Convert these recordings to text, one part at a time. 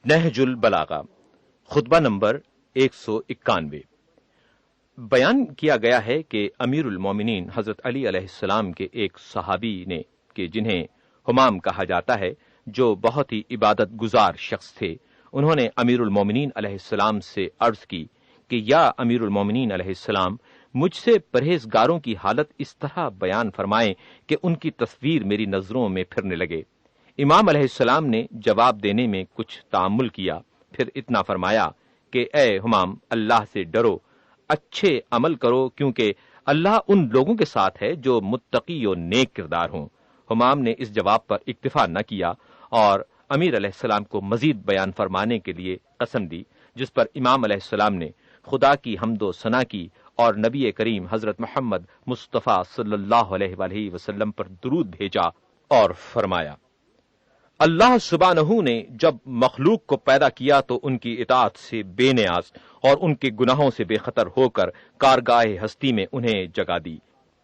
نہج البلاغہ خطبہ نمبر 191۔ بیان کیا گیا ہے کہ امیر المومنین حضرت علی علیہ السلام کے ایک صحابی نے کہ جنہیں حمام کہا جاتا ہے، جو بہت ہی عبادت گزار شخص تھے، انہوں نے امیر المومنین علیہ السلام سے عرض کی کہ یا امیر المومنین علیہ السلام، مجھ سے پرہیزگاروں کی حالت اس طرح بیان فرمائیں کہ ان کی تصویر میری نظروں میں پھرنے لگے۔ امام علیہ السلام نے جواب دینے میں کچھ تأمل کیا، پھر اتنا فرمایا کہ اے حمام، اللہ سے ڈرو، اچھے عمل کرو، کیونکہ اللہ ان لوگوں کے ساتھ ہے جو متقی و نیک کردار ہوں۔ حمام نے اس جواب پر اکتفا نہ کیا اور امیر علیہ السلام کو مزید بیان فرمانے کے لیے قسم دی، جس پر امام علیہ السلام نے خدا کی حمد و ثنا کی اور نبی کریم حضرت محمد مصطفیٰ صلی اللہ علیہ وآلہ وسلم پر درود بھیجا اور فرمایا، اللہ سبحانہ نے جب مخلوق کو پیدا کیا تو ان کی اطاعت سے بے نیاز اور ان کے گناہوں سے بے خطر ہو کر کارگاہ ہستی میں انہیں جگا دی،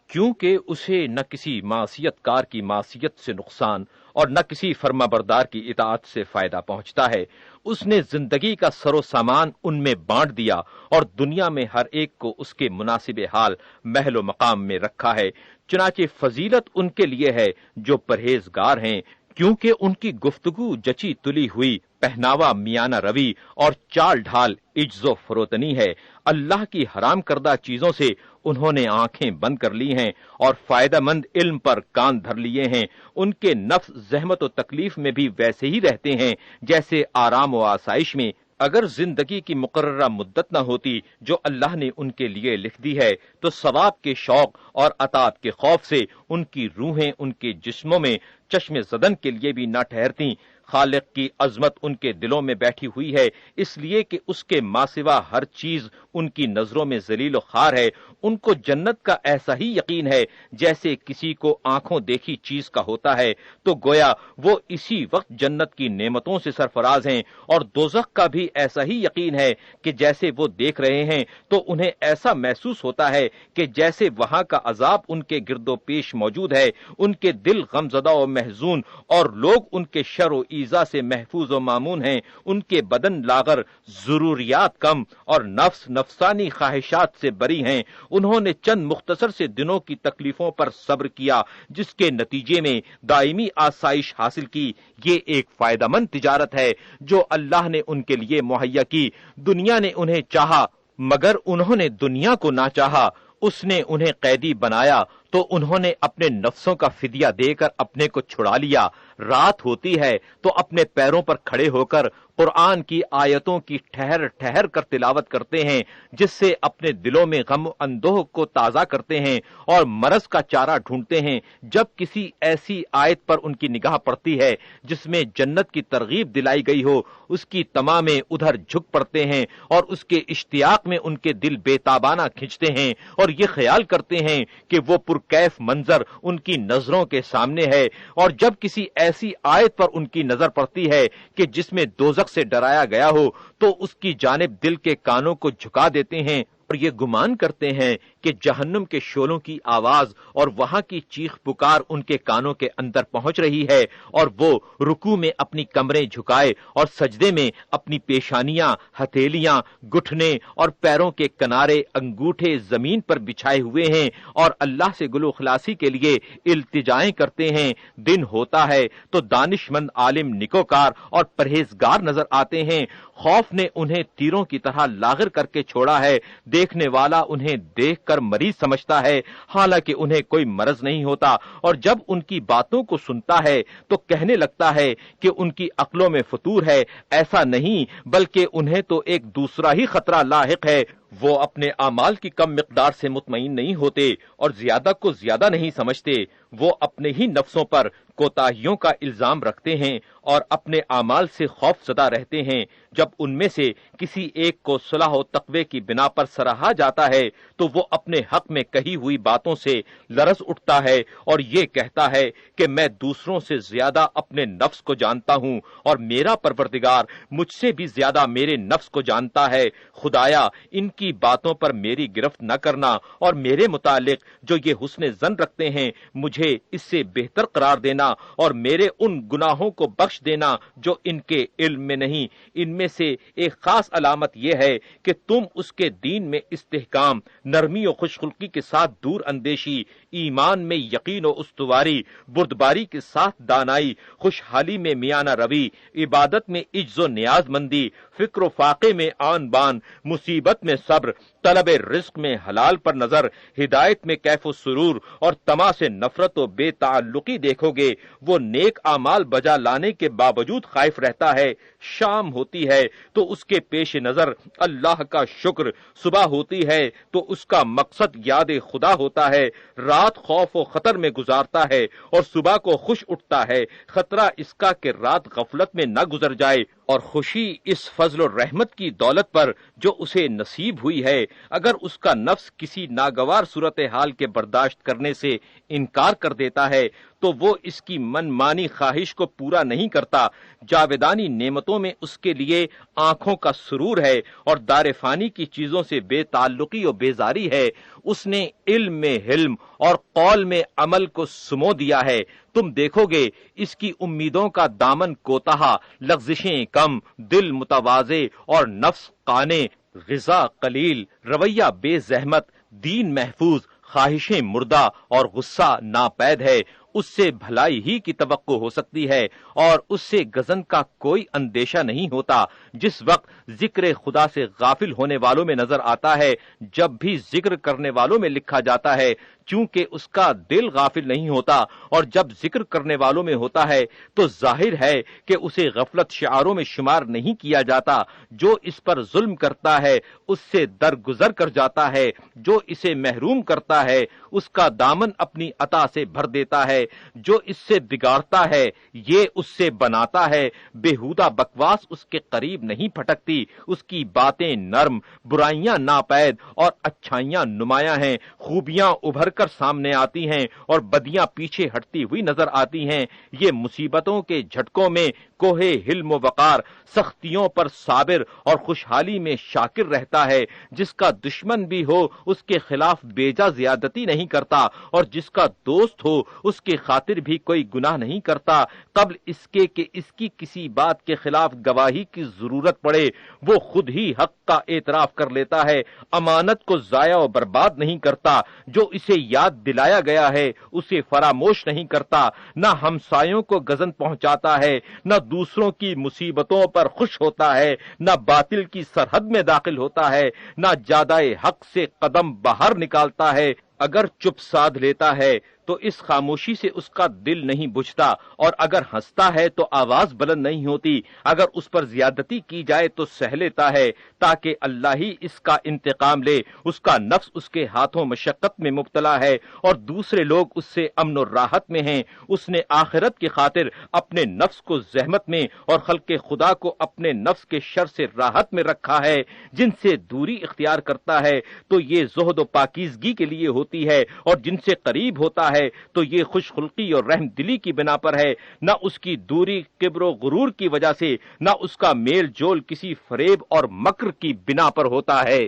کیونکہ اسے نہ کسی معصیت کار کی معصیت سے نقصان اور نہ کسی فرما بردار کی اطاعت سے فائدہ پہنچتا ہے۔ اس نے زندگی کا سر و سامان ان میں بانٹ دیا اور دنیا میں ہر ایک کو اس کے مناسب حال محل و مقام میں رکھا ہے۔ چنانچہ فضیلت ان کے لیے ہے جو پرہیزگار ہیں، کیونکہ ان کی گفتگو جچی تلی ہوئی، پہناوا میانہ روی اور چال ڈھال عجز و فروتنی ہے۔ اللہ کی حرام کردہ چیزوں سے انہوں نے آنکھیں بند کر لی ہیں اور فائدہ مند علم پر کان دھر لیے ہیں۔ ان کے نفس زحمت و تکلیف میں بھی ویسے ہی رہتے ہیں جیسے آرام و آسائش میں۔ اگر زندگی کی مقررہ مدت نہ ہوتی جو اللہ نے ان کے لیے لکھ دی ہے، تو ثواب کے شوق اور اطاعت کے خوف سے ان کی روحیں ان کے جسموں میں چشم زدن کے لیے بھی نہ ٹھہرتی۔ خالق کی عظمت ان کے دلوں میں بیٹھی ہوئی ہے، اس لیے کہ اس کے ماں سوا ہر چیز ان کی نظروں میں ذلیل و خوار ہے۔ ان کو جنت کا ایسا ہی یقین ہے جیسے کسی کو آنکھوں دیکھی چیز کا ہوتا ہے، تو گویا وہ اسی وقت جنت کی نعمتوں سے سرفراز ہیں، اور دوزخ کا بھی ایسا ہی یقین ہے کہ جیسے وہ دیکھ رہے ہیں تو انہیں ایسا محسوس ہوتا ہے کہ جیسے وہاں کا عذاب ان کے گرد و پیش موجود ہے۔ ان کے دل غمزدہ و محزون اور لوگ ان کے شر و ایذا سے محفوظ و مامون ہیں۔ ان کے بدن لاغر، ضروریات کم اور نفس نفسانی خواہشات سے بری ہیں۔ انہوں نے چند مختصر سے دنوں کی تکلیفوں پر صبر کیا، جس کے نتیجے میں دائمی آسائش حاصل کی۔ یہ ایک فائدہ مند تجارت ہے جو اللہ نے ان کے لیے مہیا کی۔ دنیا نے انہیں چاہا مگر انہوں نے دنیا کو نہ چاہا۔ اس نے انہیں قیدی بنایا تو انہوں نے اپنے نفسوں کا فدیہ دے کر اپنے کو چھڑا لیا۔ رات ہوتی ہے تو اپنے پیروں پر کھڑے ہو کر قرآن کی آیتوں کی ٹھہر ٹھہر کر تلاوت کرتے ہیں، جس سے اپنے دلوں میں غم و اندوہ کو تازہ کرتے ہیں اور مرض کا چارہ ڈھونڈتے ہیں۔ جب کسی ایسی آیت پر ان کی نگاہ پڑتی ہے جس میں جنت کی ترغیب دلائی گئی ہو، اس کی تمامیں ادھر جھک پڑتے ہیں اور اس کے اشتیاق میں ان کے دل بے تابانہ کھنچتے ہیں اور یہ خیال کرتے ہیں کہ وہ پرکیف منظر ان کی نظروں کے سامنے ہے۔ اور جب کسی ایسی آیت پر ان کی نظر پڑتی ہے کہ جس میں دوزخ سے ڈرایا گیا ہو، تو اس کی جانب دل کے کانوں کو جھکا دیتے ہیں اور یہ گمان کرتے ہیں کہ جہنم کے شعلوں کی آواز اور وہاں کی چیخ پکار ان کے کانوں کے اندر پہنچ رہی ہے، اور وہ رکوع میں اپنی کمریں جھکائے اور سجدے میں اپنی پیشانیاں، ہتھیلیاں، گھٹنے اور پیروں کے کنارے، انگوٹھے زمین پر بچھائے ہوئے ہیں اور اللہ سے گلو خلاصی کے لیے التجائیں کرتے ہیں۔ دن ہوتا ہے تو دانش مند عالم نکوکار اور پرہیزگار نظر آتے ہیں۔ خوف نے انہیں تیروں کی طرح لاغر کر کے چھوڑا ہے۔ دیکھنے والا انہیں دیکھ کر مریض سمجھتا ہے، حالانکہ انہیں کوئی مرض نہیں ہوتا، اور جب ان کی باتوں کو سنتا ہے تو کہنے لگتا ہے کہ ان کی عقلوں میں فطور ہے۔ ایسا نہیں، بلکہ انہیں تو ایک دوسرا ہی خطرہ لاحق ہے۔ وہ اپنے اعمال کی کم مقدار سے مطمئن نہیں ہوتے اور زیادہ کو زیادہ نہیں سمجھتے۔ وہ اپنے ہی نفسوں پر کوتاہیوں کا الزام رکھتے ہیں اور اپنے اعمال سے خوف زدہ رہتے ہیں۔ جب ان میں سے کسی ایک کو صلاح و تقوی کی بنا پر سراہا جاتا ہے تو وہ اپنے حق میں کہی ہوئی باتوں سے لرز اٹھتا ہے اور یہ کہتا ہے کہ میں دوسروں سے زیادہ اپنے نفس کو جانتا ہوں اور میرا پروردگار مجھ سے بھی زیادہ میرے نفس کو جانتا ہے۔ خدایا، ان کی باتوں پر میری گرفت نہ کرنا اور میرے متعلق جو یہ حسن ظن رکھتے ہیں مجھے اس سے بہتر قرار دینا دینا اور میرے ان گناہوں کو بخش دینا جو ان کے علم میں نہیں۔ ان میں سے ایک خاص علامت یہ ہے کہ تم اس کے دین میں استحکام، نرمی و خوش خلقی کے ساتھ دور اندیشی، ایمان میں یقین و استواری، بردباری کے ساتھ دانائی، خوشحالی میں میانہ روی، عبادت میں عجز و نیاز مندی، فکر و فاقے میں آن بان، مصیبت میں صبر، طلب رزق میں حلال پر نظر، ہدایت میں کیف و سرور اور طمع سے نفرت و بے تعلقی دیکھو گے۔ وہ نیک اعمال بجا لانے کے باوجود خائف رہتا ہے، شام ہوتی ہے تو اس کے پیش نظر اللہ کا شکر، صبح ہوتی ہے تو اس کا مقصد یاد خدا ہوتا ہے، رات خوف و خطر میں گزارتا ہے اور صبح کو خوش اٹھتا ہے، خطرہ اس کا کہ رات غفلت میں نہ گزر جائے، اور خوشی اس فضل و رحمت کی دولت پر جو اسے نصیب ہوئی ہے۔ اگر اس کا نفس کسی ناگوار صورتحال کے برداشت کرنے سے انکار کر دیتا ہے تو وہ اس کی من مانی خواہش کو پورا نہیں کرتا۔ جاویدانی نعمتوں میں اس کے لیے آنکھوں کا سرور ہے اور دار فانی کی چیزوں سے بے تعلقی و بیزاری ہے۔ اس نے علم میں حلم اور قول میں عمل کو سمو دیا ہے۔ تم دیکھو گے اس کی امیدوں کا دامن کوتاہا، لغزشیں کم، دل متواضع اور نفس قانے، غذا قلیل، رویہ بے زحمت، دین محفوظ، خواہشیں مردہ اور غصہ ناپید ہے۔ اس سے بھلائی ہی کی توقع ہو سکتی ہے اور اس سے غضن کا کوئی اندیشہ نہیں ہوتا۔ جس وقت ذکر خدا سے غافل ہونے والوں میں نظر آتا ہے، جب بھی ذکر کرنے والوں میں لکھا جاتا ہے، چونکہ اس کا دل غافل نہیں ہوتا، اور جب ذکر کرنے والوں میں ہوتا ہے تو ظاہر ہے کہ اسے غفلت شعاروں میں شمار نہیں کیا جاتا۔ جو اس پر ظلم کرتا ہے اس سے درگزر کر جاتا ہے، جو اسے محروم کرتا ہے اس کا دامن اپنی عطا سے بھر دیتا ہے، جو اس سے بگاڑتا ہے یہ اس سے بناتا ہے۔ بےہودہ بکواس اس کے قریب نہیں پھٹکتی، اس کی باتیں نرم، برائیاں ناپید اور اچھائیاں نمایاں ہیں، خوبیاں ابھر کر سامنے آتی ہیں اور بدیاں پیچھے ہٹتی ہوئی نظر آتی ہیں۔ یہ مصیبتوں کے جھٹکوں میں کوہ حلم و وقار، سختیوں پر صابر اور خوشحالی میں شاکر رہتا ہے۔ جس کا دشمن بھی ہو اس کے خلاف بیجا زیادتی نہیں کرتا، اور جس کا دوست ہو اس کے خاطر بھی کوئی گناہ نہیں کرتا، قبل اس کے کہ اس کی کسی بات کے خلاف گواہی کی ضرورت پڑے۔ وہ خود ہی حق کا اعتراف کر لیتا ہے، امانت کو ضائع و برباد نہیں کرتا، جو اسے یاد دلایا گیا ہے اسے فراموش نہیں کرتا، نہ ہمسایوں کو غضن پہنچاتا ہے، نہ دوسروں کی مصیبتوں پر خوش ہوتا ہے، نہ باطل کی سرحد میں داخل ہوتا ہے، نہ جادائے حق سے قدم باہر نکالتا ہے۔ اگر چپ سادھ لیتا ہے تو اس خاموشی سے اس کا دل نہیں بجھتا، اور اگر ہنستا ہے تو آواز بلند نہیں ہوتی۔ اگر اس پر زیادتی کی جائے تو سہ لیتا ہے تاکہ اللہ ہی اس کا انتقام لے۔ اس کا نفس اس کے ہاتھوں مشقت میں مبتلا ہے اور دوسرے لوگ اس سے امن و راحت میں ہیں۔ اس نے آخرت کی خاطر اپنے نفس کو زحمت میں اور خلق خدا کو اپنے نفس کے شر سے راحت میں رکھا ہے۔ جن سے دوری اختیار کرتا ہے تو یہ زہد و پاکیزگی کے لیے ہوتی ہے، اور جن سے قریب ہوتا ہے تو یہ خوش خلقی اور رحم دلی کی بنا پر ہے۔ نہ اس کی دوری کبر و غرور کی وجہ سے، نہ اس کا میل جول کسی فریب اور مکر کی بنا پر ہوتا ہے۔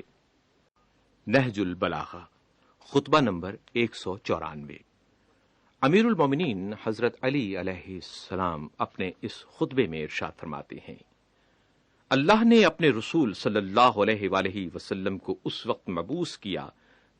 نہج البلاغہ، خطبہ نمبر 194۔ امیر المومنین حضرت علی علیہ السلام اپنے اس خطبے میں ارشاد فرماتے ہیں، اللہ نے اپنے رسول صلی اللہ علیہ وآلہ وسلم کو اس وقت مبعوث کیا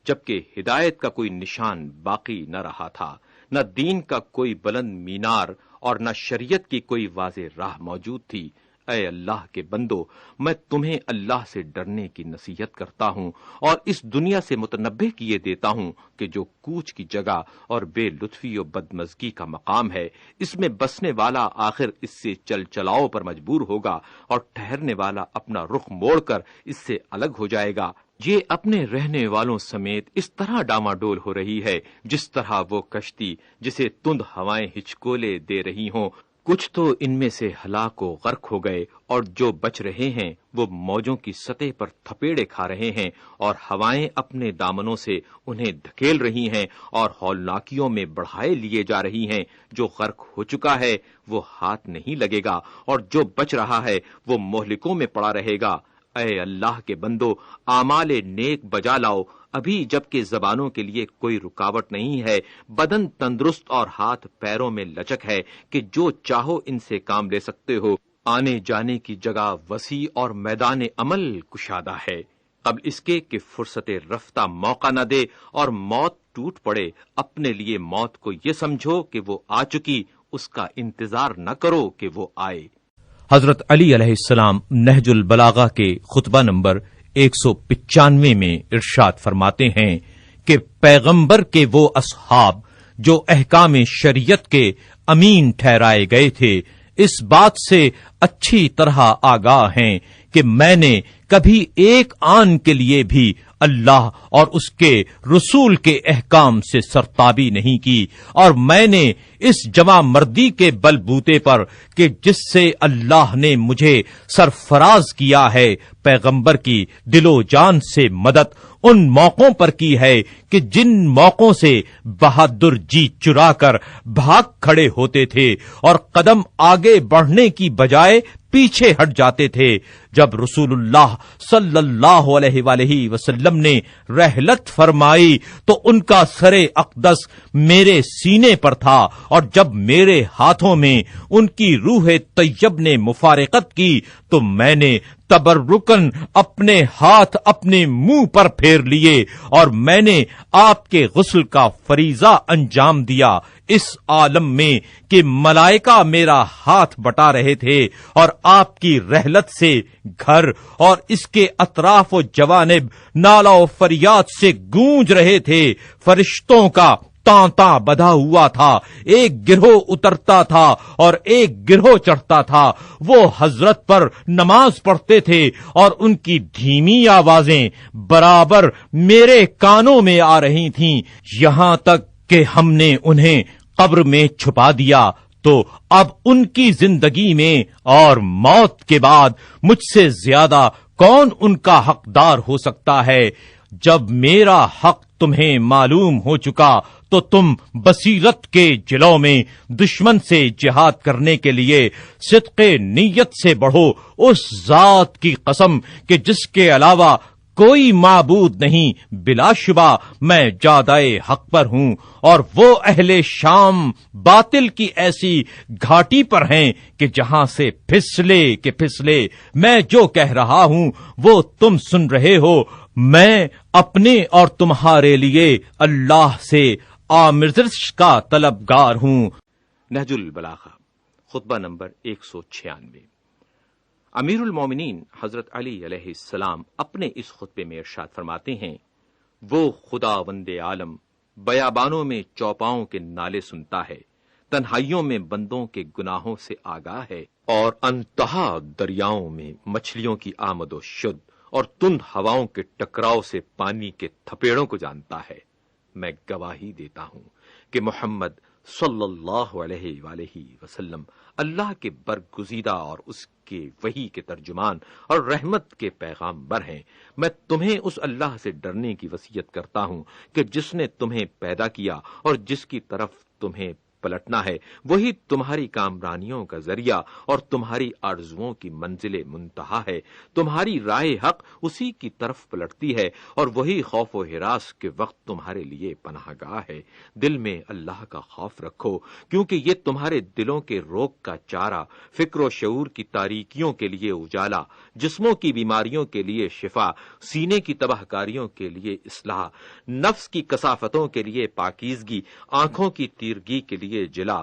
جبکہ ہدایت کا کوئی نشان باقی نہ رہا تھا، نہ دین کا کوئی بلند مینار اور نہ شریعت کی کوئی واضح راہ موجود تھی۔ اے اللہ کے بندو، میں تمہیں اللہ سے ڈرنے کی نصیحت کرتا ہوں اور اس دنیا سے متنبہ کیے دیتا ہوں کہ جو کوچ کی جگہ اور بے لطفی و بدمزگی کا مقام ہے، اس میں بسنے والا آخر اس سے چل چلاؤ پر مجبور ہوگا اور ٹھہرنے والا اپنا رخ موڑ کر اس سے الگ ہو جائے گا۔ یہ اپنے رہنے والوں سمیت اس طرح ڈاما ڈول ہو رہی ہے جس طرح وہ کشتی جسے تند ہوائیں ہچکولے دے رہی ہوں۔ کچھ تو ان میں سے ہلاک و غرق ہو گئے، اور جو بچ رہے ہیں وہ موجوں کی سطح پر تھپیڑے کھا رہے ہیں، اور ہوائیں اپنے دامنوں سے انہیں دھکیل رہی ہیں اور ہولناکیوں میں بڑھائے لیے جا رہی ہیں۔ جو غرق ہو چکا ہے وہ ہاتھ نہیں لگے گا، اور جو بچ رہا ہے وہ مہلکوں میں پڑا رہے گا۔ اے اللہ کے بندو، اعمال نیک بجا لاؤ ابھی جبکہ زبانوں کے لیے کوئی رکاوٹ نہیں ہے، بدن تندرست اور ہاتھ پیروں میں لچک ہے کہ جو چاہو ان سے کام لے سکتے ہو، آنے جانے کی جگہ وسیع اور میدان عمل کشادہ ہے، قبل اس کے کہ فرصت رفتہ موقع نہ دے اور موت ٹوٹ پڑے، اپنے لیے موت کو یہ سمجھو کہ وہ آ چکی، اس کا انتظار نہ کرو کہ وہ آئے۔ حضرت علی علیہ السلام نہج البلاغہ کے خطبہ نمبر 195 میں ارشاد فرماتے ہیں کہ پیغمبر کے وہ اصحاب جو احکام شریعت کے امین ٹھہرائے گئے تھے، اس بات سے اچھی طرح آگاہ ہیں کہ میں نے کبھی ایک آن کے لیے بھی اللہ اور اس کے رسول کے احکام سے سرتابی نہیں کی، اور میں نے اس جمع مردی کے بل بوتے پر کہ جس سے اللہ نے مجھے سرفراز کیا ہے، پیغمبر کی دل و جان سے مدد ان موقعوں پر کی ہے کہ جن موقعوں سے بہادر جی چرا کر بھاگ کھڑے ہوتے تھے اور قدم آگے بڑھنے کی بجائے پیچھے ہٹ جاتے تھے۔ جب رسول اللہ صلی اللہ علیہ وآلہ وسلم نے رحلت فرمائی تو ان کا سر اقدس میرے سینے پر تھا، اور جب میرے ہاتھوں میں ان کی روح طیب نے مفارقت کی تو میں نے تبرکن اپنے ہاتھ اپنے منہ پر پھیر لیے اور میں نے آپ کے غسل کا فریضہ انجام دیا، اس عالم میں کہ ملائکہ میرا ہاتھ بٹا رہے تھے اور آپ کی رحلت سے گھر اور اس کے اطراف و جوانب نالہ و فریاد سے گونج رہے تھے، فرشتوں کا تانتا بدھا ہوا تھا، ایک گروہ اترتا تھا اور ایک گروہ چڑھتا تھا، وہ حضرت پر نماز پڑھتے تھے اور ان کی دھیمی آوازیں برابر میرے کانوں میں آ رہی تھیں، یہاں تک کہ ہم نے انہیں قبر میں چھپا دیا۔ تو اب ان کی زندگی میں اور موت کے بعد مجھ سے زیادہ کون ان کا حقدار ہو سکتا ہے؟ جب میرا حق تمہیں معلوم ہو چکا تو تم بصیرت کے جلوں میں دشمن سے جہاد کرنے کے لیے صدق نیت سے بڑھو، اس ذات کی قسم کہ جس کے علاوہ کوئی معبود نہیں، بلا شبہ میں جادائے حق پر ہوں، اور وہ اہل شام باطل کی ایسی گھاٹی پر ہیں کہ جہاں سے پھسلے میں جو کہہ رہا ہوں وہ تم سن رہے ہو، میں اپنے اور تمہارے لیے اللہ سے آمرزش کا طلبگار ہوں۔ نہج البلاغہ خطبہ نمبر 196۔ امیر المومنین حضرت علی علیہ السلام اپنے اس خطبے میں ارشاد فرماتے ہیں، وہ خدا وند عالم بیابانوں میں چوپاؤں کے نالے سنتا ہے، تنہائیوں میں بندوں کے گناہوں سے آگاہ ہے، اور انتہا دریاؤں میں مچھلیوں کی آمد و شد اور تند ہواؤں کے ٹکراؤ سے پانی کے تھپیڑوں کو جانتا ہے۔ میں گواہی دیتا ہوں کہ محمد صلی اللہ علیہ وآلہ وسلم اللہ کے برگزیدہ اور اس کے وحی کے ترجمان اور رحمت کے پیغامبر ہیں۔ میں تمہیں اس اللہ سے ڈرنے کی وصیت کرتا ہوں کہ جس نے تمہیں پیدا کیا اور جس کی طرف تمہیں پلٹنا ہے، وہی تمہاری کامرانیوں کا ذریعہ اور تمہاری آرزوؤں کی منزل منتہا ہے، تمہاری راہ حق اسی کی طرف پلٹتی ہے، اور وہی خوف و ہراس کے وقت تمہارے لیے پناہ گاہ ہے۔ دل میں اللہ کا خوف رکھو، کیونکہ یہ تمہارے دلوں کے روگ کا چارہ، فکر و شعور کی تاریکیوں کے لیے اجالا، جسموں کی بیماریوں کے لیے شفا، سینے کی تباہ کاریوں کے لیے اصلاح، نفس کی کثافتوں کے لیے پاکیزگی، آنکھوں کی تیرگی کے لیے جلا،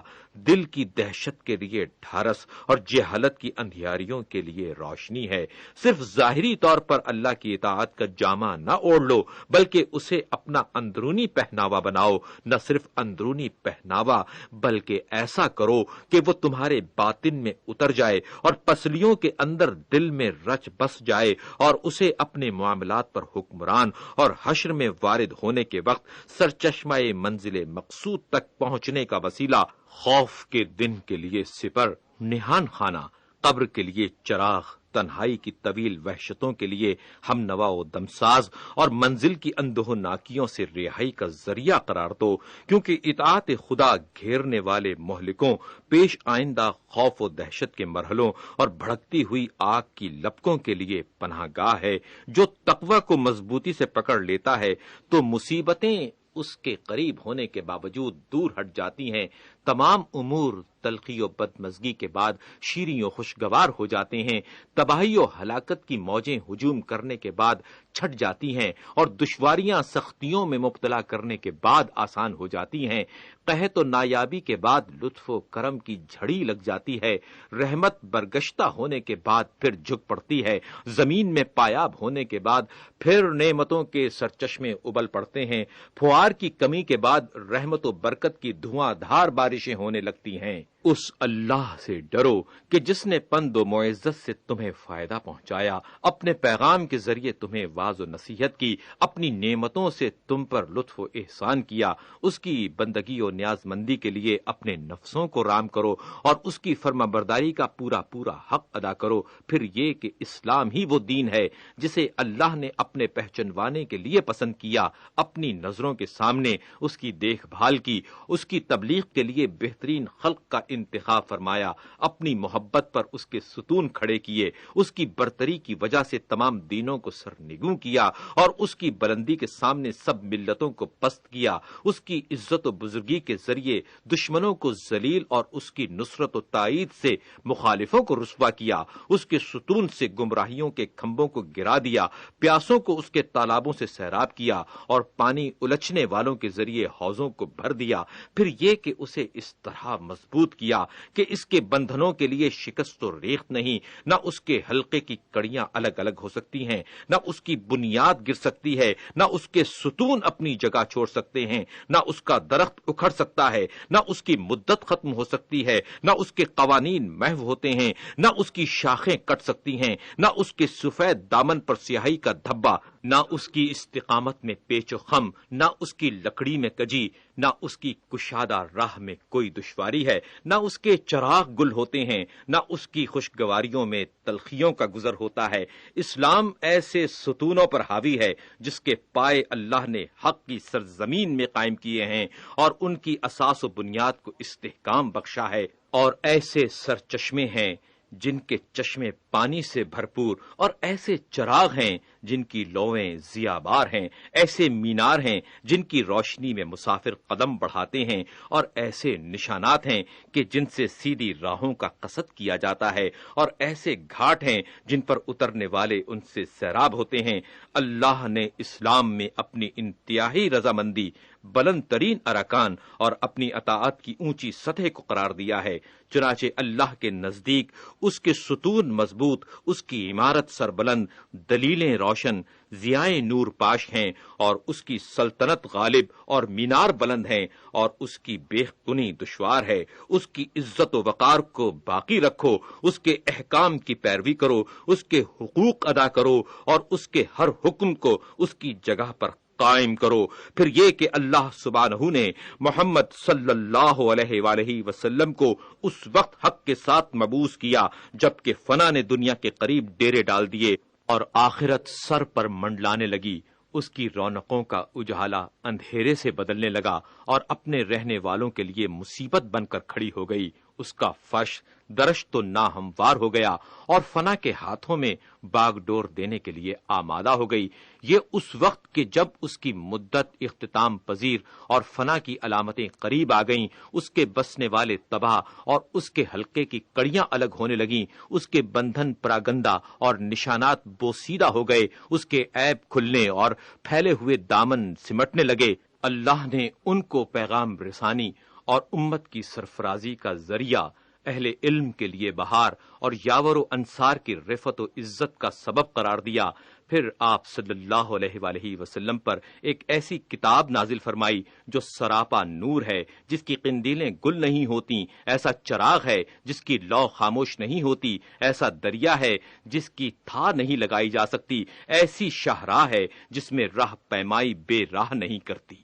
دل کی دہشت کے لیے ڈھارس اور جہالت کی اندھیاریوں کے لیے روشنی ہے۔ صرف ظاہری طور پر اللہ کی اطاعت کا جامہ نہ اوڑھ لو، بلکہ اسے اپنا اندرونی پہناوا بناؤ، نہ صرف اندرونی پہناوا بلکہ ایسا کرو کہ وہ تمہارے باطن میں اتر جائے اور پسلیوں کے اندر دل میں رچ بس جائے، اور اسے اپنے معاملات پر حکمران اور حشر میں وارد ہونے کے وقت سرچشمہ منزل مقصود تک پہنچنے کا وسیلہ، خوف کے دن کے لیے سپر، نہان خانہ، قبر کے لیے چراغ، تنہائی کی طویل وحشتوں کے لیے ہم نوا و دمساز اور منزل کی اندوہ ناکیوں سے رہائی کا ذریعہ قرار دو، کیونکہ اطاعت خدا گھیرنے والے مہلکوں، پیش آئندہ خوف و دہشت کے مرحلوں اور بھڑکتی ہوئی آگ کی لپکوں کے لیے پناہ گاہ ہے۔ جو تقوی کو مضبوطی سے پکڑ لیتا ہے تو مصیبتیں اس کے قریب ہونے کے باوجود دور ہٹ جاتی ہیں، تمام امور تلخی و بدمزگی کے بعد شیریں و خوشگوار ہو جاتے ہیں، تباہی و ہلاکت کی موجیں ہجوم کرنے کے بعد چھٹ جاتی ہیں اور دشواریاں سختیوں میں مبتلا کرنے کے بعد آسان ہو جاتی ہیں، قحط و نایابی کے بعد لطف و کرم کی جھڑی لگ جاتی ہے، رحمت برگشتہ ہونے کے بعد پھر جھک پڑتی ہے، زمین میں پایاب ہونے کے بعد پھر نعمتوں کے سرچشمے ابل پڑتے ہیں، پھوار کی کمی کے بعد رحمت و برکت کی دھواں دھار بارشیں ہونے لگتی ہیں۔ اس اللہ سے ڈرو کہ جس نے پند و معزت سے تمہیں فائدہ پہنچایا، اپنے پیغام کے ذریعے تمہیں واعظ و نصیحت کی، اپنی نعمتوں سے تم پر لطف و احسان کیا، اس کی بندگی و نیاز مندی کے لیے اپنے نفسوں کو رام کرو اور اس کی فرما برداری کا پورا پورا حق ادا کرو۔ پھر یہ کہ اسلام ہی وہ دین ہے جسے اللہ نے اپنے پہچنوانے کے لیے پسند کیا، اپنی نظروں کے سامنے اس کی دیکھ بھال کی، اس کی تبلیغ کے لیے بہترین خلق کا انتخاب فرمایا، اپنی محبت پر اس کے ستون کھڑے کیے، اس کی برتری کی وجہ سے تمام دینوں کو سرنگوں کیا اور اس کی بلندی کے سامنے سب ملتوں کو پست کیا، اس کی عزت و بزرگی کے ذریعے دشمنوں کو ذلیل اور اس کی نصرت و تائید سے مخالفوں کو رسوا کیا، اس کے ستون سے گمراہیوں کے کھمبوں کو گرا دیا، پیاسوں کو اس کے تالابوں سے سیراب کیا اور پانی الچھنے والوں کے ذریعے حوضوں کو بھر دیا، پھر یہ کہ اسے اس طرح مضبوط کیا کہ اس کے بندھنوں کے لیے شکست و ریخت نہیں، نہ اس کے حلقے کی کڑیاں الگ الگ ہو سکتی ہیں، نہ اس کی بنیاد گر سکتی ہے، نہ اس کے ستون اپنی جگہ چھوڑ سکتے ہیں، نہ اس کا درخت اکھڑ سکتا ہے، نہ اس کی مدت ختم ہو سکتی ہے، نہ اس کے قوانین محو ہوتے ہیں، نہ اس کی شاخیں کٹ سکتی ہیں، نہ اس کے سفید دامن پر سیاہی کا دھبا، نہ اس کی استقامت میں پیچ و خم، نہ اس کی لکڑی میں کجی، نہ اس کی کشادہ راہ میں کوئی دشواری ہے، نہ اس کے چراغ گل ہوتے ہیں، نہ اس کی خوشگواریوں میں تلخیوں کا گزر ہوتا ہے۔ اسلام ایسے ستونوں پر حاوی ہے جس کے پائے اللہ نے حق کی سرزمین میں قائم کیے ہیں اور ان کی اساس و بنیاد کو استحکام بخشا ہے، اور ایسے سرچشمے ہیں جن کے چشمے پانی سے بھرپور، اور ایسے چراغ ہیں جن کی لویں ضیابار ہیں، ایسے مینار ہیں جن کی روشنی میں مسافر قدم بڑھاتے ہیں، اور ایسے نشانات ہیں کہ جن سے سیدھی راہوں کا قصد کیا جاتا ہے، اور ایسے گھاٹ ہیں جن پر اترنے والے ان سے سیراب ہوتے ہیں۔ اللہ نے اسلام میں اپنی انتہائی رضامندی، بلند ترین ارکان اور اپنی اطاعت کی اونچی سطح کو قرار دیا ہے، چنانچہ اللہ کے نزدیک اس کے ستون مضبوط، اس کی عمارت سربلند، دلیلیں روشن، ضیائیں نور پاش ہیں، اور اس کی سلطنت غالب اور مینار بلند ہیں، اور اس کی بے کنی دشوار ہے۔ اس کی عزت و وقار کو باقی رکھو، اس کے احکام کی پیروی کرو، اس کے حقوق ادا کرو اور اس کے ہر حکم کو اس کی جگہ پر قائم کرو۔ پھر یہ کہ اللہ سبحانہ نے محمد صلی اللہ علیہ وآلہ وسلم کو اس وقت حق کے ساتھ مبعوث کیا جبکہ فنا نے دنیا کے قریب ڈیرے ڈال دیے اور آخرت سر پر منڈلانے لگی، اس کی رونقوں کا اجالا اندھیرے سے بدلنے لگا اور اپنے رہنے والوں کے لیے مصیبت بن کر کھڑی ہو گئی، اس کا فرش درش تو ناہموار ہو گیا اور فنا کے ہاتھوں میں باغ ڈور دینے کے لیے آمادہ ہو گئی۔ یہ اس وقت کہ جب اس کی مدت اختتام پذیر اور فنا کی علامتیں قریب آ گئیں، اس کے بسنے والے تباہ اور اس کے حلقے کی کڑیاں الگ ہونے لگیں، اس کے بندھن پراگندہ اور نشانات بوسیدہ ہو گئے، اس کے عیب کھلنے اور پھیلے ہوئے دامن سمٹنے لگے۔ اللہ نے ان کو پیغام رسانی اور امت کی سرفرازی کا ذریعہ، اہل علم کے لیے بہار اور یاور و انصار کی رفعت و عزت کا سبب قرار دیا۔ پھر آپ صلی اللہ علیہ وآلہ وسلم پر ایک ایسی کتاب نازل فرمائی جو سراپا نور ہے، جس کی قندیلیں گل نہیں ہوتی، ایسا چراغ ہے جس کی لو خاموش نہیں ہوتی، ایسا دریا ہے جس کی تھا نہیں لگائی جا سکتی، ایسی شاہراہ ہے جس میں راہ پیمائی بے راہ نہیں کرتی،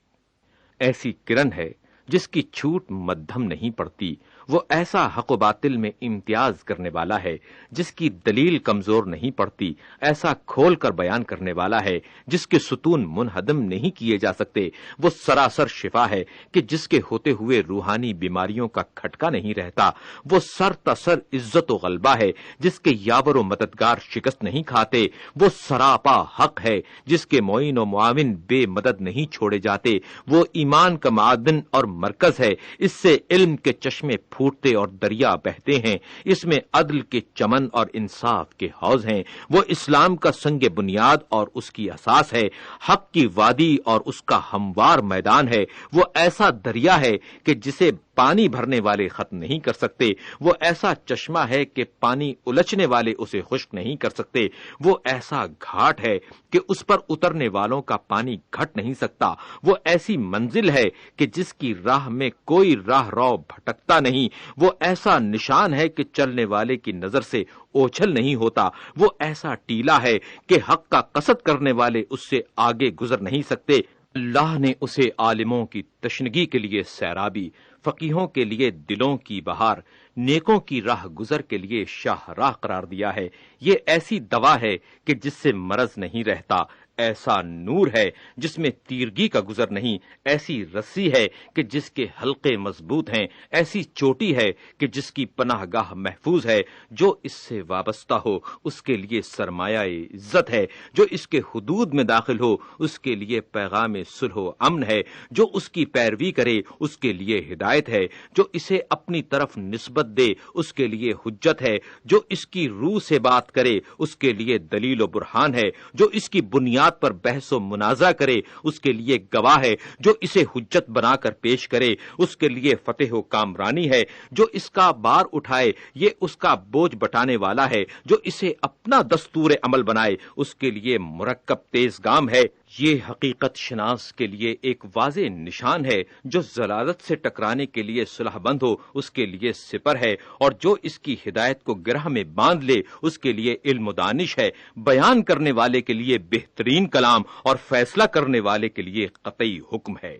ایسی کرن ہے جس کی چھوٹ مدھم نہیں پڑتی، وہ ایسا حق و باطل میں امتیاز کرنے والا ہے جس کی دلیل کمزور نہیں پڑتی، ایسا کھول کر بیان کرنے والا ہے جس کے ستون منہدم نہیں کیے جا سکتے، وہ سراسر شفا ہے کہ جس کے ہوتے ہوئے روحانی بیماریوں کا کھٹکا نہیں رہتا، وہ سر تسر عزت و غلبہ ہے جس کے یاور و مددگار شکست نہیں کھاتے، وہ سراپا حق ہے جس کے معین و معاون بے مدد نہیں چھوڑے جاتے، وہ ایمان کا معدن اور مرکز ہے، اس سے علم کے چشمے پھوٹتے اور دریا بہتے ہیں، اس میں عدل کے چمن اور انصاف کے حوض ہیں، وہ اسلام کا سنگ بنیاد اور اس کی اساس ہے، حق کی وادی اور اس کا ہموار میدان ہے، وہ ایسا دریا ہے کہ جسے پانی بھرنے والے ختم نہیں کر سکتے، وہ ایسا چشمہ ہے کہ پانی الچنے والے اسے خشک نہیں کر سکتے، وہ ایسا گھاٹ ہے کہ اس پر اترنے والوں کا پانی گھٹ نہیں سکتا، وہ ایسی منزل ہے کہ جس کی راہ میں کوئی راہ رو بھٹکتا نہیں، وہ ایسا نشان ہے کہ چلنے والے کی نظر سے اوچھل نہیں ہوتا، وہ ایسا ٹیلا ہے کہ حق کا قصد کرنے والے اس سے آگے گزر نہیں سکتے۔ اللہ نے اسے عالموں کی تشنگی کے لیے سیرابی، فقیہوں کے لیے دلوں کی بہار، نیکوں کی راہ گزر کے لیے شاہراہ قرار دیا ہے۔ یہ ایسی دوا ہے کہ جس سے مرض نہیں رہتا، ایسا نور ہے جس میں تیرگی کا گزر نہیں، ایسی رسی ہے کہ جس کے حلقے مضبوط ہیں، ایسی چوٹی ہے کہ جس کی پناہ گاہ محفوظ ہے، جو اس سے وابستہ ہو اس کے لیے سرمایہ عزت ہے، جو اس کے حدود میں داخل ہو اس کے لیے پیغام صلح و امن ہے، جو اس کی پیروی کرے اس کے لیے ہدایت ہے، جو اسے اپنی طرف نسبت دے اس کے لیے حجت ہے، جو اس کی روح سے بات کرے اس کے لیے دلیل و برہان ہے، جو اس کی بنیاد پر بحث و منازعہ کرے اس کے لیے گواہ ہے، جو اسے حجت بنا کر پیش کرے اس کے لیے فتح و کامرانی ہے، جو اس کا بار اٹھائے یہ اس کا بوجھ بٹانے والا ہے، جو اسے اپنا دستور عمل بنائے اس کے لیے مرکب تیز گام ہے۔ یہ حقیقت شناس کے لیے ایک واضح نشان ہے، جو ضلالت سے ٹکرانے کے لیے صلح بند ہو اس کے لیے سپر ہے، اور جو اس کی ہدایت کو گرہ میں باندھ لے اس کے لیے علم و دانش ہے، بیان کرنے والے کے لیے بہترین کلام اور فیصلہ کرنے والے کے لیے قطعی حکم ہے۔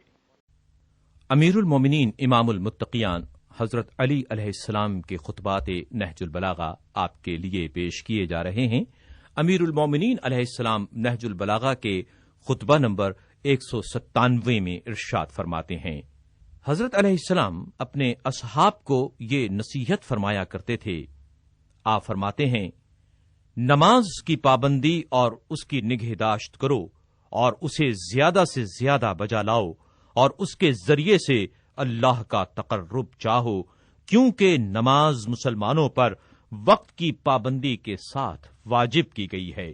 امیر المومنین امام المتقیان حضرت علی علیہ السلام کے خطبات نہج البلاغہ آپ کے لیے پیش کیے جا رہے ہیں۔ امیر المومنین علیہ السلام نہج البلاغہ کے خطبہ نمبر 197 میں ارشاد فرماتے ہیں، حضرت علیہ السلام اپنے اصحاب کو یہ نصیحت فرمایا کرتے تھے۔ آپ فرماتے ہیں، نماز کی پابندی اور اس کی نگہداشت کرو اور اسے زیادہ سے زیادہ بجا لاؤ اور اس کے ذریعے سے اللہ کا تقرب چاہو، کیونکہ نماز مسلمانوں پر وقت کی پابندی کے ساتھ واجب کی گئی ہے۔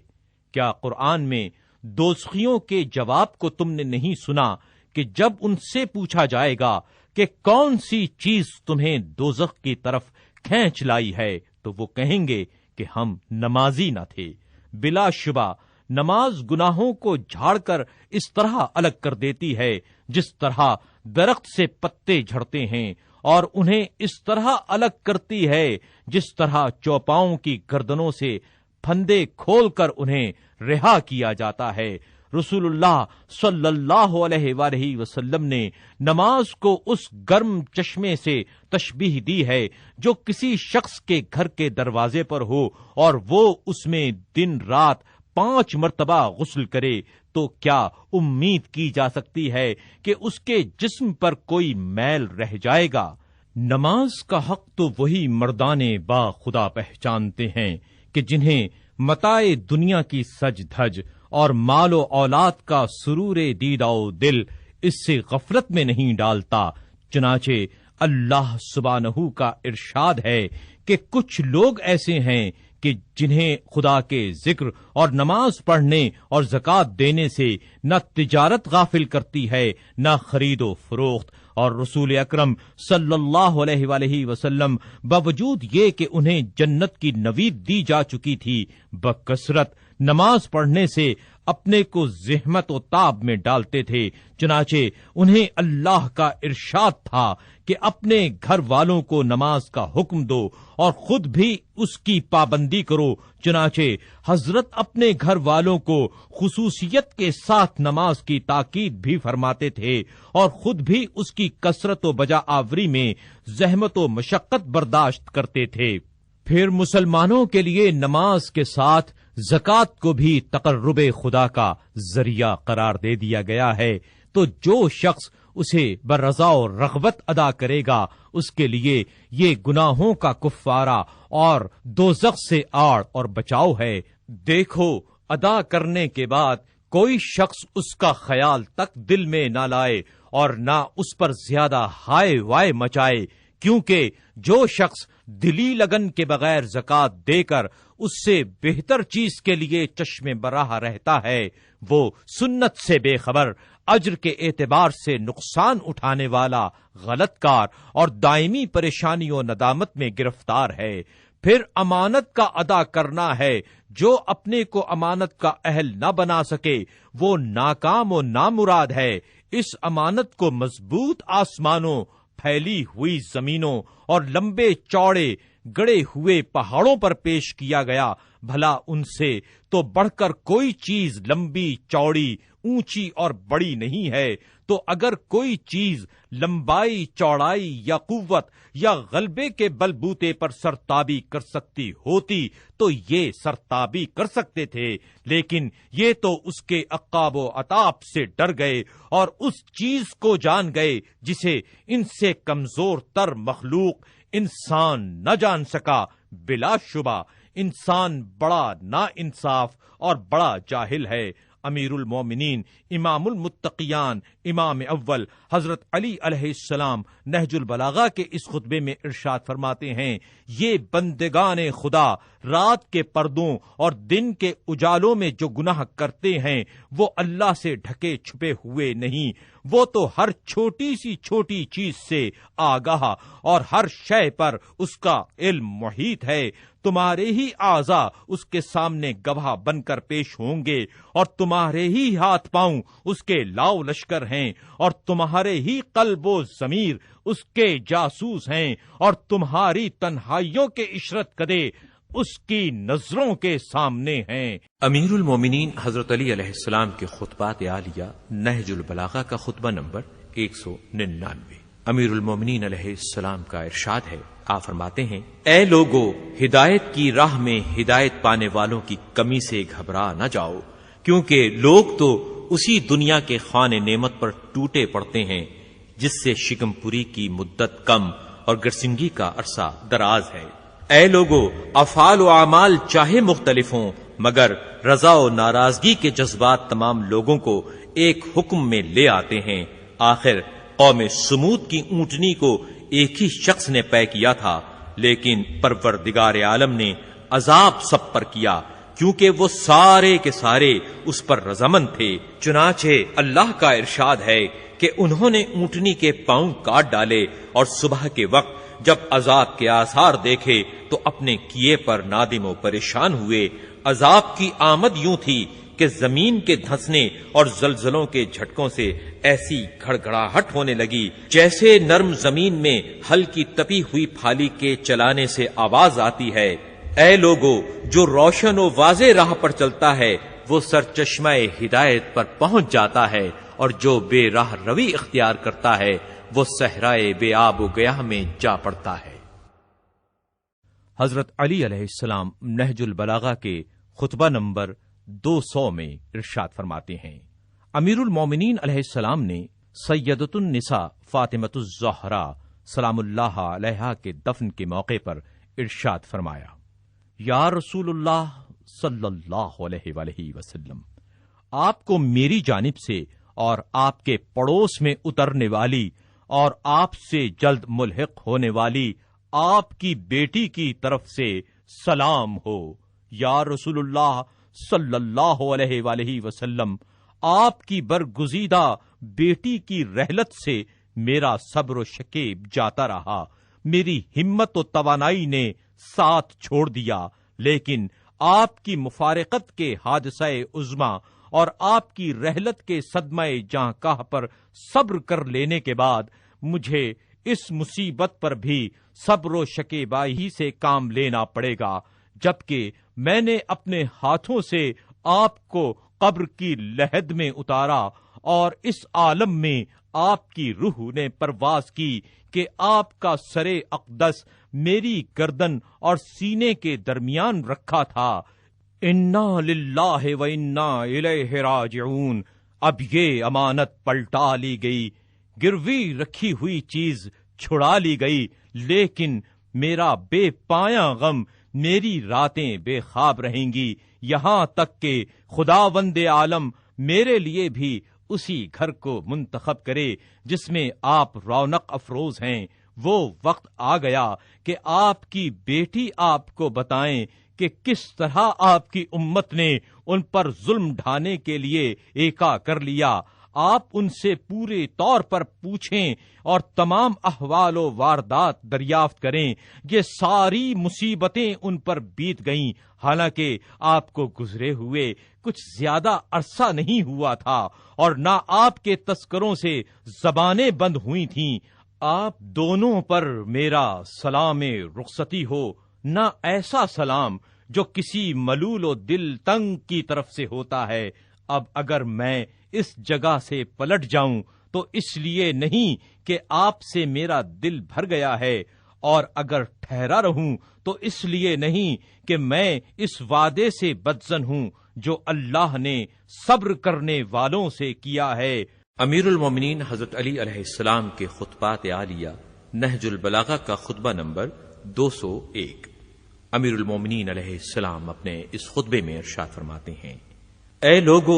کیا قرآن میں دوزخیوں کے جواب کو تم نے نہیں سنا کہ جب ان سے پوچھا جائے گا کہ کون سی چیز تمہیں دوزخ کی طرف کھینچ لائی ہے تو وہ کہیں گے کہ ہم نمازی نہ تھے۔ بلا شبہ نماز گناہوں کو جھاڑ کر اس طرح الگ کر دیتی ہے جس طرح درخت سے پتے جھڑتے ہیں، اور انہیں اس طرح الگ کرتی ہے جس طرح چوپاؤں کی گردنوں سے پھندے کھول کر انہیں رہا کیا جاتا ہے۔ رسول اللہ صلی اللہ علیہ وآلہ وسلم نے نماز کو اس گرم چشمے سے تشبیہ دی ہے جو کسی شخص کے گھر کے دروازے پر ہو اور وہ اس میں دن رات 5 مرتبہ غسل کرے، تو کیا امید کی جا سکتی ہے کہ اس کے جسم پر کوئی میل رہ جائے گا؟ نماز کا حق تو وہی مردان با خدا پہچانتے ہیں کہ جنہیں متاع دنیا کی سج دھج اور مال و اولاد کا سرور دیدہ و دل اس سے غفلت میں نہیں ڈالتا۔ چنانچہ اللہ سبحانہ کا ارشاد ہے کہ کچھ لوگ ایسے ہیں کہ جنہیں خدا کے ذکر اور نماز پڑھنے اور زکوٰۃ دینے سے نہ تجارت غافل کرتی ہے نہ خرید و فروخت، اور رسول اکرم صلی اللہ علیہ وآلہ وسلم باوجود یہ کہ انہیں جنت کی نوید دی جا چکی تھی، بکثرت نماز پڑھنے سے اپنے کو زحمت و تاب میں ڈالتے تھے، چنانچہ انہیں اللہ کا ارشاد تھا کہ اپنے گھر والوں کو نماز کا حکم دو اور خود بھی اس کی پابندی کرو، چنانچہ حضرت اپنے گھر والوں کو خصوصیت کے ساتھ نماز کی تاکید بھی فرماتے تھے اور خود بھی اس کی کثرت و بجا آوری میں زحمت و مشقت برداشت کرتے تھے۔ پھر مسلمانوں کے لیے نماز کے ساتھ زکوٰۃ کو بھی تقرب خدا کا ذریعہ قرار دے دیا گیا ہے، تو جو شخص اسے برضا و رغبت ادا کرے گا اس کے لیے یہ گناہوں کا کفارہ اور دوزخ سے آڑ اور بچاؤ ہے۔ دیکھو، ادا کرنے کے بعد کوئی شخص اس کا خیال تک دل میں نہ لائے اور نہ اس پر زیادہ ہائے وائے مچائے، کیونکہ جو شخص دلی لگن کے بغیر زکوٰۃ دے کر اس سے بہتر چیز کے لیے چشم براہ رہتا ہے، وہ سنت سے بے خبر، اجر کے اعتبار سے نقصان اٹھانے والا، غلط کار اور دائمی پریشانی و ندامت میں گرفتار ہے۔ پھر امانت کا ادا کرنا ہے، جو اپنے کو امانت کا اہل نہ بنا سکے وہ ناکام و نامراد ہے۔ اس امانت کو مضبوط آسمانوں، پھیلی ہوئی زمینوں اور لمبے چوڑے گڑے ہوئے پہاڑوں پر پیش کیا گیا، بھلا ان سے تو بڑھ کر کوئی چیز لمبی چوڑی اونچی اور بڑی نہیں ہے، تو اگر کوئی چیز لمبائی چوڑائی یا قوت یا غلبے کے بلبوتے پر سرتابی کر سکتی ہوتی تو یہ سرتابی کر سکتے تھے، لیکن یہ تو اس کے عقاب و عتاب سے ڈر گئے اور اس چیز کو جان گئے جسے ان سے کمزور تر مخلوق انسان نہ جان سکا۔ بلا شبہ انسان بڑا نا انصاف اور بڑا جاہل ہے۔ امیر المومنین امام المتقیان امام اول حضرت علی علیہ السلام نہج البلاغہ کے اس خطبے میں ارشاد فرماتے ہیں، یہ بندگان خدا رات کے پردوں اور دن کے اجالوں میں جو گناہ کرتے ہیں وہ اللہ سے ڈھکے چھپے ہوئے نہیں، وہ تو ہر چھوٹی سی چھوٹی چیز سے آگاہ اور ہر شے پر اس کا علم محیط ہے۔ تمہارے ہی اعضاء اس کے سامنے گواہ بن کر پیش ہوں گے اور تمہارے ہی ہاتھ پاؤں اس کے لاؤ لشکر ہیں اور تمہارے ہی قلب و ضمیر اس کے جاسوس ہیں اور تمہاری تنہائیوں کے عشرت کدے اس کی نظروں کے سامنے ہیں۔ امیر المومنین حضرت علی علیہ السلام کے خطبات عالیہ نہج البلاغہ کا خطبہ نمبر 199۔ امیر المومنین علیہ السلام کا ارشاد ہے، آپ فرماتے ہیں، اے لوگو، ہدایت کی راہ میں ہدایت پانے والوں کی کمی سے گھبرا نہ جاؤ، کیونکہ لوگ تو اسی دنیا کے خوان نعمت پر ٹوٹے پڑتے ہیں جس سے شکم پوری کی مدت کم اور گرسنگی کا عرصہ دراز ہے۔ اے لوگو، افعال و اعمال چاہے مختلف ہوں مگر رضا و ناراضگی کے جذبات تمام لوگوں کو ایک حکم میں لے آتے ہیں۔ آخر قوم سمود کی اونٹنی کو ایک ہی شخص نے طے کیا تھا، لیکن پروردگار عالم نے عذاب سب پر کیا کیونکہ وہ سارے کے سارے اس پر رضامند تھے۔ چنانچہ اللہ کا ارشاد ہے کہ انہوں نے اونٹنی کے پاؤں کاٹ ڈالے اور صبح کے وقت جب عذاب کے آثار دیکھے تو اپنے کیے پر نادم و پریشان ہوئے۔ عذاب کی آمد یوں تھی کہ زمین کے دھنسنے اور زلزلوں کے جھٹکوں سے ایسی گھڑگھڑاہٹ ہونے لگی جیسے نرم زمین میں ہلکی تپی ہوئی پھالی کے چلانے سے آواز آتی ہے۔ اے لوگو، جو روشن و واضح راہ پر چلتا ہے وہ سرچشمہ ہدایت پر پہنچ جاتا ہے، اور جو بے راہ روی اختیار کرتا ہے وہ صحرائے بے آب و گیاہ میں جا پڑتا ہے۔ حضرت علی علیہ السلام نہج البلاغہ کے خطبہ نمبر 200 میں ارشاد فرماتے ہیں، امیر المومنین علیہ السلام نے سیدۃ النساء فاطمۃ الزہرا سلام اللہ علیہا کے دفن کے موقع پر ارشاد فرمایا، یا رسول اللہ صلی اللہ علیہ وآلہ وسلم، آپ کو میری جانب سے اور آپ کے پڑوس میں اترنے والی اور آپ سے جلد ملحق ہونے والی آپ کی بیٹی کی طرف سے سلام ہو۔ یا رسول اللہ صلی اللہ علیہ وآلہ وسلم، آپ کی برگزیدہ بیٹی کی رحلت سے میرا صبر و شکیب جاتا رہا، میری ہمت و توانائی نے ساتھ چھوڑ دیا، لیکن آپ کی مفارقت کے حادثہ عظما اور آپ کی رحلت کے صدمہ جاں کاہ پر صبر کر لینے کے بعد مجھے اس مصیبت پر بھی صبر و شکیبائی سے کام لینا پڑے گا، جبکہ میں نے اپنے ہاتھوں سے آپ کو قبر کی لحد میں اتارا اور اس عالم میں آپ کی روح نے پرواز کی کہ آپ کا سر اقدس میری گردن اور سینے کے درمیان رکھا تھا۔ انا للہ و انا الیہ راجعون۔ اب یہ امانت پلٹا لی گئی، گروی رکھی ہوئی چیز چھڑا لی گئی، لیکن میرا بے پایاں غم، میری راتیں بے خواب رہیں گی، یہاں تک کہ خداوند عالم میرے لیے بھی اسی گھر کو منتخب کرے جس میں آپ رونق افروز ہیں۔ وہ وقت آ گیا کہ آپ کی بیٹی آپ کو بتائیں کہ کس طرح آپ کی امت نے ان پر ظلم ڈھانے کے لیے ایکا کر لیا۔ آپ ان سے پورے طور پر پوچھیں اور تمام احوال و واردات دریافت کریں۔ یہ ساری مصیبتیں ان پر بیت گئیں، حالانکہ آپ کو گزرے ہوئے کچھ زیادہ عرصہ نہیں ہوا تھا اور نہ آپ کے تذکروں سے زبانیں بند ہوئی تھیں۔ آپ دونوں پر میرا سلام رخصتی ہو، نہ ایسا سلام جو کسی ملول و دل تنگ کی طرف سے ہوتا ہے۔ اب اگر میں اس جگہ سے پلٹ جاؤں تو اس لیے نہیں کہ آپ سے میرا دل بھر گیا ہے، اور اگر ٹھہرا رہوں تو اس لیے نہیں کہ میں اس وعدے سے بدظن ہوں جو اللہ نے صبر کرنے والوں سے کیا ہے۔ امیر المومنین حضرت علی علیہ السلام کے خطبات عالیہ نہج البلاغہ کا خطبہ نمبر 201۔ امیر المومنین علیہ السلام اپنے اس خطبے میں ارشاد فرماتے ہیں: اے لوگو،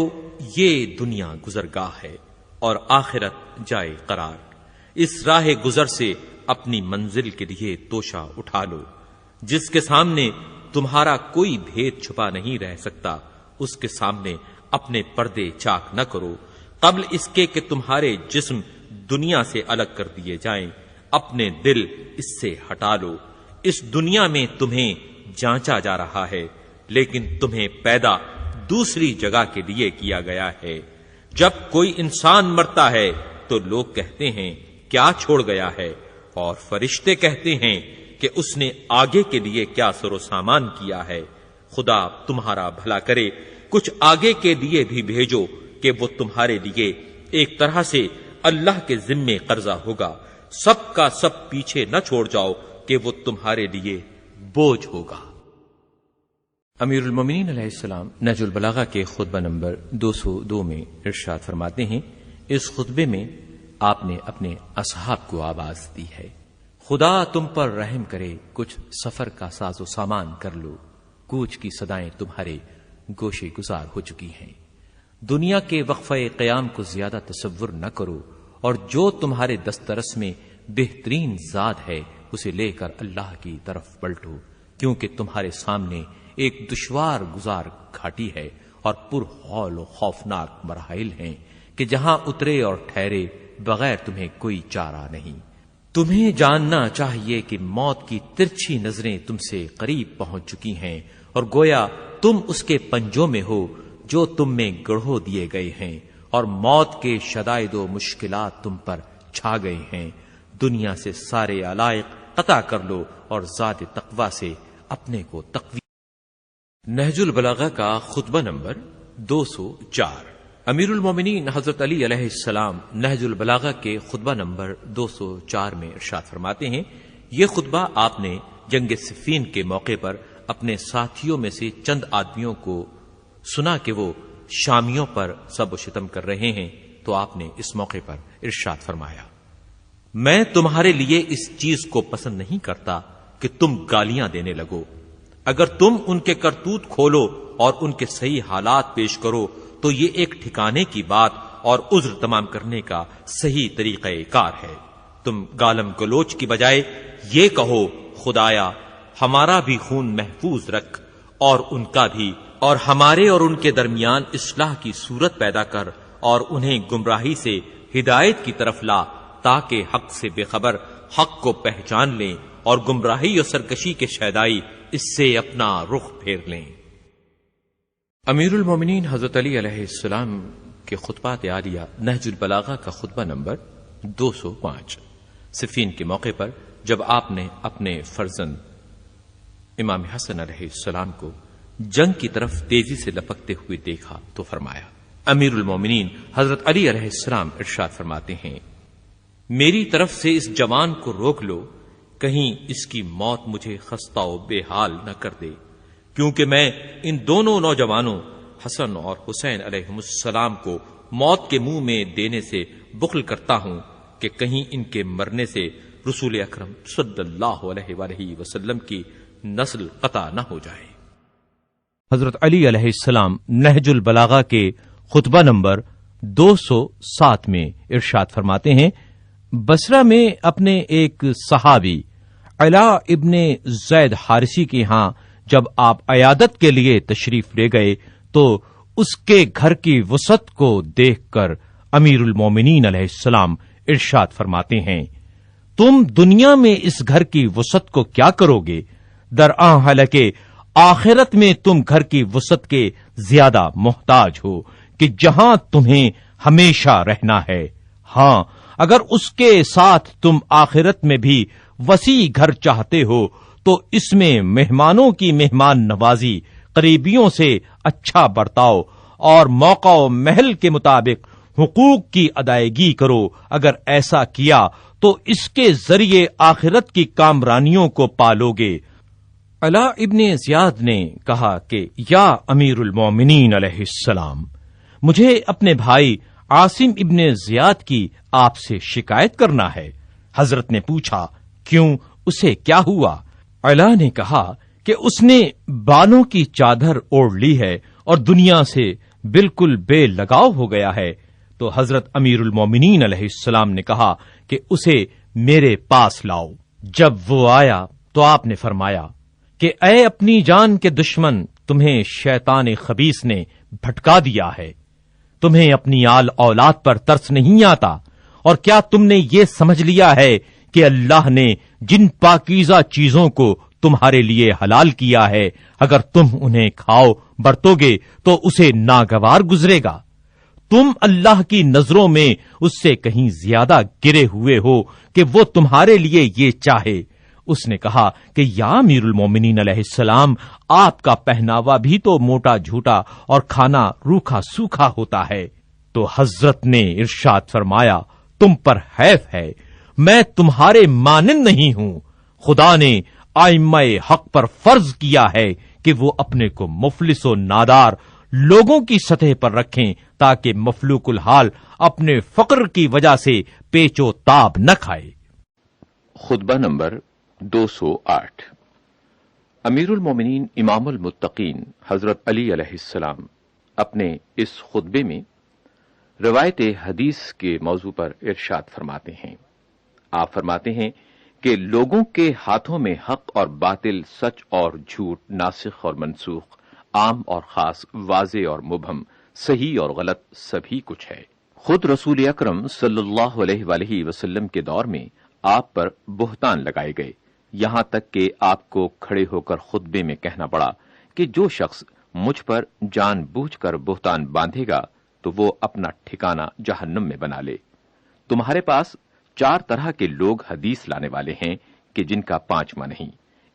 یہ دنیا گزرگاہ ہے اور آخرت جائے قرار۔ اس راہ گزر سے اپنی منزل کے لیے توشہ اٹھا لو۔ جس کے سامنے تمہارا کوئی بھید چھپا نہیں رہ سکتا، اس کے سامنے اپنے پردے چاک نہ کرو قبل اس کے کہ تمہارے جسم دنیا سے الگ کر دیے جائیں۔ اپنے دل اس سے ہٹا لو۔ اس دنیا میں تمہیں جانچا جا رہا ہے، لیکن تمہیں پیدا دوسری جگہ کے لیے کیا گیا ہے۔ جب کوئی انسان مرتا ہے تو لوگ کہتے ہیں کیا چھوڑ گیا ہے، اور فرشتے کہتے ہیں کہ اس نے آگے کے لیے کیا سر و سامان کیا ہے۔ خدا تمہارا بھلا کرے، کچھ آگے کے لیے بھی بھیجو کہ وہ تمہارے لیے ایک طرح سے اللہ کے ذمے قرضہ ہوگا۔ سب کا سب پیچھے نہ چھوڑ جاؤ کہ وہ تمہارے لیے بوجھ ہوگا۔ امیر المومنین علیہ السلام نہج البلاغہ کے خطبہ نمبر 202 میں ارشاد فرماتے ہیں: اس خطبے میں آپ نے اپنے اصحاب کو آواز دی ہے، خدا تم پر رحم کرے، کچھ سفر کا ساز و سامان کر لو، کوچ کی صدائیں تمہارے گوشے گزار ہو چکی ہیں۔ دنیا کے وقفہ قیام کو زیادہ تصور نہ کرو، اور جو تمہارے دسترس میں بہترین زاد ہے اسے لے کر اللہ کی طرف پلٹو، کیونکہ تمہارے سامنے ایک دشوار گزار گھاٹی ہے اور پر ہول و خوفناک مراحل ہیں کہ جہاں اترے اور ٹھہرے بغیر تمہیں کوئی چارہ نہیں۔ تمہیں جاننا چاہیے کہ موت کی ترچھی نظریں تم سے قریب پہنچ چکی ہیں، اور گویا تم اس کے پنجوں میں ہو جو تم میں گڑھو دیے گئے ہیں، اور موت کے شدائد و مشکلات تم پر چھا گئے ہیں۔ دنیا سے سارے علائق قطع کر لو اور ذات تقوی سے اپنے کو تقوی۔ نہج البلاغہ کا خطبہ نمبر 204۔ امیر المومنین حضرت علی علیہ السلام نہج البلاغہ کے خطبہ نمبر 204 میں ارشاد فرماتے ہیں: یہ خطبہ آپ نے جنگ صفین کے موقع پر اپنے ساتھیوں میں سے چند آدمیوں کو سنا کہ وہ شامیوں پر سب و شتم کر رہے ہیں، تو آپ نے اس موقع پر ارشاد فرمایا: میں تمہارے لیے اس چیز کو پسند نہیں کرتا کہ تم گالیاں دینے لگو۔ اگر تم ان کے کرتوت کھولو اور ان کے صحیح حالات پیش کرو تو یہ ایک ٹھکانے کی بات اور عذر تمام کرنے کا صحیح طریقہ کار ہے۔ تم گالم گلوچ کی بجائے یہ کہو، خدایا ہمارا بھی خون محفوظ رکھ اور ان کا بھی، اور ہمارے اور ان کے درمیان اصلاح کی صورت پیدا کر اور انہیں گمراہی سے ہدایت کی طرف لا، تاکہ حق سے بے خبر حق کو پہچان لیں اور گمراہی اور سرکشی کے شیدائی اس سے اپنا رخ پھیر لیں۔ امیر المومنین حضرت علی علیہ السلام کے خطبات عالیہ نہج البلاغہ کا خطبہ نمبر 205۔ صفین کے موقع پر جب آپ نے اپنے فرزند امام حسن علیہ السلام کو جنگ کی طرف تیزی سے لپکتے ہوئے دیکھا تو فرمایا۔ امیر المومنین حضرت علی علیہ السلام ارشاد فرماتے ہیں، میری طرف سے اس جوان کو روک لو، کہیں اس کی موت مجھے خستہ و بے حال نہ کر دے، کیونکہ میں ان دونوں نوجوانوں حسن اور حسین علیہ السلام کو موت کے منہ میں دینے سے بخل کرتا ہوں کہ کہیں ان کے مرنے سے رسول اکرم صلی اللہ علیہ وآلہ وسلم کی نسل قطع نہ ہو جائے۔ حضرت علی علیہ السلام نہج البلاغہ کے خطبہ نمبر 207 میں ارشاد فرماتے ہیں، بصرہ میں اپنے ایک صحابی علا ابن زید حارثی کے ہاں جب آپ عیادت کے لیے تشریف لے گئے تو اس کے گھر کی وسعت کو دیکھ کر امیر المومنین علیہ السلام ارشاد فرماتے ہیں، تم دنیا میں اس گھر کی وسعت کو کیا کرو گے؟ درآں حالانکہ آخرت میں تم گھر کی وسعت کے زیادہ محتاج ہو کہ جہاں تمہیں ہمیشہ رہنا ہے۔ ہاں، اگر اس کے ساتھ تم آخرت میں بھی وسیع گھر چاہتے ہو تو اس میں مہمانوں کی مہمان نوازی، قریبیوں سے اچھا برتاؤ اور موقع و محل کے مطابق حقوق کی ادائیگی کرو۔ اگر ایسا کیا تو اس کے ذریعے آخرت کی کامرانیوں کو پالو گے۔ علا ابن زیاد نے کہا کہ یا امیر المومنین علیہ السلام، مجھے اپنے بھائی عاصم ابن زیاد کی آپ سے شکایت کرنا ہے۔ حضرت نے پوچھا، کیوں، اسے کیا ہوا؟ علا نے کہا کہ اس نے بالوں کی چادر اوڑھ لی ہے اور دنیا سے بالکل بے لگاؤ ہو گیا ہے۔ تو حضرت امیر المومنین علیہ السلام نے کہا کہ اسے میرے پاس لاؤ۔ جب وہ آیا تو آپ نے فرمایا کہ اے اپنی جان کے دشمن، تمہیں شیطان خبیث نے بھٹکا دیا ہے، تمہیں اپنی آل اولاد پر ترس نہیں آتا، اور کیا تم نے یہ سمجھ لیا ہے کہ اللہ نے جن پاکیزہ چیزوں کو تمہارے لیے حلال کیا ہے اگر تم انہیں کھاؤ برتو گے تو اسے ناگوار گزرے گا؟ تم اللہ کی نظروں میں اس سے کہیں زیادہ گرے ہوئے ہو کہ وہ تمہارے لیے یہ چاہے۔ اس نے کہا کہ یا امیر المومنین علیہ السلام، آپ کا پہناوا بھی تو موٹا جھوٹا اور کھانا روکھا سوکھا ہوتا ہے۔ تو حضرت نے ارشاد فرمایا، تم پر حیف ہے، میں تمہارے مانند نہیں ہوں۔ خدا نے ائمہ حق پر فرض کیا ہے کہ وہ اپنے کو مفلس و نادار لوگوں کی سطح پر رکھیں تاکہ مفلوک الحال اپنے فقر کی وجہ سے پیچ و تاب نہ کھائے۔ خطبہ نمبر 208۔ امیر المومنین امام المتقین حضرت علی علیہ السلام اپنے اس خطبے میں روایت حدیث کے موضوع پر ارشاد فرماتے ہیں۔ آپ فرماتے ہیں کہ لوگوں کے ہاتھوں میں حق اور باطل، سچ اور جھوٹ، ناسخ اور منسوخ، عام اور خاص، واضح اور مبہم، صحیح اور غلط، سبھی کچھ ہے۔ خود رسول اکرم صلی اللہ علیہ وآلہ وسلم کے دور میں آپ پر بہتان لگائے گئے، یہاں تک کہ آپ کو کھڑے ہو کر خطبے میں کہنا پڑا کہ جو شخص مجھ پر جان بوجھ کر بہتان باندھے گا تو وہ اپنا ٹھکانہ جہنم میں بنا لے۔ تمہارے پاس 4 طرح کے لوگ حدیث لانے والے ہیں کہ جن کا 5واں نہیں۔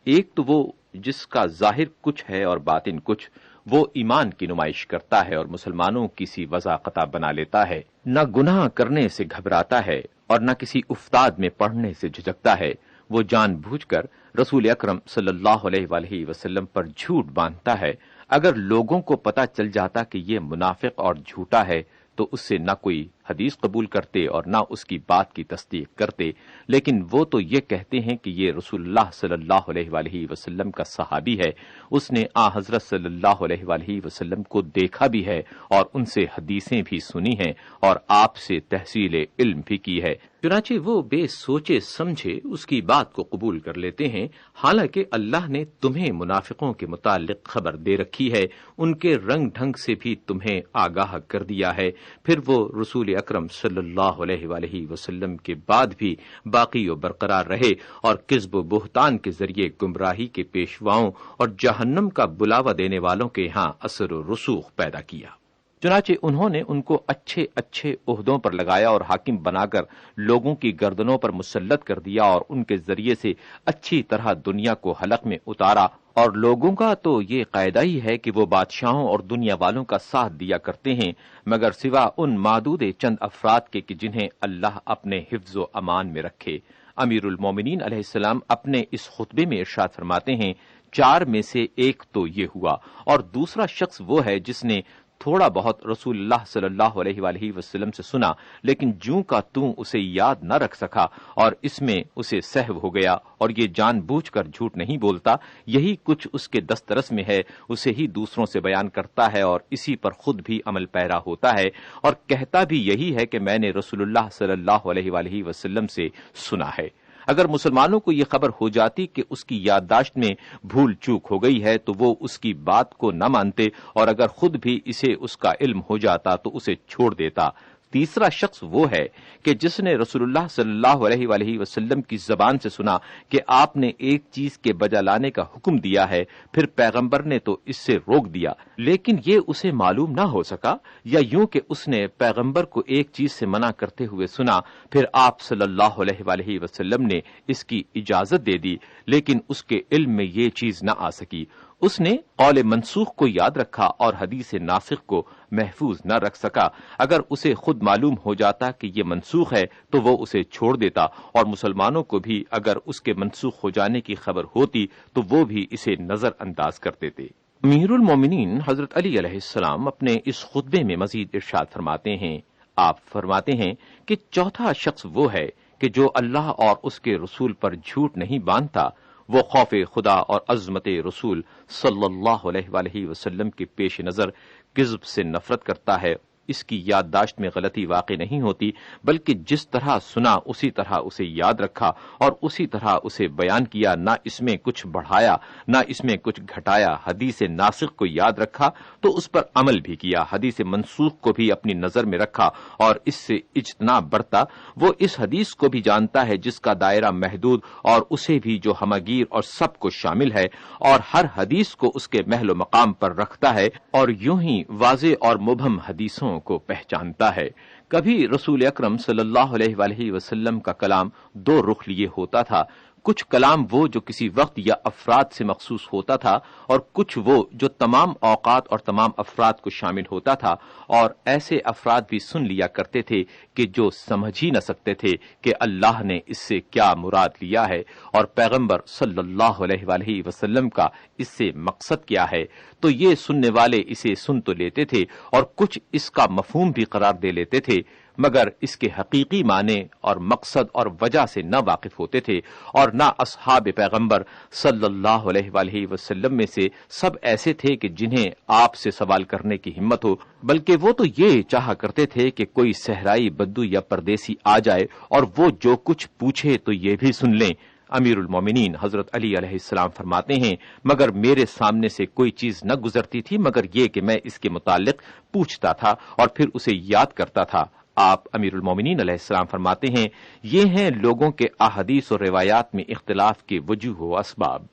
ایک تو وہ جس کا ظاہر کچھ ہے اور باطن کچھ، وہ ایمان کی نمائش کرتا ہے اور مسلمانوں کسی وضاقتہ بنا لیتا ہے، نہ گناہ کرنے سے گھبراتا ہے اور نہ کسی افتاد میں پڑھنے سے جھجکتا ہے۔ وہ جان بوجھ کر رسول اکرم صلی اللہ علیہ وآلہ وسلم پر جھوٹ باندھتا ہے۔ اگر لوگوں کو پتہ چل جاتا کہ یہ منافق اور جھوٹا ہے تو اس سے نہ کوئی حدیث قبول کرتے اور نہ اس کی بات کی تصدیق کرتے، لیکن وہ تو یہ کہتے ہیں کہ یہ رسول اللہ صلی اللہ علیہ وآلہ وسلم کا صحابی ہے، اس نے آن حضرت صلی اللہ علیہ وآلہ وسلم کو دیکھا بھی ہے اور ان سے حدیثیں بھی سنی ہیں اور آپ سے تحصیل علم بھی کی ہے۔ چنانچہ وہ بے سوچے سمجھے اس کی بات کو قبول کر لیتے ہیں، حالانکہ اللہ نے تمہیں منافقوں کے متعلق خبر دے رکھی ہے، ان کے رنگ ڈھنگ سے بھی تمہیں آگاہ کر دیا ہے۔ پھر وہ رسول اکرم صلی اللہ علیہ وآلہ وسلم کے بعد بھی باقی و برقرار رہے اور کذب و بہتان کے ذریعے گمراہی کے پیشواؤں اور جہنم کا بلاوا دینے والوں کے ہاں اثر و رسوخ پیدا کیا۔ چنانچہ انہوں نے ان کو اچھے اچھے عہدوں پر لگایا اور حاکم بنا کر لوگوں کی گردنوں پر مسلط کر دیا اور ان کے ذریعے سے اچھی طرح دنیا کو حلق میں اتارا، اور لوگوں کا تو یہ قاعدہ ہی ہے کہ وہ بادشاہوں اور دنیا والوں کا ساتھ دیا کرتے ہیں مگر سوا ان معدود چند افراد کے کہ جنہیں اللہ اپنے حفظ و امان میں رکھے۔ امیر المومنین علیہ السلام اپنے اس خطبے میں ارشاد فرماتے ہیں، 4 میں سے ایک تو یہ ہوا، اور دوسرا شخص وہ ہے جس نے تھوڑا بہت رسول اللہ صلی اللہ علیہ وآلہ وسلم سے سنا لیکن جوں کا توں اسے یاد نہ رکھ سکا اور اس میں اسے سہو ہو گیا، اور یہ جان بوجھ کر جھوٹ نہیں بولتا، یہی کچھ اس کے دسترس میں ہے، اسے ہی دوسروں سے بیان کرتا ہے اور اسی پر خود بھی عمل پیرا ہوتا ہے، اور کہتا بھی یہی ہے کہ میں نے رسول اللہ صلی اللہ علیہ وآلہ وسلم سے سنا ہے۔ اگر مسلمانوں کو یہ خبر ہو جاتی کہ اس کی یادداشت میں بھول چوک ہو گئی ہے تو وہ اس کی بات کو نہ مانتے، اور اگر خود بھی اسے اس کا علم ہو جاتا تو اسے چھوڑ دیتا۔ تیسرا شخص وہ ہے کہ جس نے رسول اللہ صلی اللہ علیہ وآلہ وسلم کی زبان سے سنا کہ آپ نے ایک چیز کے بجا لانے کا حکم دیا ہے، پھر پیغمبر نے تو اس سے روک دیا لیکن یہ اسے معلوم نہ ہو سکا، یا یوں کہ اس نے پیغمبر کو ایک چیز سے منع کرتے ہوئے سنا، پھر آپ صلی اللہ علیہ وآلہ وسلم نے اس کی اجازت دے دی لیکن اس کے علم میں یہ چیز نہ آ سکی۔ اس نے قول منسوخ کو یاد رکھا اور حدیث ناسخ کو محفوظ نہ رکھ سکا۔ اگر اسے خود معلوم ہو جاتا کہ یہ منسوخ ہے تو وہ اسے چھوڑ دیتا، اور مسلمانوں کو بھی اگر اس کے منسوخ ہو جانے کی خبر ہوتی تو وہ بھی اسے نظر انداز کر دیتے۔ امیر المومنین حضرت علی علیہ السلام اپنے اس خطبے میں مزید ارشاد فرماتے ہیں، آپ فرماتے ہیں کہ چوتھا شخص وہ ہے کہ جو اللہ اور اس کے رسول پر جھوٹ نہیں باندھتا، وہ خوف خدا اور عظمت رسول صلی اللہ علیہ وآلہ وسلم کے پیش نظر کذب سے نفرت کرتا ہے۔ اس کی یادداشت میں غلطی واقع نہیں ہوتی بلکہ جس طرح سنا اسی طرح اسے یاد رکھا اور اسی طرح اسے بیان کیا، نہ اس میں کچھ بڑھایا نہ اس میں کچھ گھٹایا۔ حدیث ناسخ کو یاد رکھا تو اس پر عمل بھی کیا، حدیث منسوخ کو بھی اپنی نظر میں رکھا اور اس سے اجتناب برتا۔ وہ اس حدیث کو بھی جانتا ہے جس کا دائرہ محدود اور اسے بھی جو ہمگیر اور سب کو شامل ہے، اور ہر حدیث کو اس کے محل و مقام پر رکھتا ہے اور یوں ہی واضح اور مبہم حدیثوں کو پہچانتا ہے۔ کبھی رسول اکرم صلی اللہ علیہ وآلہ وسلم کا کلام 2 رخ لیے ہوتا تھا، کچھ کلام وہ جو کسی وقت یا افراد سے مخصوص ہوتا تھا، اور کچھ وہ جو تمام اوقات اور تمام افراد کو شامل ہوتا تھا، اور ایسے افراد بھی سن لیا کرتے تھے کہ جو سمجھ ہی نہ سکتے تھے کہ اللہ نے اس سے کیا مراد لیا ہے اور پیغمبر صلی اللہ علیہ وآلہ وسلم کا اس سے مقصد کیا ہے، تو یہ سننے والے اسے سن تو لیتے تھے اور کچھ اس کا مفہوم بھی قرار دے لیتے تھے، مگر اس کے حقیقی معنی اور مقصد اور وجہ سے نہ واقف ہوتے تھے، اور نہ اصحاب پیغمبر صلی اللہ علیہ وآلہ وسلم میں سے سب ایسے تھے کہ جنہیں آپ سے سوال کرنے کی ہمت ہو، بلکہ وہ تو یہ چاہا کرتے تھے کہ کوئی صحرائی بدو یا پردیسی آ جائے اور وہ جو کچھ پوچھے تو یہ بھی سن لیں۔ امیر المومنین حضرت علی علیہ السلام فرماتے ہیں، مگر میرے سامنے سے کوئی چیز نہ گزرتی تھی مگر یہ کہ میں اس کے متعلق پوچھتا تھا اور پھر اسے یاد کرتا تھا۔ آپ امیر المومنین علیہ السلام فرماتے ہیں، یہ ہیں لوگوں کے احادیث اور روایات میں اختلاف کے وجوہ و اسباب۔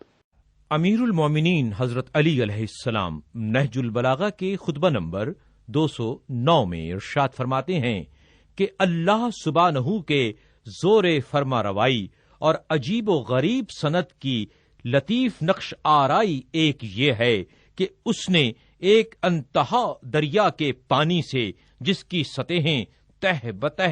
امیر المومنین حضرت علی علیہ السلام نہج البلاغہ کے خطبہ نمبر 209 میں ارشاد فرماتے ہیں کہ اللہ سبحانہ کے زور فرما روائی اور عجیب و غریب سند کی لطیف نقش آرائی ایک یہ ہے کہ اس نے ایک انتہا دریا کے پانی سے جس کی سطحیں تہ بتہ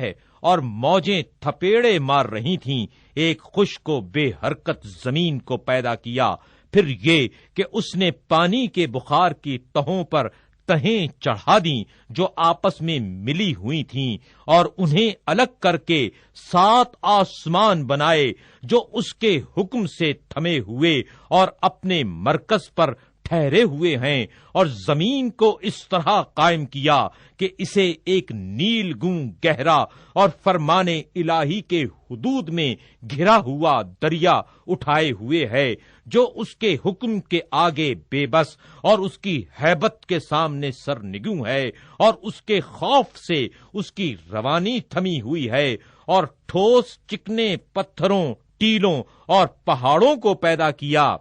اور موجیں تھپیڑے مار رہی تھیں، ایک خشک و بے حرکت زمین کو پیدا کیا، پھر یہ کہ اس نے پانی کے بخار کی تہوں پر تہیں چڑھا دیں جو آپس میں ملی ہوئی تھیں، اور انہیں الگ کر کے 7 آسمان بنائے جو اس کے حکم سے تھمے ہوئے اور اپنے مرکز پر ٹھہرے ہوئے ہیں اور زمین کو اس طرح قائم کیا کہ اسے ایک نیل گوں گہرا اور فرمان الہی کے حدود میں گھرا ہوا دریا اٹھائے ہوئے ہے، جو اس کے حکم کے آگے بے بس اور اس کی ہیبت کے سامنے سرنگوں ہے، اور اس کے خوف سے اس کی روانی تھمی ہوئی ہے، اور ٹھوس چکنے پتھروں، ٹیلوں اور پہاڑوں کو پیدا کیا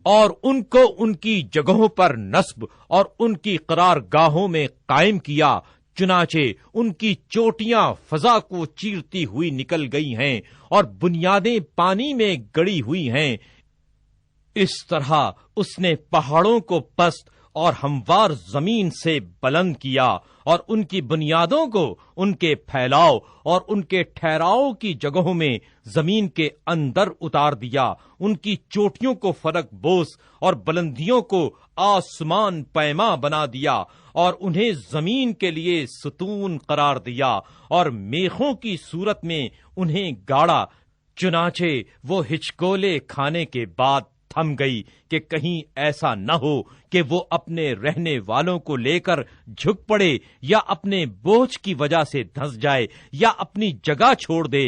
اور ان کو ان کی جگہوں پر نصب اور ان کی قرار گاہوں میں قائم کیا، چنانچہ ان کی چوٹیاں فضا کو چیرتی ہوئی نکل گئی ہیں اور بنیادیں پانی میں گڑی ہوئی ہیں۔ اس طرح اس نے پہاڑوں کو پست اور ہموار زمین سے بلند کیا اور ان کی بنیادوں کو ان کے پھیلاؤ اور ان کے ٹھہراؤ کی جگہوں میں زمین کے اندر اتار دیا، ان کی چوٹیوں کو فلک بوس اور بلندیوں کو آسمان پیما بنا دیا، اور انہیں زمین کے لیے ستون قرار دیا اور میخوں کی صورت میں انہیں گاڑا، چنانچہ وہ ہچکولے کھانے کے بعد تھم گئی کہ کہیں ایسا نہ ہو کہ وہ اپنے رہنے والوں کو لے کر جھک پڑے یا اپنے بوجھ کی وجہ سے دھنس جائے یا اپنی جگہ چھوڑ دے۔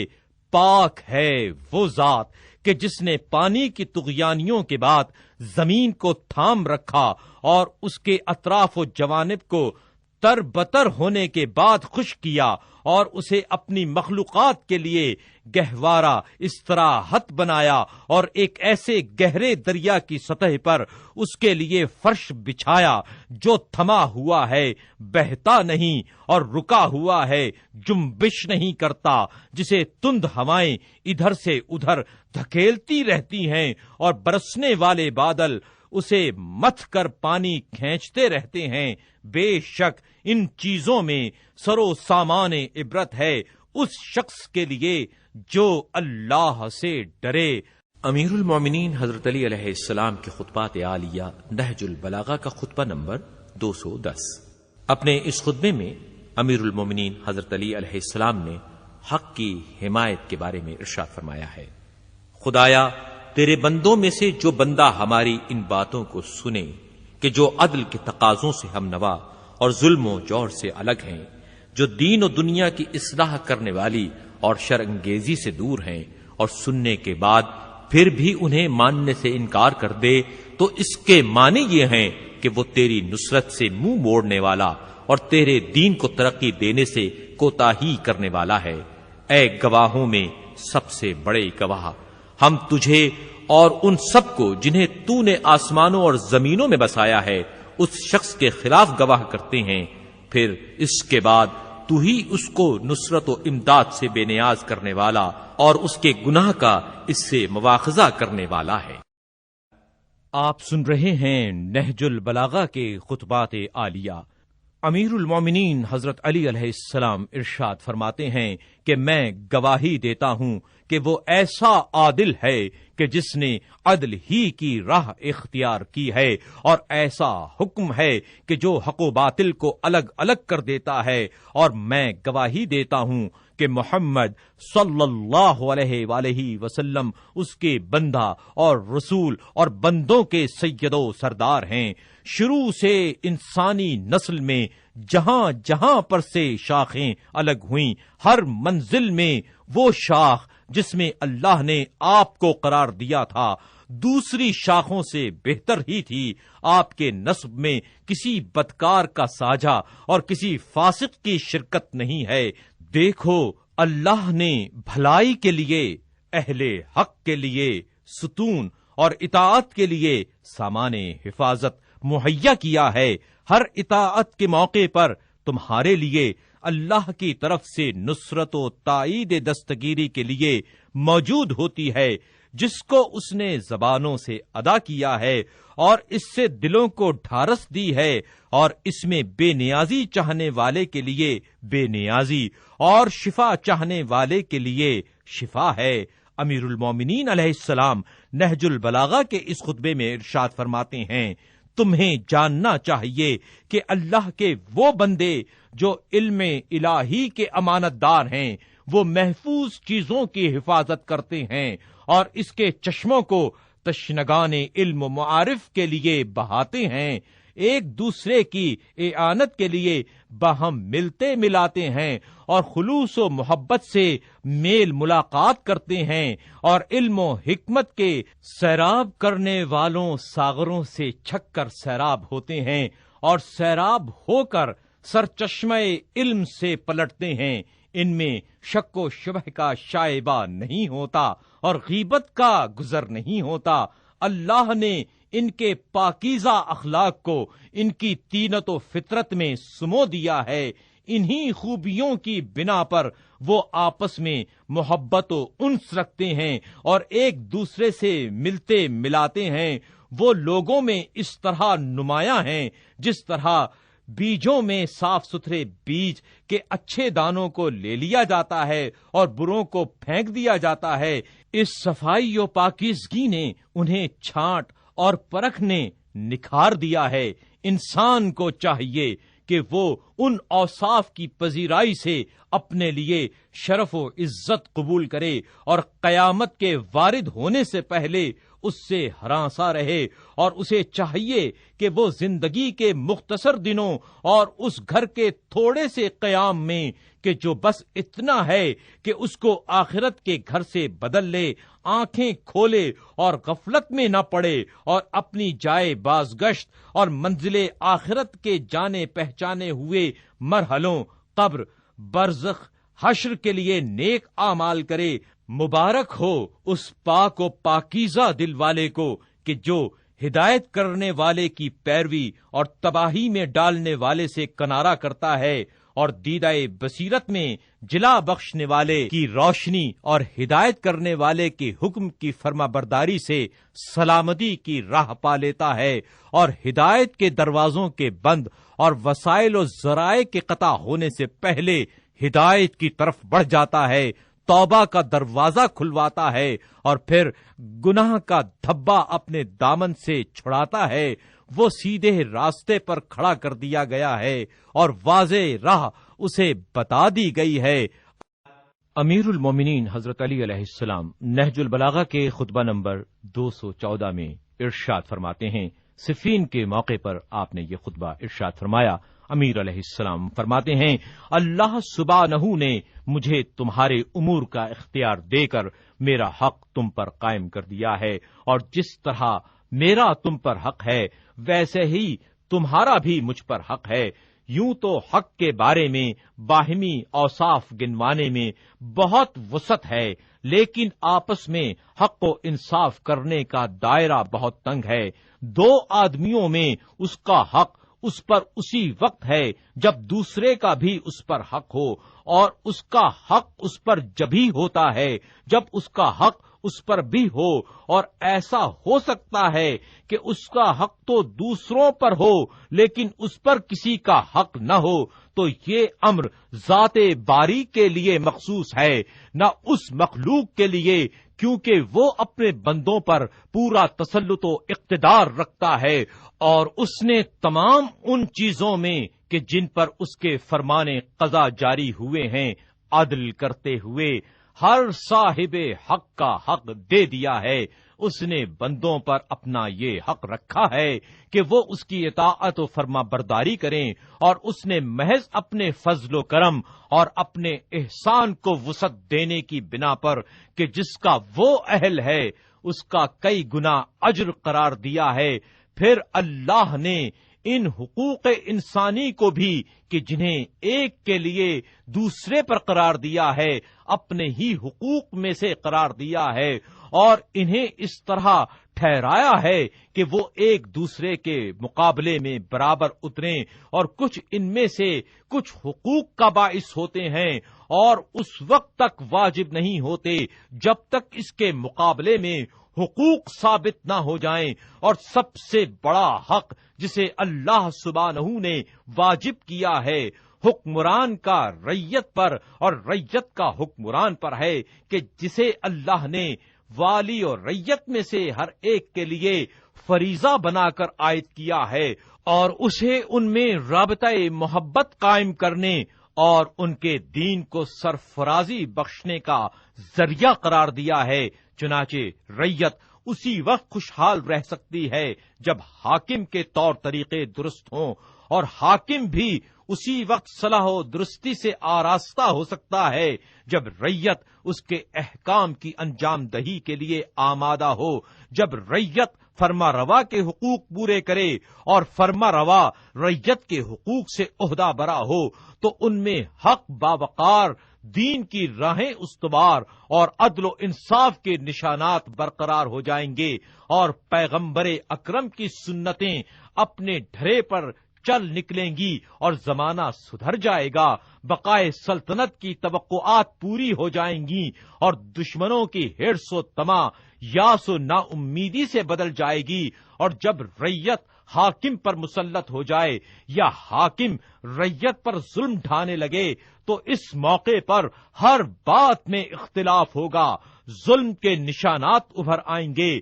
پاک ہے وہ ذات کہ جس نے پانی کی طغیانیوں کے بعد زمین کو تھام رکھا اور اس کے اطراف و جوانب کو تر بتر ہونے کے بعد خشک کیا، اور اسے اپنی مخلوقات کے لیے گہوارہ استراحت بنایا، اور ایک ایسے گہرے دریا کی سطح پر اس کے لیے فرش بچھایا جو تھما ہوا ہے، بہتا نہیں، اور رکا ہوا ہے، جنبش نہیں کرتا، جسے تند ہوائیں ادھر سے ادھر دھکیلتی رہتی ہیں اور برسنے والے بادل اسے متھ کر پانی کھینچتے رہتے ہیں۔ بے شک ان چیزوں میں سرو سامان عبرت ہے اس شخص کے لیے جو اللہ سے ڈرے۔ امیر المومنین حضرت علی علیہ السلام کے خطبات عالیہ نہج البلاغہ کا خطبہ نمبر 210۔ اپنے اس خطبے میں امیر المومنین حضرت علی علیہ السلام نے حق کی حمایت کے بارے میں ارشاد فرمایا ہے: خدایا، تیرے بندوں میں سے جو بندہ ہماری ان باتوں کو سنے کہ جو عدل کے تقاضوں سے ہم نوا اور ظلم و جور سے الگ ہیں، جو دین و دنیا کی اصلاح کرنے والی اور شر انگیزی سے دور ہیں، اور سننے کے بعد پھر بھی انہیں ماننے سے انکار کر دے، تو اس کے معنی یہ ہیں کہ وہ تیری نصرت سے منہ موڑنے والا اور تیرے دین کو ترقی دینے سے کوتاہی کرنے والا ہے۔ اے گواہوں میں سب سے بڑے گواہ، ہم تجھے اور ان سب کو جنہیں تو نے آسمانوں اور زمینوں میں بسایا ہے اس شخص کے خلاف گواہ کرتے ہیں، پھر اس کے بعد تو ہی اس کو نصرت و امداد سے بے نیاز کرنے والا اور اس کے گناہ کا اس سے مواخذہ کرنے والا ہے۔ آپ سن رہے ہیں نہج البلاغہ کے خطبات عالیہ۔ امیر المومنین حضرت علی علیہ السلام ارشاد فرماتے ہیں کہ میں گواہی دیتا ہوں کہ وہ ایسا عادل ہے کہ جس نے عدل ہی کی راہ اختیار کی ہے، اور ایسا حکم ہے کہ جو حق و باطل کو الگ الگ کر دیتا ہے، اور میں گواہی دیتا ہوں کہ محمد صلی اللہ علیہ وآلہ وسلم اس کے بندہ اور رسول اور بندوں کے سید و سردار ہیں۔ شروع سے انسانی نسل میں جہاں جہاں پر سے شاخیں الگ ہوئیں، ہر منزل میں وہ شاخ جس میں اللہ نے آپ کو قرار دیا تھا دوسری شاخوں سے بہتر ہی تھی۔ آپ کے نسب میں کسی بدکار کا ساجھا اور کسی فاسق کی شرکت نہیں ہے۔ دیکھو، اللہ نے بھلائی کے لیے، اہل حق کے لیے ستون اور اطاعت کے لیے سامان حفاظت مہیا کیا ہے۔ ہر اطاعت کے موقع پر تمہارے لیے اللہ کی طرف سے نصرت و تائید دستگیری کے لیے موجود ہوتی ہے، جس کو اس نے زبانوں سے ادا کیا ہے اور اس سے دلوں کو ڈھارس دی ہے، اور اس میں بے نیازی چاہنے والے کے لیے بے نیازی اور شفا چاہنے والے کے لیے شفا ہے۔ امیر المومنین علیہ السلام نہج البلاغہ کے اس خطبے میں ارشاد فرماتے ہیں: تمہیں جاننا چاہیے کہ اللہ کے وہ بندے جو علم الہی کے امانت دار ہیں، وہ محفوظ چیزوں کی حفاظت کرتے ہیں اور اس کے چشموں کو تشنگان علم و معارف کے لیے بہاتے ہیں، ایک دوسرے کی اعانت کے لیے باہم ملتے ملاتے ہیں اور خلوص و محبت سے میل ملاقات کرتے ہیں، اور علم و حکمت کے سیراب کرنے والوں ساغروں سے چھک کر سیراب ہوتے ہیں، اور سیراب ہو کر سرچشمہ علم سے پلٹتے ہیں۔ ان میں شک و شبہ کا شائبہ نہیں ہوتا اور غیبت کا گزر نہیں ہوتا۔ اللہ نے ان کے پاکیزہ اخلاق کو ان کی طینت و فطرت میں سمو دیا ہے۔ انہی خوبیوں کی بنا پر وہ آپس میں محبت و انس رکھتے ہیں اور ایک دوسرے سے ملتے ملاتے ہیں۔ وہ لوگوں میں اس طرح نمایاں ہیں جس طرح بیجوں میں صاف ستھرے بیج کے اچھے دانوں کو لے لیا جاتا ہے اور بروں کو پھینک دیا جاتا ہے۔ اس صفائی و پاکیزگی نے انہیں چھانٹ اور پرکھ نے نکھار دیا ہے۔ انسان کو چاہیے کہ وہ ان اوصاف کی پذیرائی سے اپنے لیے شرف و عزت قبول کرے اور قیامت کے وارد ہونے سے پہلے اس سے ہراساں رہے، اور اسے چاہیے کہ وہ زندگی کے مختصر دنوں اور اس گھر کے تھوڑے سے قیام میں کہ جو بس اتنا ہے کہ اس کو آخرت کے گھر سے بدل لے، آنکھیں کھولے اور غفلت میں نہ پڑے، اور اپنی جائے بازگشت اور منزل آخرت کے جانے پہچانے ہوئے مرحلوں قبر، برزخ، حشر کے لیے نیک اعمال کرے۔ مبارک ہو اس پاک و پاکیزہ دل والے کو کہ جو ہدایت کرنے والے کی پیروی اور تباہی میں ڈالنے والے سے کنارہ کرتا ہے، اور دیدہ بصیرت میں جلا بخشنے والے کی روشنی اور ہدایت کرنے والے کے حکم کی فرما برداری سے سلامتی کی راہ پا لیتا ہے، اور ہدایت کے دروازوں کے بند اور وسائل و ذرائع کے قطع ہونے سے پہلے ہدایت کی طرف بڑھ جاتا ہے، توبہ کا دروازہ کھلواتا ہے، اور پھر گناہ کا دھبا اپنے دامن سے چھڑاتا ہے۔ وہ سیدھے راستے پر کھڑا کر دیا گیا ہے اور واضح راہ اسے بتا دی گئی ہے۔ امیر المومنین حضرت علی علیہ السلام نہج البلاغہ کے خطبہ نمبر 214 میں ارشاد فرماتے ہیں، صفین کے موقع پر آپ نے یہ خطبہ ارشاد فرمایا۔ امیر علیہ السلام فرماتے ہیں، اللہ سبحانہ نے مجھے تمہارے امور کا اختیار دے کر میرا حق تم پر قائم کر دیا ہے، اور جس طرح میرا تم پر حق ہے ویسے ہی تمہارا بھی مجھ پر حق ہے۔ یوں تو حق کے بارے میں باہمی اوصاف گنوانے میں بہت وسعت ہے، لیکن آپس میں حق و انصاف کرنے کا دائرہ بہت تنگ ہے۔ دو آدمیوں میں اس کا حق اس پر اسی وقت ہے جب دوسرے کا بھی اس پر حق ہو، اور اس کا حق اس پر جبھی ہوتا ہے جب اس کا حق اس پر بھی ہو، اور ایسا ہو سکتا ہے کہ اس کا حق تو دوسروں پر ہو لیکن اس پر کسی کا حق نہ ہو، تو یہ امر ذات باری کے لیے مخصوص ہے، نہ اس مخلوق کے لیے، کیونکہ وہ اپنے بندوں پر پورا تسلط و اقتدار رکھتا ہے، اور اس نے تمام ان چیزوں میں کہ جن پر اس کے فرمان قضا جاری ہوئے ہیں عدل کرتے ہوئے ہر صاحب حق کا حق دے دیا ہے۔ اس نے بندوں پر اپنا یہ حق رکھا ہے کہ وہ اس کی اطاعت و فرما برداری کریں، اور اس نے محض اپنے فضل و کرم اور اپنے احسان کو وسعت دینے کی بنا پر کہ جس کا وہ اہل ہے اس کا کئی گنا اجر قرار دیا ہے۔ پھر اللہ نے ان حقوق انسانی کو بھی کہ جنہیں ایک کے لیے دوسرے پر قرار دیا ہے اپنے ہی حقوق میں سے قرار دیا ہے، اور انہیں اس طرح ٹھہرایا ہے کہ وہ ایک دوسرے کے مقابلے میں برابر اتریں، اور کچھ ان میں سے کچھ حقوق کا باعث ہوتے ہیں اور اس وقت تک واجب نہیں ہوتے جب تک اس کے مقابلے میں حقوق ثابت نہ ہو جائیں، اور سب سے بڑا حق جسے اللہ سبحانہ نے واجب کیا ہے حکمران کا ریت پر اور ریت کا حکمران پر ہے، کہ جسے اللہ نے والی اور ریت میں سے ہر ایک کے لیے فریضہ بنا کر عائد کیا ہے، اور اسے ان میں رابطہ محبت قائم کرنے اور ان کے دین کو سرفرازی بخشنے کا ذریعہ قرار دیا ہے۔ چنانچہ ریت اسی وقت خوشحال رہ سکتی ہے جب حاکم کے طور طریقے درست ہوں، اور حاکم بھی اسی وقت صلاح و درستی سے آراستہ ہو سکتا ہے جب ریت اس کے احکام کی انجام دہی کے لیے آمادہ ہو، جب ریت فرما روا کے حقوق پورے کرے اور فرما روا ریت کے حقوق سے عہدہ برا ہو، تو ان میں حق باوقار، دین کی راہیں استوار اور عدل و انصاف کے نشانات برقرار ہو جائیں گے، اور پیغمبر اکرم کی سنتیں اپنے ڈھرے پر چل نکلیں گی اور زمانہ سدھر جائے گا، بقائے سلطنت کی توقعات پوری ہو جائیں گی، اور دشمنوں کی حرص و طمع یاس و نا امیدی سے بدل جائے گی۔ اور جب ریت حاکم پر مسلط ہو جائے یا حاکم ریت پر ظلم ڈھانے لگے تو اس موقع پر ہر بات میں اختلاف ہوگا، ظلم کے نشانات ابھر آئیں گے،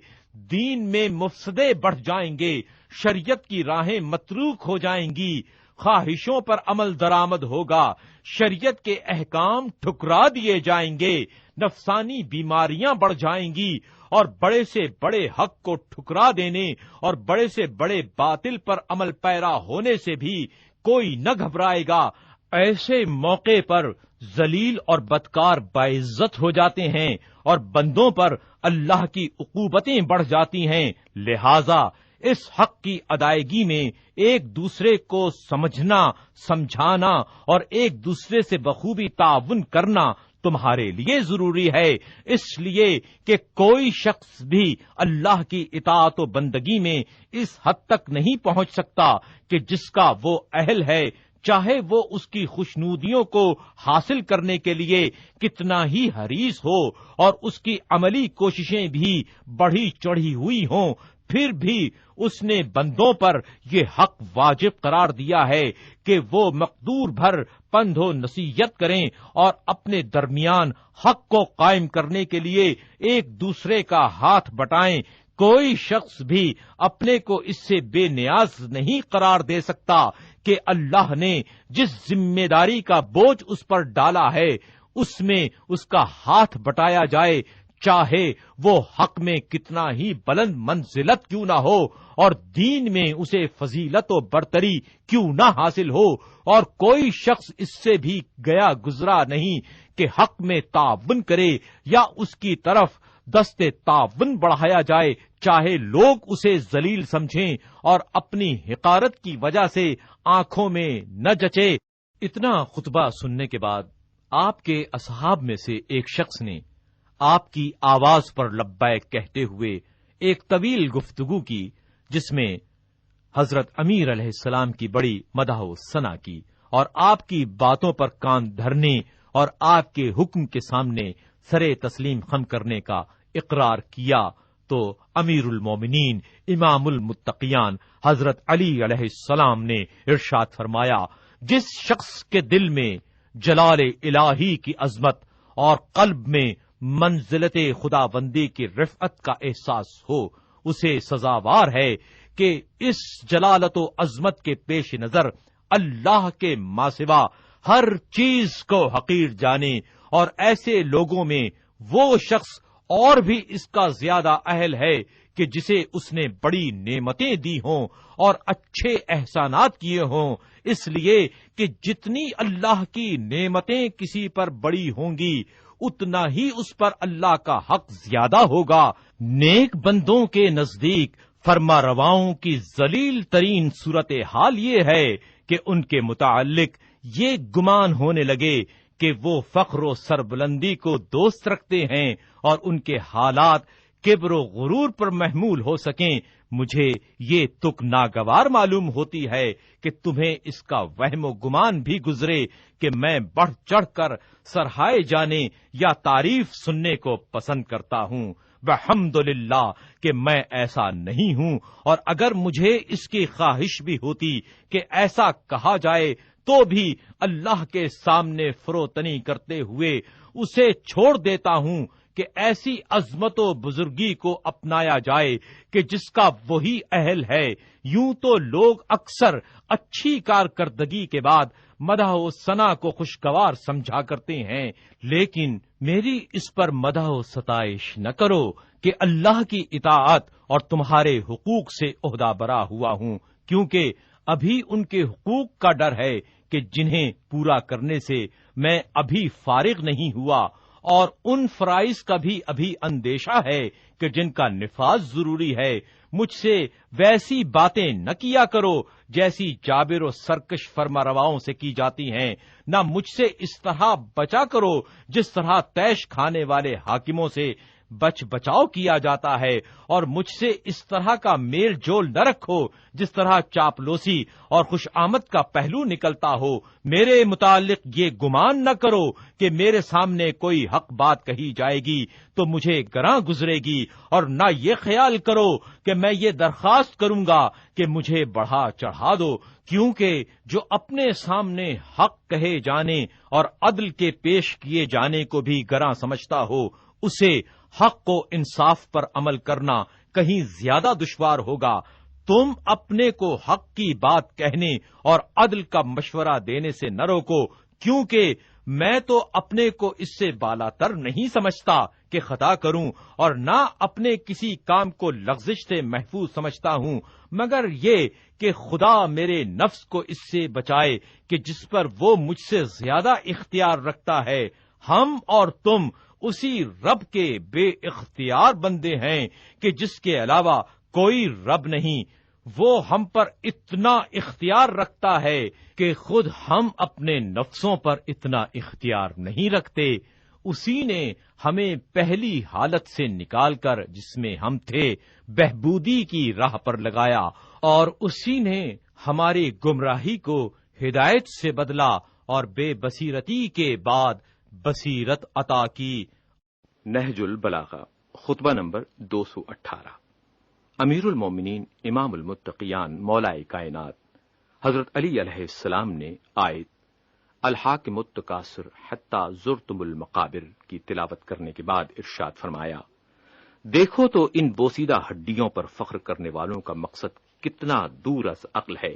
دین میں مفسدے بڑھ جائیں گے، شریعت کی راہیں متروک ہو جائیں گی، خواہشوں پر عمل درآمد ہوگا، شریعت کے احکام ٹھکرا دیے جائیں گے، نفسانی بیماریاں بڑھ جائیں گی، اور بڑے سے بڑے حق کو ٹھکرا دینے اور بڑے سے بڑے باطل پر عمل پیرا ہونے سے بھی کوئی نہ گھبرائے گا۔ ایسے موقع پر ذلیل اور بدکار باعزت ہو جاتے ہیں اور بندوں پر اللہ کی عقوبتیں بڑھ جاتی ہیں، لہذا اس حق کی ادائیگی میں ایک دوسرے کو سمجھنا، سمجھانا اور ایک دوسرے سے بخوبی تعاون کرنا تمہارے لیے ضروری ہے، اس لیے کہ کوئی شخص بھی اللہ کی اطاعت و بندگی میں اس حد تک نہیں پہنچ سکتا کہ جس کا وہ اہل ہے، چاہے وہ اس کی خوشنودیوں کو حاصل کرنے کے لیے کتنا ہی حریص ہو اور اس کی عملی کوششیں بھی بڑھی چڑھی ہوئی ہوں، پھر بھی اس نے بندوں پر یہ حق واجب قرار دیا ہے کہ وہ مقدور بھر پند و نصیحت کریں اور اپنے درمیان حق کو قائم کرنے کے لیے ایک دوسرے کا ہاتھ بٹائیں۔ کوئی شخص بھی اپنے کو اس سے بے نیاز نہیں قرار دے سکتا کہ اللہ نے جس ذمہ داری کا بوجھ اس پر ڈالا ہے اس میں اس کا ہاتھ بٹایا جائے، چاہے وہ حق میں کتنا ہی بلند منزلت کیوں نہ ہو اور دین میں اسے فضیلت و برتری کیوں نہ حاصل ہو، اور کوئی شخص اس سے بھی گیا گزرا نہیں کہ حق میں تعاون کرے یا اس کی طرف دست تعاون بڑھایا جائے، چاہے لوگ اسے ذلیل سمجھیں اور اپنی حقارت کی وجہ سے آنکھوں میں نہ جچے۔ اتنا خطبہ سننے کے بعد آپ کے اصحاب میں سے ایک شخص نے آپ کی آواز پر لبیک کہتے ہوئے ایک طویل گفتگو کی، جس میں حضرت امیر علیہ السلام کی بڑی مدح و ثنا کی اور آپ کی باتوں پر کان دھرنے اور آپ کے حکم کے سامنے سرے تسلیم خم کرنے کا اقرار کیا، تو امیر المومنین امام المتقیان حضرت علی علیہ السلام نے ارشاد فرمایا، جس شخص کے دل میں جلال الہی کی عظمت اور قلب میں منزلت خدا بندی کی رفعت کا احساس ہو، اسے سزاوار ہے کہ اس جلالت و عظمت کے پیش نظر اللہ کے ماں سوا ہر چیز کو حقیر جانے، اور ایسے لوگوں میں وہ شخص اور بھی اس کا زیادہ اہل ہے کہ جسے اس نے بڑی نعمتیں دی ہوں اور اچھے احسانات کیے ہوں، اس لیے کہ جتنی اللہ کی نعمتیں کسی پر بڑی ہوں گی اتنا ہی اس پر اللہ کا حق زیادہ ہوگا۔ نیک بندوں کے نزدیک فرما رواؤں کی ذلیل ترین صورتحال یہ ہے کہ ان کے متعلق یہ گمان ہونے لگے کہ وہ فخر و سربلندی کو دوست رکھتے ہیں اور ان کے حالات کبر و غرور پر محمول ہو سکیں۔ مجھے یہ تک ناگوار معلوم ہوتی ہے کہ تمہیں اس کا وہم و گمان بھی گزرے کہ میں بڑھ چڑھ کر سراہائے جانے یا تعریف سننے کو پسند کرتا ہوں۔ الحمدللہ کہ میں ایسا نہیں ہوں، اور اگر مجھے اس کی خواہش بھی ہوتی کہ ایسا کہا جائے تو بھی اللہ کے سامنے فروتنی کرتے ہوئے اسے چھوڑ دیتا ہوں کہ ایسی عظمت و بزرگی کو اپنایا جائے کہ جس کا وہی اہل ہے۔ یوں تو لوگ اکثر اچھی کارکردگی کے بعد مدح و ثنا کو خوشگوار سمجھا کرتے ہیں، لیکن میری اس پر مدح و ستائش نہ کرو کہ اللہ کی اطاعت اور تمہارے حقوق سے عہدہ برا ہوا ہوں، کیونکہ ابھی ان کے حقوق کا ڈر ہے کہ جنہیں پورا کرنے سے میں ابھی فارغ نہیں ہوا، اور ان فرائض کا بھی ابھی اندیشہ ہے کہ جن کا نفاذ ضروری ہے۔ مجھ سے ویسی باتیں نہ کیا کرو جیسی جابر و سرکش فرما رواؤں سے کی جاتی ہیں، نہ مجھ سے اس طرح بچا کرو جس طرح تیش کھانے والے حاکموں سے بچاؤ کیا جاتا ہے، اور مجھ سے اس طرح کا میل جول نہ رکھو جس طرح چاپلوسی اور خوش آمد کا پہلو نکلتا ہو۔ میرے متعلق یہ گمان نہ کرو کہ میرے سامنے کوئی حق بات کہی جائے گی تو مجھے گراں گزرے گی، اور نہ یہ خیال کرو کہ میں یہ درخواست کروں گا کہ مجھے بڑھا چڑھا دو، کیونکہ جو اپنے سامنے حق کہے جانے اور عدل کے پیش کیے جانے کو بھی گراں سمجھتا ہو، اسے حق و انصاف پر عمل کرنا کہیں زیادہ دشوار ہوگا۔ تم اپنے کو حق کی بات کہنے اور عدل کا مشورہ دینے سے نہ روکو، کیونکہ میں تو اپنے کو اس سے بالا تر نہیں سمجھتا کہ خطا کروں، اور نہ اپنے کسی کام کو لغزش سے محفوظ سمجھتا ہوں، مگر یہ کہ خدا میرے نفس کو اس سے بچائے کہ جس پر وہ مجھ سے زیادہ اختیار رکھتا ہے۔ ہم اور تم اسی رب کے بے اختیار بندے ہیں کہ جس کے علاوہ کوئی رب نہیں۔ وہ ہم پر اتنا اختیار رکھتا ہے کہ خود ہم اپنے نفسوں پر اتنا اختیار نہیں رکھتے۔ اسی نے ہمیں پہلی حالت سے نکال کر جس میں ہم تھے بہبودی کی راہ پر لگایا، اور اسی نے ہماری گمراہی کو ہدایت سے بدلا اور بے بصیرتی کے بعد بصیرت عطا کی۔ نہج البلاغہ، خطبہ نمبر 218۔ امیر المومنین امام المتقیان مولائے کائنات حضرت علی علیہ السلام نے آیت الحاکم التکاثر حتی زرتم المقابر کی تلاوت کرنے کے بعد ارشاد فرمایا، دیکھو تو ان بوسیدہ ہڈیوں پر فخر کرنے والوں کا مقصد کتنا دور از عقل ہے،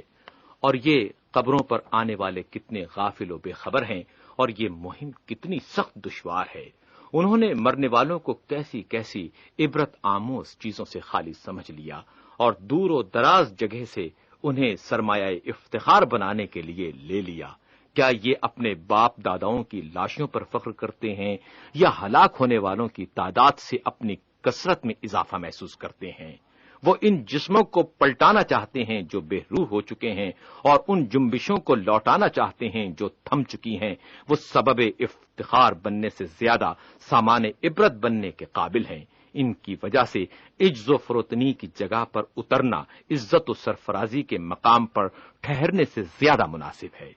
اور یہ قبروں پر آنے والے کتنے غافل و بے خبر ہیں، اور یہ مہم کتنی سخت دشوار ہے۔ انہوں نے مرنے والوں کو کیسی کیسی عبرت آموز چیزوں سے خالی سمجھ لیا، اور دور و دراز جگہ سے انہیں سرمایہ افتخار بنانے کے لیے لے لیا۔ کیا یہ اپنے باپ داداؤں کی لاشوں پر فخر کرتے ہیں، یا ہلاک ہونے والوں کی تعداد سے اپنی کثرت میں اضافہ محسوس کرتے ہیں؟ وہ ان جسموں کو پلٹانا چاہتے ہیں جو بے روح ہو چکے ہیں، اور ان جنبشوں کو لوٹانا چاہتے ہیں جو تھم چکی ہیں۔ وہ سبب افتخار بننے سے زیادہ سامان عبرت بننے کے قابل ہیں۔ ان کی وجہ سے عجز و فروتنی کی جگہ پر اترنا عزت و سرفرازی کے مقام پر ٹھہرنے سے زیادہ مناسب ہے۔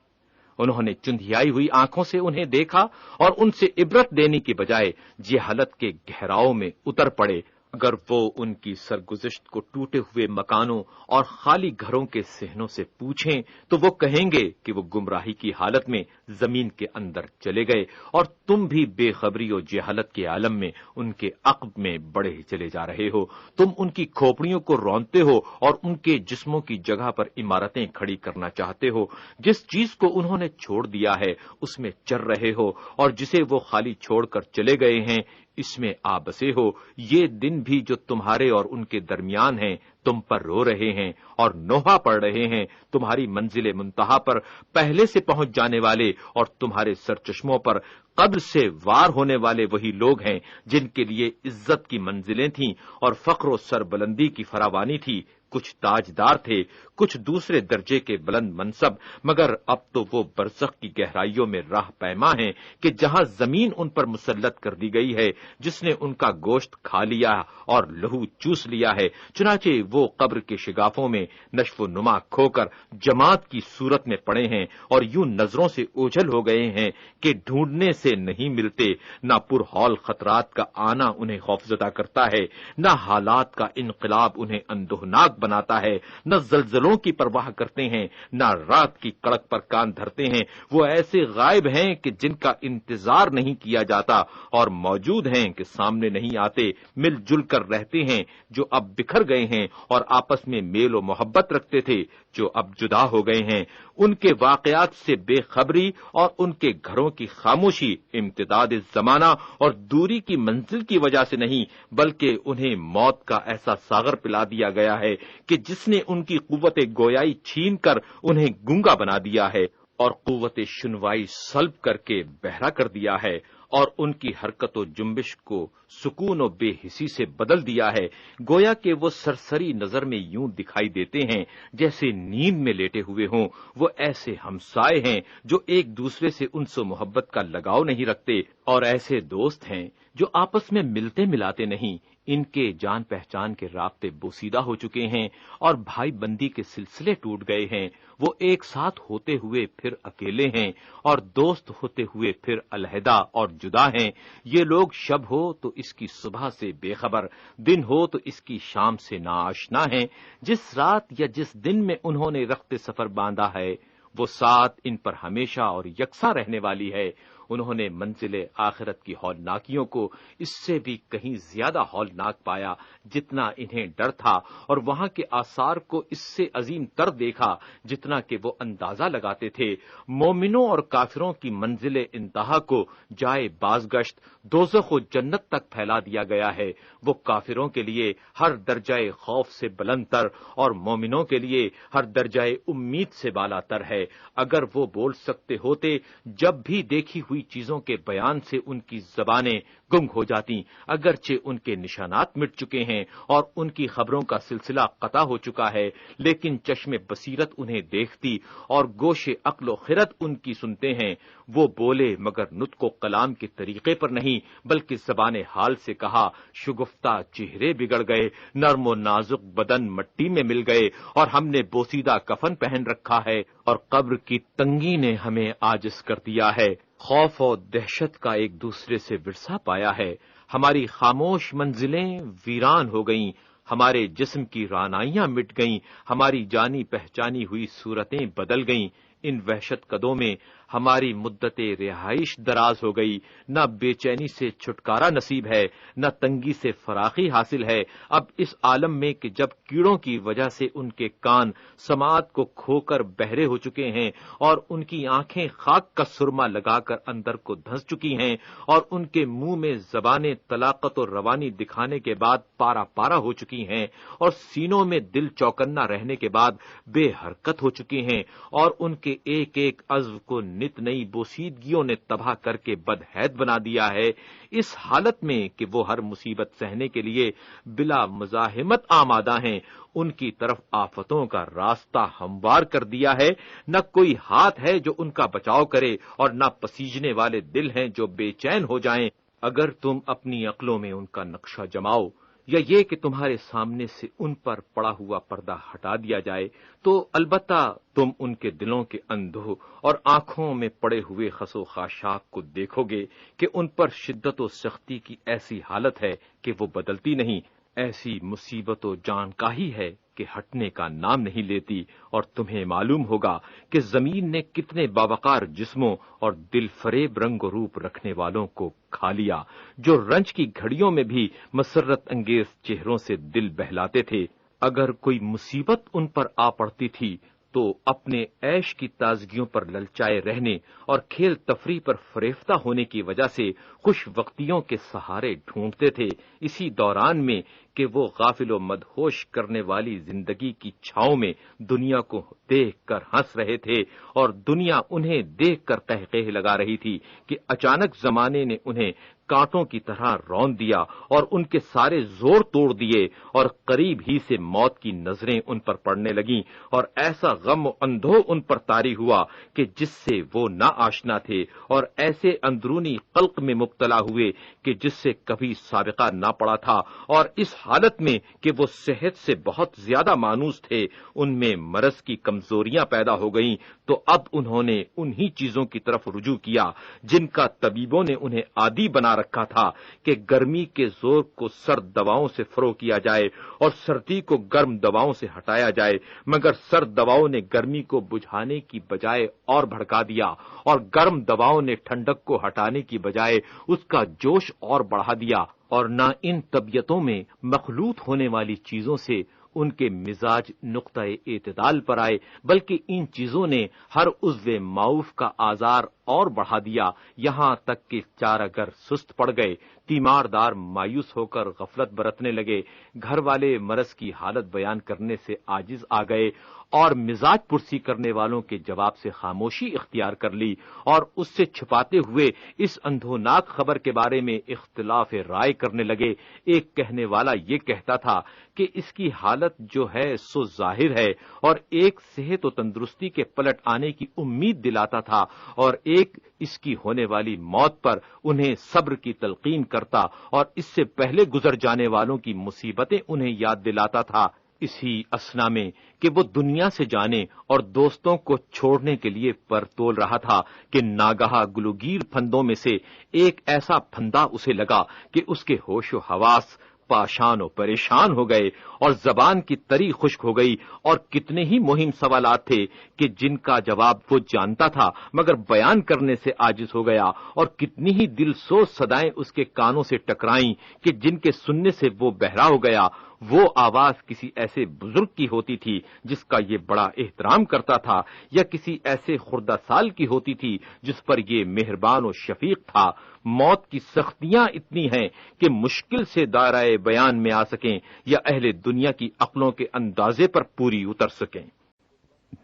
انہوں نے چندھیائی ہوئی آنکھوں سے انہیں دیکھا اور ان سے عبرت دینے کی بجائے جہالت کے گہراؤں میں اتر پڑے۔ اگر وہ ان کی سرگزشت کو ٹوٹے ہوئے مکانوں اور خالی گھروں کے صحنوں سے پوچھیں تو وہ کہیں گے کہ وہ گمراہی کی حالت میں زمین کے اندر چلے گئے، اور تم بھی بے خبری و جہالت کے عالم میں ان کے عقب میں بڑھے چلے جا رہے ہو۔ تم ان کی کھوپڑیوں کو رونتے ہو اور ان کے جسموں کی جگہ پر عمارتیں کھڑی کرنا چاہتے ہو۔ جس چیز کو انہوں نے چھوڑ دیا ہے اس میں چر رہے ہو، اور جسے وہ خالی چھوڑ کر چلے گئے ہیں اس میں آ بسے ہو۔ یہ دن بھی جو تمہارے اور ان کے درمیان ہیں تم پر رو رہے ہیں اور نوحہ پڑ رہے ہیں۔ تمہاری منزل منتہا پر پہلے سے پہنچ جانے والے اور تمہارے سرچشموں پر قبل سے وار ہونے والے وہی لوگ ہیں جن کے لیے عزت کی منزلیں تھیں اور فخر و سربلندی کی فراوانی تھی۔ کچھ تاجدار تھے، کچھ دوسرے درجے کے بلند منصب، مگر اب تو وہ برزخ کی گہرائیوں میں راہ پیما ہیں کہ جہاں زمین ان پر مسلط کر دی گئی ہے، جس نے ان کا گوشت کھا لیا اور لہو چوس لیا ہے۔ چنانچہ وہ قبر کے شگافوں میں نشو و نما کھو کر جماعت کی صورت میں پڑے ہیں اور یوں نظروں سے اوجھل ہو گئے ہیں کہ ڈھونڈنے سے نہیں ملتے۔ نہ پرہول خطرات کا آنا انہیں خوفزدہ کرتا ہے، نہ حالات کا انقلاب انہیں اندوہناک بناتا ہے، نہ زلزلوں کی پرواہ کرتے ہیں، نہ رات کی کڑک پر کان دھرتے ہیں۔ وہ ایسے غائب ہیں کہ جن کا انتظار نہیں کیا جاتا، اور موجود ہیں کہ سامنے نہیں آتے، مل جل کر رہتے ہیں جو اب بکھر گئے ہیں اور آپس میں میل و محبت رکھتے تھے جو اب جدا ہو گئے ہیں، ان کے واقعات سے بے خبری اور ان کے گھروں کی خاموشی امتداد زمانہ اور دوری کی منزل کی وجہ سے نہیں، بلکہ انہیں موت کا ایسا ساغر پلا دیا گیا ہے کہ جس نے ان کی قوت گویائی چھین کر انہیں گونگا بنا دیا ہے اور قوت شنوائی سلب کر کے بہرا کر دیا ہے، اور ان کی حرکت و جنبش کو سکون و بے حسی سے بدل دیا ہے، گویا کہ وہ سرسری نظر میں یوں دکھائی دیتے ہیں جیسے نیند میں لیٹے ہوئے ہوں۔ وہ ایسے ہمسائے ہیں جو ایک دوسرے سے انس و محبت کا لگاؤ نہیں رکھتے، اور ایسے دوست ہیں جو آپس میں ملتے ملاتے نہیں۔ ان کے جان پہچان کے رابطے بوسیدہ ہو چکے ہیں اور بھائی بندی کے سلسلے ٹوٹ گئے ہیں۔ وہ ایک ساتھ ہوتے ہوئے پھر اکیلے ہیں اور دوست ہوتے ہوئے پھر علیحدہ اور جدا ہیں۔ یہ لوگ شب ہو تو اس کی صبح سے بے خبر، دن ہو تو اس کی شام سے ناآشنا ہیں۔ جس رات یا جس دن میں انہوں نے رخت سفر باندھا ہے، وہ ساتھ ان پر ہمیشہ اور یکساں رہنے والی ہے۔ انہوں نے منزل آخرت کی ہولناکیوں کو اس سے بھی کہیں زیادہ ہولناک پایا جتنا انہیں ڈر تھا، اور وہاں کے آثار کو اس سے عظیم تر دیکھا جتنا کہ وہ اندازہ لگاتے تھے۔ مومنوں اور کافروں کی منزل انتہا کو جائے بازگشت دوزخ و جنت تک پھیلا دیا گیا ہے۔ وہ کافروں کے لیے ہر درجۂ خوف سے بلند تر اور مومنوں کے لیے ہر درجۂ امید سے بالا تر ہے۔ اگر وہ بول سکتے ہوتے، جب بھی دیکھی ہوئی چیزوں کے بیان سے ان کی زبانیں گنگ ہو جاتی، اگرچہ ان کے نشانات مٹ چکے ہیں اور ان کی خبروں کا سلسلہ قطع ہو چکا ہے، لیکن چشم بصیرت انہیں دیکھتی اور گوش عقل و خرد ان کی سنتے ہیں۔ وہ بولے مگر نطق و کلام کے طریقے پر نہیں، بلکہ زبان حال سے کہا۔ شگفتہ چہرے بگڑ گئے، نرم و نازک بدن مٹی میں مل گئے، اور ہم نے بوسیدہ کفن پہن رکھا ہے، اور قبر کی تنگی نے ہمیں عاجز کر دیا ہے۔ خوف اور دہشت کا ایک دوسرے سے ورثہ پایا ہے۔ ہماری خاموش منزلیں ویران ہو گئیں، ہمارے جسم کی رعنائیاں مٹ گئیں، ہماری جانی پہچانی ہوئی صورتیں بدل گئیں۔ ان وحشت قدوں میں ہماری مدت رہائش دراز ہو گئی۔ نہ بے چینی سے چھٹکارا نصیب ہے، نہ تنگی سے فراخی حاصل ہے۔ اب اس عالم میں کہ جب کیڑوں کی وجہ سے ان کے کان سماعت کو کھو کر بہرے ہو چکے ہیں، اور ان کی آنکھیں خاک کا سرما لگا کر اندر کو دھنس چکی ہیں، اور ان کے منہ میں زبانیں طلاقت و روانی دکھانے کے بعد پارا پارا ہو چکی ہیں، اور سینوں میں دل چوکنا رہنے کے بعد بے حرکت ہو چکی ہیں، اور ان کے ایک ایک عضو کو نت نئی بوسیدگیوں نے تباہ کر کے بدحید بنا دیا ہے، اس حالت میں کہ وہ ہر مصیبت سہنے کے لیے بلا مزاحمت آمادہ ہیں، ان کی طرف آفتوں کا راستہ ہموار کر دیا ہے۔ نہ کوئی ہاتھ ہے جو ان کا بچاؤ کرے، اور نہ پسیجنے والے دل ہیں جو بے چین ہو جائیں۔ اگر تم اپنی عقلوں میں ان کا نقشہ جماؤ، یا یہ کہ تمہارے سامنے سے ان پر پڑا ہوا پردہ ہٹا دیا جائے، تو البتہ تم ان کے دلوں کے اندھوں اور آنکھوں میں پڑے ہوئے خس و خاشاک کو دیکھو گے کہ ان پر شدت و سختی کی ایسی حالت ہے کہ وہ بدلتی نہیں۔ ایسی مصیبت و جانکاہی ہے کہ ہٹنے کا نام نہیں لیتی، اور تمہیں معلوم ہوگا کہ زمین نے کتنے باوقار جسموں اور دل فریب رنگ و روپ رکھنے والوں کو کھا لیا، جو رنج کی گھڑیوں میں بھی مسرت انگیز چہروں سے دل بہلاتے تھے۔ اگر کوئی مصیبت ان پر آ پڑتی تھی تو اپنے عیش کی تازگیوں پر للچائے رہنے اور کھیل تفریح پر فریفتہ ہونے کی وجہ سے خوش وقتیوں کے سہارے ڈھونڈتے تھے، اسی دوران میں کہ وہ غافل و مدہوش کرنے والی زندگی کی چھاؤں میں دنیا کو دیکھ کر ہنس رہے تھے، اور دنیا انہیں دیکھ کر قہقہے لگا رہی تھی کہ اچانک زمانے نے انہیں کانٹوں کی طرح رون دیا اور ان کے سارے زور توڑ دیے، اور قریب ہی سے موت کی نظریں ان پر پڑنے لگیں، اور ایسا غم و اندوہ ان پر طاری ہوا کہ جس سے وہ نہ آشنا تھے، اور ایسے اندرونی قلق میں مبتلا ہوئے کہ جس سے کبھی سابقہ نہ پڑا تھا، اور اس حالت میں کہ وہ صحت سے بہت زیادہ مانوس تھے، ان میں مرض کی کمزوریاں پیدا ہو گئیں۔ تو اب انہوں نے انہی چیزوں کی طرف رجوع کیا جن کا طبیبوں نے انہیں عادی بنا رکھا تھا کہ گرمی کے زور کو سرد دواؤں سے فروغ کیا جائے اور سردی کو گرم دواؤں سے ہٹایا جائے، مگر سرد دواؤں نے گرمی کو بجھانے کی بجائے اور بھڑکا دیا، اور گرم دواؤں نے ٹھنڈک کو ہٹانے کی بجائے اس کا جوش اور بڑھا دیا، اور نہ ان طبیعتوں میں مخلوط ہونے والی چیزوں سے ان کے مزاج نقطۂ اعتدال پر آئے، بلکہ ان چیزوں نے ہر عضو معروف کا آزار اور بڑھا دیا، یہاں تک کہ چارہ گر سست پڑ گئے، تیماردار مایوس ہو کر غفلت برتنے لگے، گھر والے مرض کی حالت بیان کرنے سے عاجز آ گئے اور مزاج پرسی کرنے والوں کے جواب سے خاموشی اختیار کر لی، اور اس سے چھپاتے ہوئے اس اندھوناک خبر کے بارے میں اختلاف رائے کرنے لگے۔ ایک کہنے والا یہ کہتا تھا کہ اس کی حالت جو ہے سو ظاہر ہے، اور ایک صحت و تندرستی کے پلٹ آنے کی امید دلاتا تھا، اور ایک اس کی ہونے والی موت پر انہیں صبر کی تلقین کرتا اور اس سے پہلے گزر جانے والوں کی مصیبتیں انہیں یاد دلاتا تھا۔ اسی اثنا میں کہ وہ دنیا سے جانے اور دوستوں کو چھوڑنے کے لیے پر تول رہا تھا کہ ناگہا گلوگیر پھندوں میں سے ایک ایسا پھندا اسے لگا کہ اس کے ہوش و حواس پاشان و پریشان ہو گئے اور زبان کی تری خشک ہو گئی، اور کتنے ہی مہم سوالات تھے کہ جن کا جواب وہ جانتا تھا مگر بیان کرنے سے عاجز ہو گیا، اور کتنی ہی دل سوز صدائیں اس کے کانوں سے ٹکرائیں کہ جن کے سننے سے وہ بہرا ہو گیا۔ وہ آواز کسی ایسے بزرگ کی ہوتی تھی جس کا یہ بڑا احترام کرتا تھا، یا کسی ایسے خردہ سال کی ہوتی تھی جس پر یہ مہربان و شفیق تھا۔ موت کی سختیاں اتنی ہیں کہ مشکل سے دائرہ بیان میں آ سکیں یا اہل دنیا کی عقلوں کے اندازے پر پوری اتر سکیں۔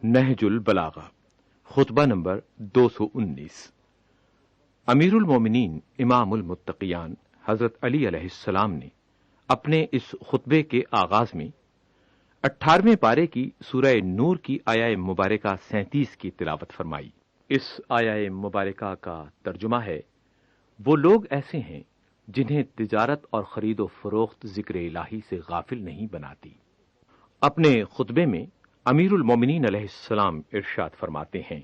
نہج البلاغہ، خطبہ نمبر 219۔ امیر المومنین امام المتقیان حضرت علی علیہ السلام نے اپنے اس خطبے کے آغاز میں 18ویں پارے کی سورہ نور کی آیہ مبارکہ 37 کی تلاوت فرمائی۔ اس آیہ مبارکہ کا ترجمہ ہے، وہ لوگ ایسے ہیں جنہیں تجارت اور خرید و فروخت ذکر الہی سے غافل نہیں بناتی۔ اپنے خطبے میں امیر المومنین علیہ السلام ارشاد فرماتے ہیں،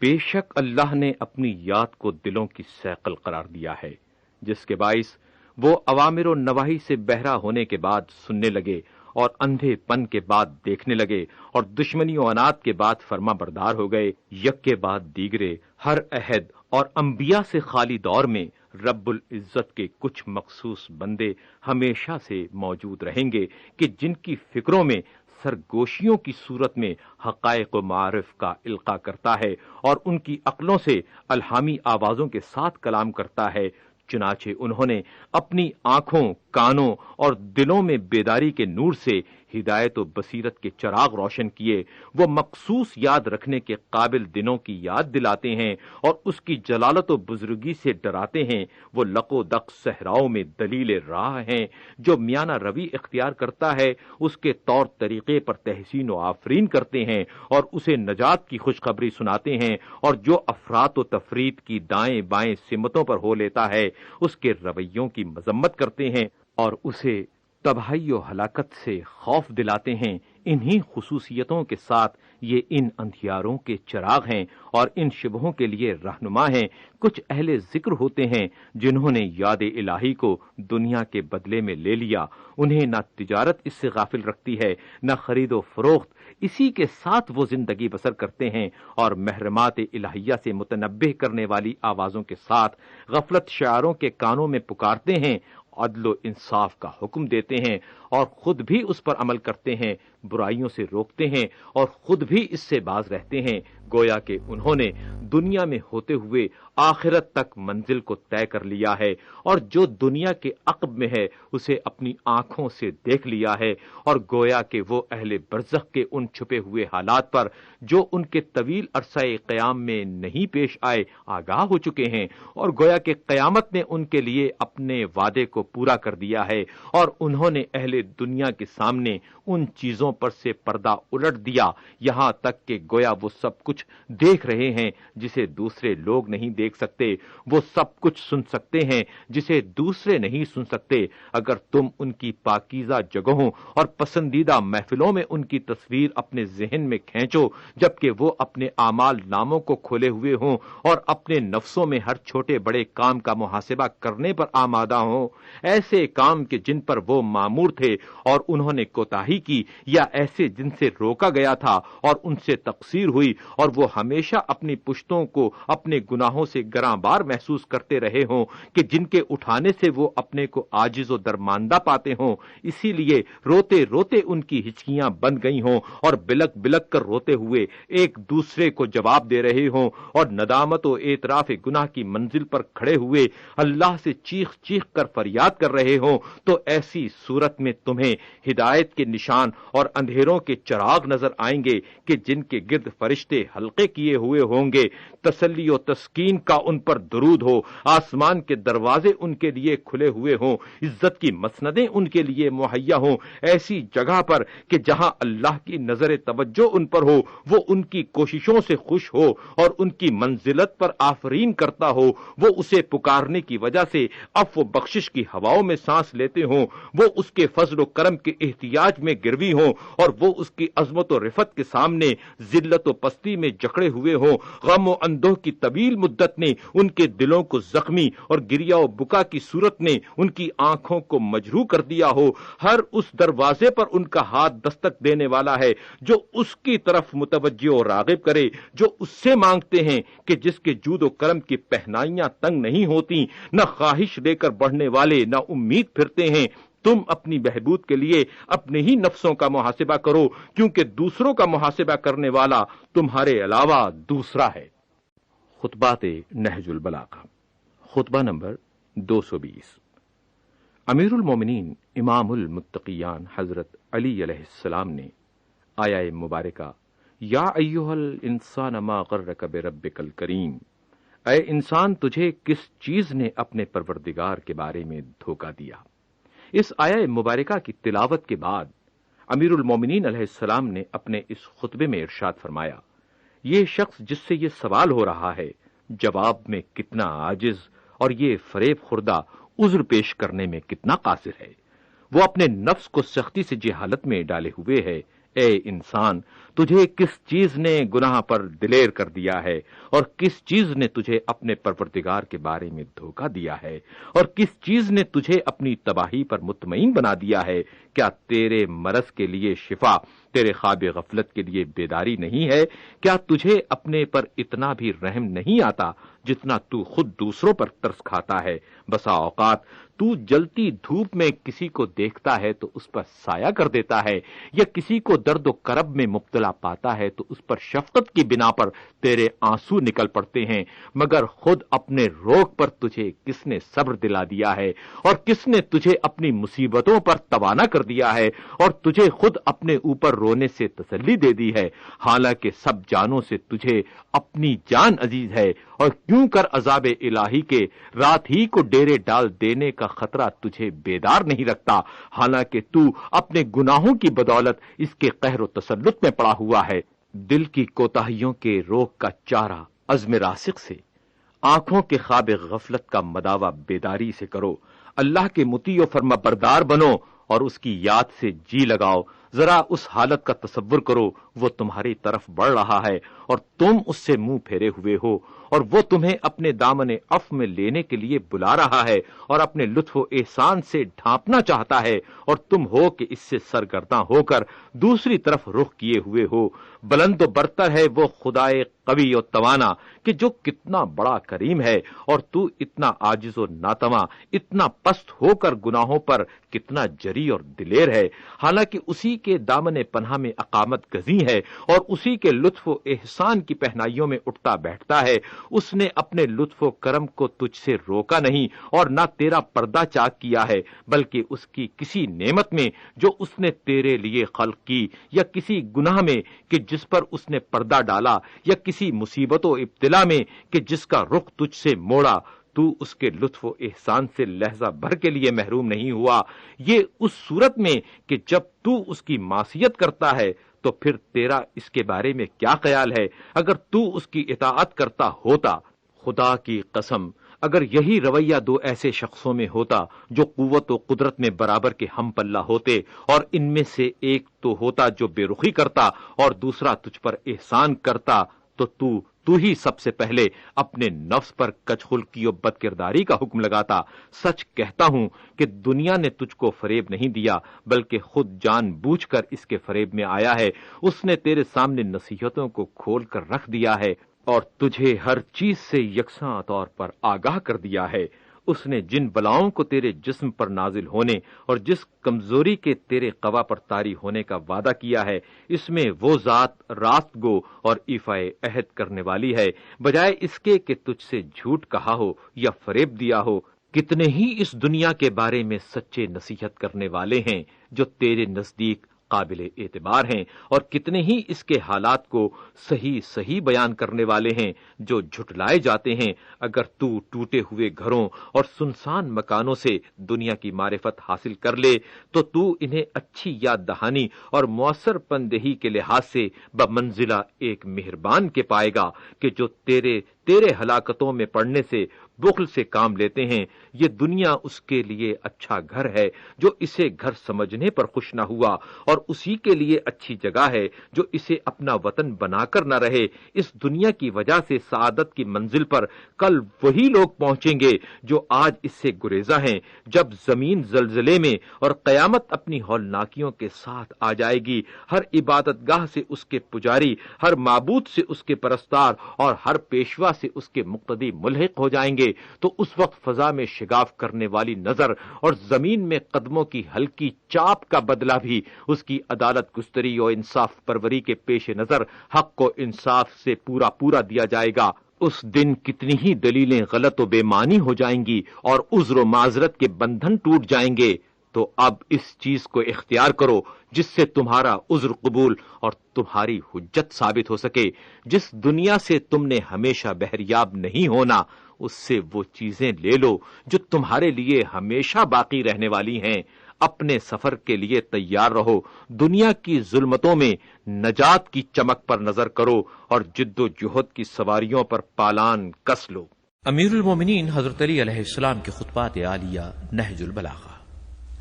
بے شک اللہ نے اپنی یاد کو دلوں کی سیقل قرار دیا ہے، جس کے باعث وہ اوامر و نواہی سے بہرا ہونے کے بعد سننے لگے، اور اندھے پن کے بعد دیکھنے لگے، اور دشمنی و عناد کے بعد فرما بردار ہو گئے۔ یک کے بعد دیگرے ہر عہد اور انبیاء سے خالی دور میں رب العزت کے کچھ مخصوص بندے ہمیشہ سے موجود رہیں گے کہ جن کی فکروں میں سرگوشیوں کی صورت میں حقائق و معارف کا القاء کرتا ہے، اور ان کی عقلوں سے الہامی آوازوں کے ساتھ کلام کرتا ہے۔ چنانچہ انہوں نے اپنی آنکھوں، کانوں اور دلوں میں بیداری کے نور سے ہدایت و بصیرت کے چراغ روشن کیے۔ وہ مخصوص یاد رکھنے کے قابل دنوں کی یاد دلاتے ہیں اور اس کی جلالت و بزرگی سے ڈراتے ہیں۔ وہ لق و دق صحراؤں میں دلیل راہ ہیں۔ جو میانہ روی اختیار کرتا ہے اس کے طور طریقے پر تحسین و آفرین کرتے ہیں اور اسے نجات کی خوشخبری سناتے ہیں، اور جو افراط و تفرید کی دائیں بائیں سمتوں پر ہو لیتا ہے اس کے رویوں کی مذمت کرتے ہیں اور اسے تباہی و ہلاکت سے خوف دلاتے ہیں۔ انہی خصوصیتوں کے ساتھ یہ ان اندھیاروں کے چراغ ہیں اور ان شبہوں کے لیے رہنما ہیں۔ کچھ اہل ذکر ہوتے ہیں جنہوں نے یاد الہی کو دنیا کے بدلے میں لے لیا، انہیں نہ تجارت اس سے غافل رکھتی ہے، نہ خرید و فروخت، اسی کے ساتھ وہ زندگی بسر کرتے ہیں، اور محرمات الہیہ سے متنبہ کرنے والی آوازوں کے ساتھ غفلت شعاروں کے کانوں میں پکارتے ہیں، عدل و انصاف کا حکم دیتے ہیں اور خود بھی اس پر عمل کرتے ہیں، برائیوں سے روکتے ہیں اور خود بھی اس سے باز رہتے ہیں، گویا کہ انہوں نے دنیا میں ہوتے ہوئے آخرت تک منزل کو طے کر لیا ہے، اور جو دنیا کے عقب میں ہے اسے اپنی آنکھوں سے دیکھ لیا ہے، اور گویا کہ وہ اہل برزخ کے ان چھپے ہوئے حالات پر جو ان کے طویل عرصہ قیام میں نہیں پیش آئے آگاہ ہو چکے ہیں، اور گویا کہ قیامت نے ان کے لیے اپنے وعدے کو پورا کر دیا ہے، اور انہوں نے اہل دنیا کے سامنے ان چیزوں پر سے پردہ الٹ دیا، یہاں تک کہ گویا وہ سب کچھ دیکھ رہے ہیں جسے دوسرے لوگ نہیں دیکھ سکتے، وہ سب کچھ سن سکتے ہیں جسے دوسرے نہیں سن سکتے۔ اگر تم ان کی پاکیزہ جگہوں اور پسندیدہ محفلوں میں ان کی تصویر اپنے ذہن میں کھینچو جبکہ وہ اپنے اعمال ناموں کو کھولے ہوئے ہوں اور اپنے نفسوں میں ہر چھوٹے بڑے کام کا محاسبہ کرنے پر آمادہ ہوں، ایسے کام کے جن پر وہ مامور تھے اور انہوں نے کوتاہی کی، یا ایسے جن سے روکا گیا تھا اور ان سے تقصیر ہوئی اور وہ ہمیشہ اپنی پشتوں کو اپنے گناہوں سے گراں بار محسوس کرتے رہے ہوں کہ جن کے اٹھانے سے وہ اپنے کو عاجز و درماندہ پاتے ہوں، اسی لیے روتے روتے ان کی ہچکیاں بند گئی ہوں اور بلک بلک کر روتے ہوئے ایک دوسرے کو جواب دے رہے ہوں اور ندامت و اعتراف گناہ کی منزل پر کھڑے ہوئے اللہ سے چیخ چیخ کر فریاد کر رہے ہوں، تو ایسی صورت میں تمہیں ہدایت کے نشان اور اندھیروں کے چراغ نظر آئیں گے کہ جن کے گرد فرشتے حلقے کیے ہوئے ہوں گے، تسلی و تسکین کا ان پر درود ہو، آسمان کے دروازے ان کے لیے کھلے ہوئے ہوں، عزت کی مسندیں ان کے لیے مہیا ہوں، ایسی جگہ پر کہ جہاں اللہ کی نظر توجہ ان پر ہو، وہ ان کی کوششوں سے خوش ہو اور ان کی منزلت پر آفرین کرتا ہو، وہ اسے پکارنے کی وجہ سے عفو و بخشش کی ہواؤں میں سانس لیتے ہوں، وہ اس کے فضل و کرم کے احتیاج میں گروی ہوں اور وہ اس کی عظمت و رفت کے سامنے ذلت و پستی میں جکڑے ہوئے ہوں، غم و اندوہ کی طویل مدت نے ان کے دلوں کو زخمی اور گریا و بکا کی صورت نے ان کی آنکھوں کو مجروح کر دیا ہو، ہر اس دروازے پر ان کا ہاتھ دستک دینے والا ہے جو اس کی طرف متوجہ و راغب کرے، جو اس سے مانگتے ہیں کہ جس کے جود و کرم کی پہنائیاں تنگ نہیں ہوتی، نہ خواہش لے کر بڑھنے والے نہ امید پھرتے ہیں۔ تم اپنی بہبود کے لیے اپنے ہی نفسوں کا محاسبہ کرو، کیونکہ دوسروں کا محاسبہ کرنے والا تمہارے علاوہ دوسرا ہے۔ خطبات نہج البلاغہ، خطبہ نمبر 220۔ امیر المومنین امام المتقیان حضرت علی علیہ السلام نے آیہ مبارکہ یا ایھا الانسان ما غرک بربک الکریم، اے انسان تجھے کس چیز نے اپنے پروردگار کے بارے میں دھوکہ دیا، اس آیہ مبارکہ کی تلاوت کے بعد امیر المومنین علیہ السلام نے اپنے اس خطبے میں ارشاد فرمایا، یہ شخص جس سے یہ سوال ہو رہا ہے جواب میں کتنا عاجز اور یہ فریب خوردہ عذر پیش کرنے میں کتنا قاصر ہے، وہ اپنے نفس کو سختی سے جہالت میں ڈالے ہوئے ہے۔ اے انسان تجھے کس چیز نے گناہ پر دلیر کر دیا ہے اور کس چیز نے تجھے اپنے پروردگار کے بارے میں دھوکہ دیا ہے اور کس چیز نے تجھے اپنی تباہی پر مطمئن بنا دیا ہے؟ کیا تیرے مرض کے لیے شفا، تیرے خواب غفلت کے لیے بیداری نہیں ہے؟ کیا تجھے اپنے پر اتنا بھی رحم نہیں آتا جتنا تو خود دوسروں پر ترس کھاتا ہے؟ بسا اوقات تو جلتی دھوپ میں کسی کو دیکھتا ہے تو اس پر سایہ کر دیتا ہے، یا کسی کو درد و کرب میں مبتلا پاتا ہے تو اس پر شفقت کی بنا پر تیرے آنسو نکل پڑتے ہیں، مگر خود اپنے روگ پر تجھے کس نے صبر دلا دیا ہے اور کس نے تجھے اپنی مصیبتوں پر توانا کر دیا ہے اور تجھے خود اپنے اوپر رونے سے تسلی دے دی ہے، حالانکہ سب جانوں سے تجھے اپنی جان عزیز ہے، اور کیوں کر عذاب الہی کے رات ہی کو ڈیرے ڈال دینے کا خطرہ تجھے بیدار نہیں رکھتا، حالانکہ تو اپنے گناہوں کی بدولت اس کے قہر و تسلط میں پڑا ہوا ہے۔ دل کی کوتاہیوں کے روگ کا چارہ عزم راسخ سے، آنکھوں کے خواب غفلت کا مداوع بیداری سے کرو، اللہ کے مطیع و فرما بردار بنو اور اس کی یاد سے جی لگاؤ۔ ذرا اس حالت کا تصور کرو، وہ تمہاری طرف بڑھ رہا ہے اور تم اس سے منہ پھیرے ہوئے ہو، اور وہ تمہیں اپنے دامن عفو میں لینے کے لیے بلا رہا ہے اور اپنے لطف و احسان سے ڈھانپنا چاہتا ہے، اور تم ہو کہ اس سے سرگرداں ہو کر دوسری طرف رخ کیے ہوئے ہو۔ بلند و برتر ہے وہ خدائے قوی و توانا کہ جو کتنا بڑا کریم ہے، اور تو اتنا عاجز و ناتواں، اتنا پست ہو کر گناہوں پر کتنا جری اور دلیر ہے، حالانکہ اسی کے دامن پناہ میں اقامت گزیں ہے اور اسی کے لطف و احسان کی پہنائیوں میں اٹھتا بیٹھتا ہے۔ اس نے اپنے لطف و کرم کو تجھ سے روکا نہیں اور نہ تیرا پردہ چاک کیا ہے، بلکہ اس کی کسی نعمت میں جو اس نے تیرے لیے خلق کی، یا کسی گناہ میں کہ جس پر اس نے پردہ ڈالا، یا کسی مصیبت و ابتلا میں کہ جس کا رخ تجھ سے موڑا، تو اس کے لطف و احسان سے لحظہ بھر کے لیے محروم نہیں ہوا۔ یہ اس صورت میں کہ جب تو اس کی معصیت کرتا ہے تو پھر تیرا اس کے بارے میں کیا خیال ہے؟ اگر تو اس کی اطاعت کرتا ہوتا، خدا کی قسم اگر یہی رویہ دو ایسے شخصوں میں ہوتا جو قوت و قدرت میں برابر کے ہم پلہ ہوتے، اور ان میں سے ایک تو ہوتا جو بے رخی کرتا اور دوسرا تجھ پر احسان کرتا، تو تو ہی سب سے پہلے اپنے نفس پر کچخلقی و بدکرداری کا حکم لگاتا۔ سچ کہتا ہوں کہ دنیا نے تجھ کو فریب نہیں دیا، بلکہ خود جان بوجھ کر اس کے فریب میں آیا ہے۔ اس نے تیرے سامنے نصیحتوں کو کھول کر رکھ دیا ہے اور تجھے ہر چیز سے یکساں طور پر آگاہ کر دیا ہے۔ اس نے جن بلاؤں کو تیرے جسم پر نازل ہونے اور جس کمزوری کے تیرے قوا پر طاری ہونے کا وعدہ کیا ہے، اس میں وہ ذات راست گو اور ایفائے عہد کرنے والی ہے، بجائے اس کے کہ تجھ سے جھوٹ کہا ہو یا فریب دیا ہو۔ کتنے ہی اس دنیا کے بارے میں سچے نصیحت کرنے والے ہیں جو تیرے نزدیک قابل اعتبار ہیں، اور کتنے ہی اس کے حالات کو صحیح بیان کرنے والے ہیں جو جھٹلائے جاتے ہیں۔ اگر تو ٹوٹے ہوئے گھروں اور سنسان مکانوں سے دنیا کی معرفت حاصل کر لے تو تو انہیں اچھی یاد دہانی اور مؤثر پندہی کے لحاظ سے بمنزلہ ایک مہربان کے پائے گا کہ جو تیرے ہلاکتوں میں پڑنے سے بخل سے کام لیتے ہیں۔ یہ دنیا اس کے لیے اچھا گھر ہے جو اسے گھر سمجھنے پر خوش نہ ہوا، اور اسی کے لیے اچھی جگہ ہے جو اسے اپنا وطن بنا کر نہ رہے۔ اس دنیا کی وجہ سے سعادت کی منزل پر کل وہی لوگ پہنچیں گے جو آج اس سے گریزاں ہیں۔ جب زمین زلزلے میں اور قیامت اپنی ہولناکیوں کے ساتھ آ جائے گی، ہر عبادت گاہ سے اس کے پجاری، ہر معبود سے اس کے پرستار اور ہر پیشوا سے اس کے مقتدی ملحق ہو جائیں گے، تو اس وقت فضا میں شگاف کرنے والی نظر اور زمین میں قدموں کی ہلکی چاپ کا بدلہ بھی اس کی عدالت گستری اور انصاف پروری کے پیش نظر حق و انصاف سے پورا دیا جائے گا۔ اس دن کتنی ہی دلیلیں غلط و بے معنی ہو جائیں گی اور عذر و معذرت کے بندھن ٹوٹ جائیں گے۔ تو اب اس چیز کو اختیار کرو جس سے تمہارا عذر قبول اور تمہاری حجت ثابت ہو سکے۔ جس دنیا سے تم نے ہمیشہ بہریاب نہیں ہونا، اس سے وہ چیزیں لے لو جو تمہارے لیے ہمیشہ باقی رہنے والی ہیں۔ اپنے سفر کے لیے تیار رہو، دنیا کی ظلمتوں میں نجات کی چمک پر نظر کرو اور جد و جہد کی سواریوں پر پالان کس لو۔ امیر المومنین حضرت علی علیہ السلام کے خطبات عالیہ نہج البلاغہ۔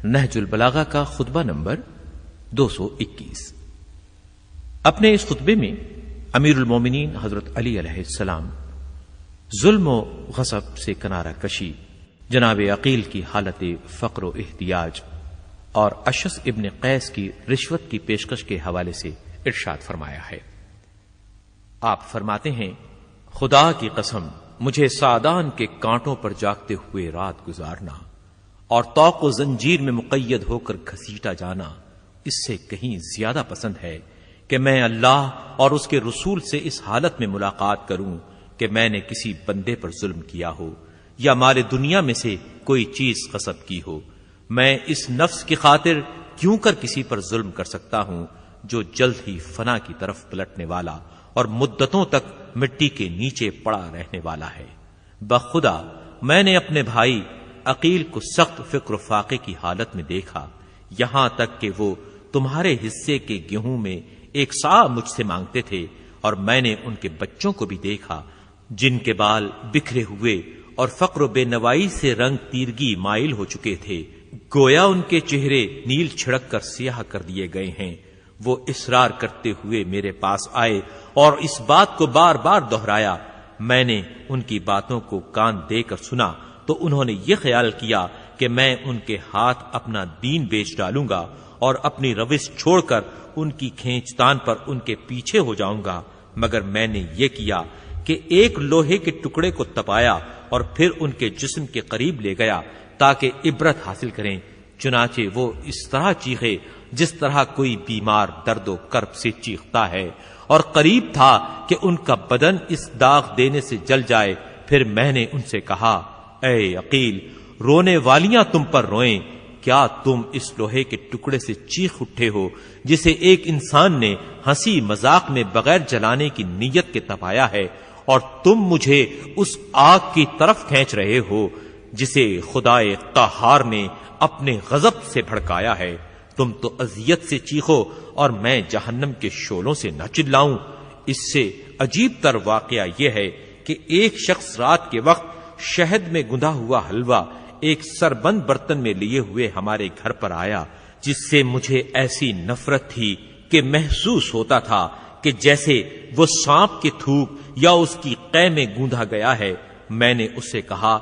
نہج البلاغہ کا خطبہ نمبر 221۔ اپنے اس خطبے میں امیر المومنین حضرت علی علیہ السلام ظلم و غصب سے کنارہ کشی، جناب عقیل کی حالت فقر و احتیاج اور اشعث ابن قیس کی رشوت کی پیشکش کے حوالے سے ارشاد فرمایا ہے۔ آپ فرماتے ہیں، خدا کی قسم مجھے سعدان کے کانٹوں پر جاگتے ہوئے رات گزارنا اور طوق و زنجیر میں مقید ہو کر گھسیٹا جانا اس سے کہیں زیادہ پسند ہے کہ میں اللہ اور اس کے رسول سے اس حالت میں ملاقات کروں کہ میں نے کسی بندے پر ظلم کیا ہو یا مال دنیا میں سے کوئی چیز غصب کی ہو۔ میں اس نفس کی خاطر کیوں کر کسی پر ظلم کر سکتا ہوں جو جلد ہی فنا کی طرف پلٹنے والا اور مدتوں تک مٹی کے نیچے پڑا رہنے والا ہے۔ بخدا میں نے اپنے بھائی عقیل کو سخت فکر و فاقے کی حالت میں دیکھا، یہاں تک کہ وہ تمہارے حصے کے گیہوں میں ایک سا مجھ سے مانگتے تھے، اور میں نے ان کے بچوں کو بھی دیکھا جن کے بال بکھرے ہوئے اور فقر و بے نوائی سے رنگ تیرگی مائل ہو چکے تھے، گویا ان کے چہرے نیل چھڑک کر سیاہ کر دیے گئے ہیں۔ وہ اصرار کرتے ہوئے میرے پاس آئے اور اس بات کو بار بار دہرایا۔ میں نے ان کی باتوں کو کان دے کر سنا تو انہوں نے یہ خیال کیا کہ میں ان کے ہاتھ اپنا دین بیچ ڈالوں گا اور اپنی روش چھوڑ کر ان کی کھینچتان پر ان کے پیچھے ہو جاؤں گا، مگر میں نے یہ کیا کہ ایک لوہے کے ٹکڑے کو تپایا اور پھر ان کے جسم کے قریب لے گیا تاکہ عبرت حاصل کریں۔ چنانچہ وہ اس طرح چیخے جس طرح کوئی بیمار درد و کرب سے چیختا ہے، اور قریب تھا کہ ان کا بدن اس داغ دینے سے جل جائے۔ پھر میں نے ان سے کہا، اے عقیل، رونے والیاں تم پر روئیں، کیا تم اس لوہے کے ٹکڑے سے چیخ اٹھے ہو جسے ایک انسان نے ہنسی مذاق میں بغیر جلانے کی نیت کے تپایا ہے، اور تم مجھے اس آگ کی طرف کھینچ رہے ہو جسے خدائے قہار نے اپنے غضب سے بھڑکایا ہے؟ تم تو اذیت سے چیخو اور میں جہنم کے شعلوں سے نہ چلاؤں۔ اس سے عجیب تر واقعہ یہ ہے کہ ایک شخص رات کے وقت شہد میں گندھا ہوا حلوہ ایک سربند برتن میں لیے ہوئے ہمارے گھر پر آیا، جس سے مجھے ایسی نفرت تھی کہ محسوس ہوتا تھا کہ جیسے وہ سانپ کے تھوک یا اس کی قے میں گوندھا گیا ہے۔ میں نے اس سے کہا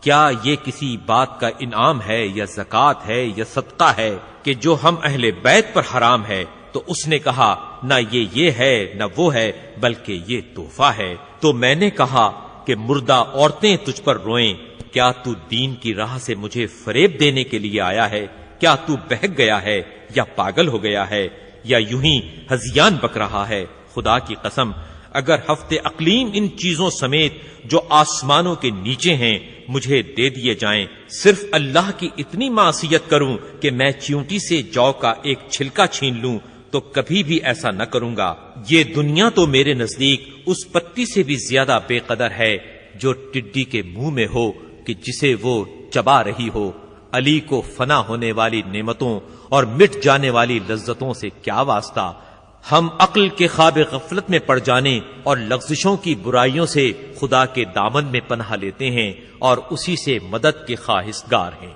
کیا یہ کسی بات کا انعام ہے یا زکوٰۃ ہے یا صدقہ ہے کہ جو ہم اہل بیت پر حرام ہے؟ تو اس نے کہا نہ یہ ہے نہ وہ ہے، بلکہ یہ تحفہ ہے۔ تو میں نے کہا کہ مردہ عورتیں تجھ پر روئیں، کیا تو دین کی راہ سے مجھے فریب دینے کے لیے آیا ہے؟ کیا تو بہک گیا ہے یا پاگل ہو گیا ہے یا یوں ہی ہذیان بک رہا ہے؟ خدا کی قسم اگر ہفتے اقلیم ان چیزوں سمیت جو آسمانوں کے نیچے ہیں مجھے دے دیے جائیں، صرف اللہ کی اتنی معصیت کروں کہ میں چیونٹی سے جو کا ایک چھلکا چھین لوں تو کبھی بھی ایسا نہ کروں گا۔ یہ دنیا تو میرے نزدیک اس پتی سے بھی زیادہ بے قدر ہے جو ٹڈی کے منہ میں ہو کہ جسے وہ چبا رہی ہو۔ علی کو فنا ہونے والی نعمتوں اور مٹ جانے والی لذتوں سے کیا واسطہ؟ ہم عقل کے خواب غفلت میں پڑ جانے اور لغزشوں کی برائیوں سے خدا کے دامن میں پناہ لیتے ہیں اور اسی سے مدد کے خواہشگار ہیں۔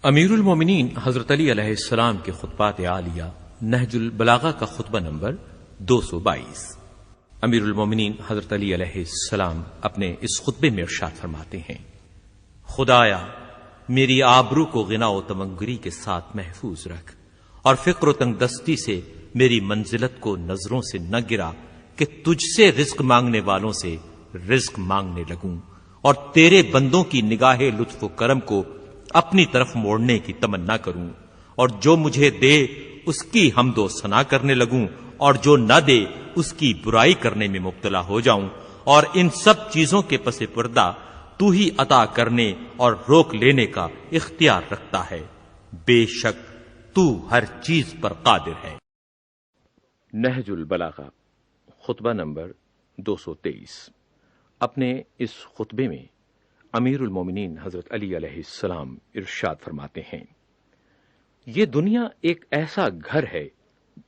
امیر المومنین حضرت علی علیہ السلام کے خطبات عالیہ نہج البلاغہ کا خطبہ نمبر 222۔ امیر المومنین حضرت علی علیہ السلام اپنے اس خطبے میں ارشاد فرماتے ہیں، خدایا میری آبرو کو غنا و تمنگری کے ساتھ محفوظ رکھ اور فقر و تنگ دستی سے میری منزلت کو نظروں سے نہ گرا کہ تجھ سے رزق مانگنے والوں سے رزق مانگنے لگوں اور تیرے بندوں کی نگاہ لطف و کرم کو اپنی طرف موڑنے کی تمنا کروں، اور جو مجھے دے اس کی حمد و ثنا کرنے لگوں اور جو نہ دے اس کی برائی کرنے میں مبتلا ہو جاؤں، اور ان سب چیزوں کے پس پردہ تو ہی عطا کرنے اور روک لینے کا اختیار رکھتا ہے، بے شک تو ہر چیز پر قادر ہے۔ نہج البلاغہ خطبہ نمبر 223۔ اپنے اس خطبے میں امیر المومنین حضرت علی علیہ السلام ارشاد فرماتے ہیں، یہ دنیا ایک ایسا گھر ہے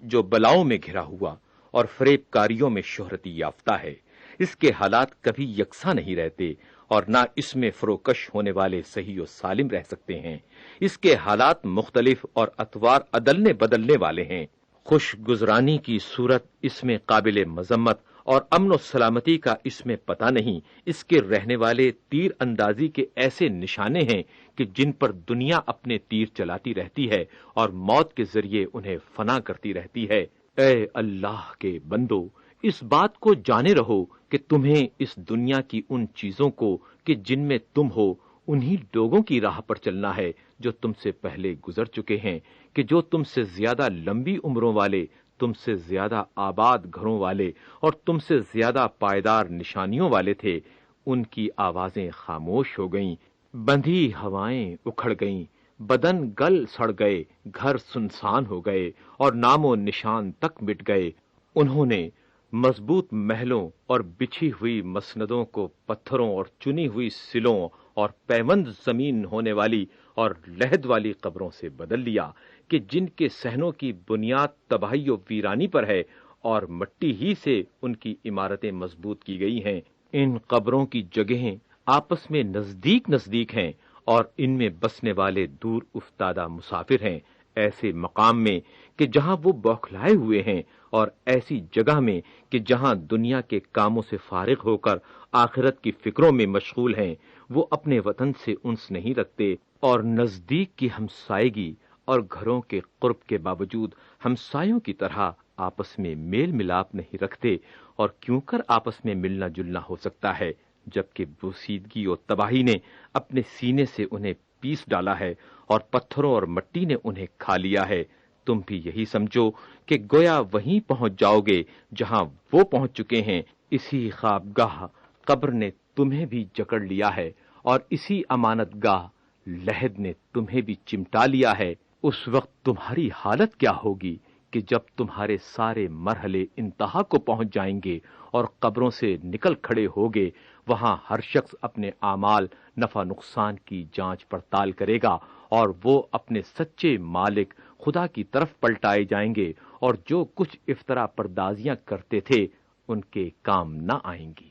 جو بلاؤں میں گھرا ہوا اور فریب کاریوں میں شہرتی یافتہ ہے۔ اس کے حالات کبھی یکساں نہیں رہتے اور نہ اس میں فروکش ہونے والے صحیح و سالم رہ سکتے ہیں۔ اس کے حالات مختلف اور اطوار عدلنے بدلنے والے ہیں۔ خوش گزرانی کی صورت اس میں قابل مذمت اور امن و سلامتی کا اس میں پتہ نہیں۔ اس کے رہنے والے تیر اندازی کے ایسے نشانے ہیں کہ جن پر دنیا اپنے تیر چلاتی رہتی ہے اور موت کے ذریعے انہیں فنا کرتی رہتی ہے۔ اے اللہ کے بندو، اس بات کو جانے رہو کہ تمہیں اس دنیا کی ان چیزوں کو کہ جن میں تم ہو انہی لوگوں کی راہ پر چلنا ہے جو تم سے پہلے گزر چکے ہیں، کہ جو تم سے زیادہ لمبی عمروں والے، تم سے زیادہ آباد گھروں والے اور تم سے زیادہ پائیدار نشانیوں والے تھے۔ ان کی آوازیں خاموش ہو گئیں، بندھی ہوائیں اکھڑ گئیں، بدن گل سڑ گئے، گھر سنسان ہو گئے اور نام و نشان تک مٹ گئے۔ انہوں نے مضبوط محلوں اور بچھی ہوئی مسندوں کو پتھروں اور چنی ہوئی سلوں اور پیوند زمین ہونے والی اور لحد والی قبروں سے بدل لیا، کہ جن کے صحنوں کی بنیاد تباہی و ویرانی پر ہے اور مٹی ہی سے ان کی عمارتیں مضبوط کی گئی ہیں۔ ان قبروں کی جگہیں آپس میں نزدیک نزدیک ہیں اور ان میں بسنے والے دور افتادہ مسافر ہیں، ایسے مقام میں کہ جہاں وہ بوکھلائے ہوئے ہیں، اور ایسی جگہ میں کہ جہاں دنیا کے کاموں سے فارغ ہو کر آخرت کی فکروں میں مشغول ہیں۔ وہ اپنے وطن سے انس نہیں رکھتے اور نزدیک کی ہمسائیگی اور گھروں کے قرب کے باوجود ہمسایوں کی طرح آپس میں میل ملاپ نہیں رکھتے، اور کیوں کر آپس میں ملنا جلنا ہو سکتا ہے جبکہ بوسیدگی اور تباہی نے اپنے سینے سے انہیں پیس ڈالا ہے اور پتھروں اور مٹی نے انہیں کھا لیا ہے۔ تم بھی یہی سمجھو کہ گویا وہیں پہنچ جاؤ گے جہاں وہ پہنچ چکے ہیں۔ اسی خوابگاہ قبر نے تمہیں بھی جکڑ لیا ہے اور اسی امانت گاہ لحد نے تمہیں بھی چمٹا لیا ہے۔ اس وقت تمہاری حالت کیا ہوگی کہ جب تمہارے سارے مرحلے انتہا کو پہنچ جائیں گے اور قبروں سے نکل کھڑے ہوگے۔ وہاں ہر شخص اپنے اعمال نفع نقصان کی جانچ پڑتال کرے گا اور وہ اپنے سچے مالک خدا کی طرف پلٹائے جائیں گے، اور جو کچھ افطرا پردازیاں کرتے تھے ان کے کام نہ آئیں گی۔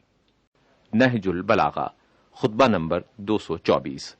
نہج البلاغہ خطبہ نمبر 224۔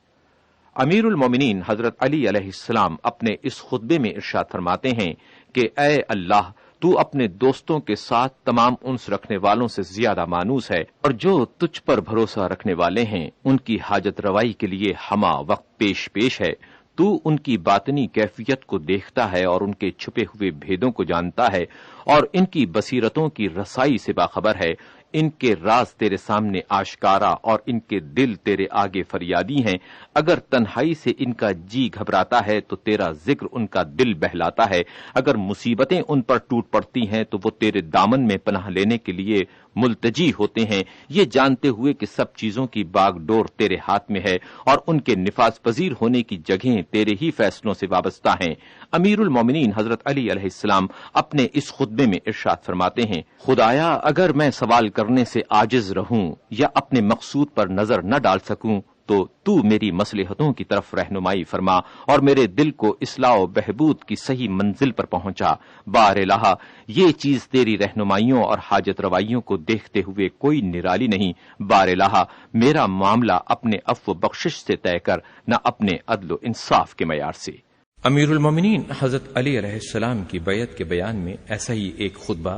امیر المومنین حضرت علی علیہ السلام اپنے اس خطبے میں ارشاد فرماتے ہیں کہ اے اللہ، تو اپنے دوستوں کے ساتھ تمام انس رکھنے والوں سے زیادہ مانوس ہے، اور جو تجھ پر بھروسہ رکھنے والے ہیں ان کی حاجت روائی کے لیے ہمہ وقت پیش ہے۔ تو ان کی باطنی کیفیت کو دیکھتا ہے اور ان کے چھپے ہوئے بھیدوں کو جانتا ہے، اور ان کی بصیرتوں کی رسائی سے باخبر ہے۔ ان کے راز تیرے سامنے آشکارا اور ان کے دل تیرے آگے فریادی ہیں۔ اگر تنہائی سے ان کا جی گھبراتا ہے تو تیرا ذکر ان کا دل بہلاتا ہے۔ اگر مصیبتیں ان پر ٹوٹ پڑتی ہیں تو وہ تیرے دامن میں پناہ لینے کے لیے ملتجی ہوتے ہیں، یہ جانتے ہوئے کہ سب چیزوں کی باغ ڈور تیرے ہاتھ میں ہے اور ان کے نفاذ پذیر ہونے کی جگہیں تیرے ہی فیصلوں سے وابستہ ہیں۔ امیر المومنین حضرت علی علیہ السلام اپنے اس خطبے میں ارشاد فرماتے ہیں، خدایا اگر میں سوال کرنے سے عاجز رہوں یا اپنے مقصود پر نظر نہ ڈال سکوں تو میری مصلحتوں کی طرف رہنمائی فرما اور میرے دل کو اصلاح و بہبود کی صحیح منزل پر پہنچا۔ بار الہ، یہ چیز تیری رہنمائیوں اور حاجت روائیوں کو دیکھتے ہوئے کوئی نرالی نہیں۔ بار الہ، میرا معاملہ اپنے عفو و بخشش سے طے کر، نہ اپنے عدل و انصاف کے معیار سے۔ امیر المومنین حضرت علی علیہ السلام کی بیعت کے بیان میں ایسا ہی ایک خطبہ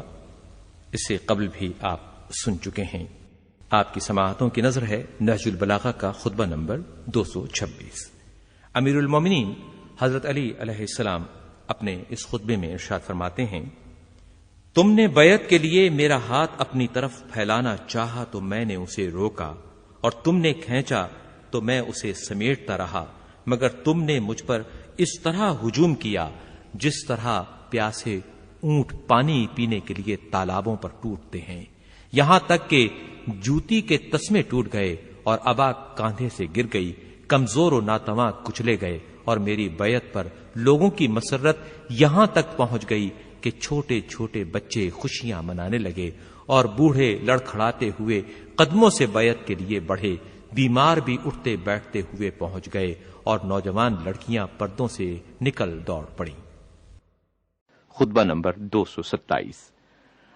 اس سے قبل بھی آپ سن چکے ہیں۔ آپ کی سماعتوں کی نظر ہے نہج البلاغہ کا خطبہ نمبر 226۔ امیر المومنین حضرت علی علیہ السلام اپنے اس خطبے میں ارشاد فرماتے ہیں، تم نے بیعت کے لیے میرا ہاتھ اپنی طرف پھیلانا چاہا تو میں نے اسے روکا، اور تم نے کھینچا تو میں اسے سمیٹتا رہا، مگر تم نے مجھ پر اس طرح ہجوم کیا جس طرح پیاسے اونٹ پانی پینے کے لیے تالابوں پر ٹوٹتے ہیں، یہاں تک کہ جوتی کے تسمے ٹوٹ گئے اور ابا کاندھے سے گر گئی، کمزور و ناتواں کچلے گئے، اور میری بیعت پر لوگوں کی مسرت یہاں تک پہنچ گئی کہ چھوٹے چھوٹے بچے خوشیاں منانے لگے، اور بوڑھے لڑکھڑاتے ہوئے قدموں سے بیعت کے لیے بڑھے، بیمار بھی اٹھتے بیٹھتے ہوئے پہنچ گئے، اور نوجوان لڑکیاں پردوں سے نکل دوڑ پڑیں۔ خطبہ نمبر 227۔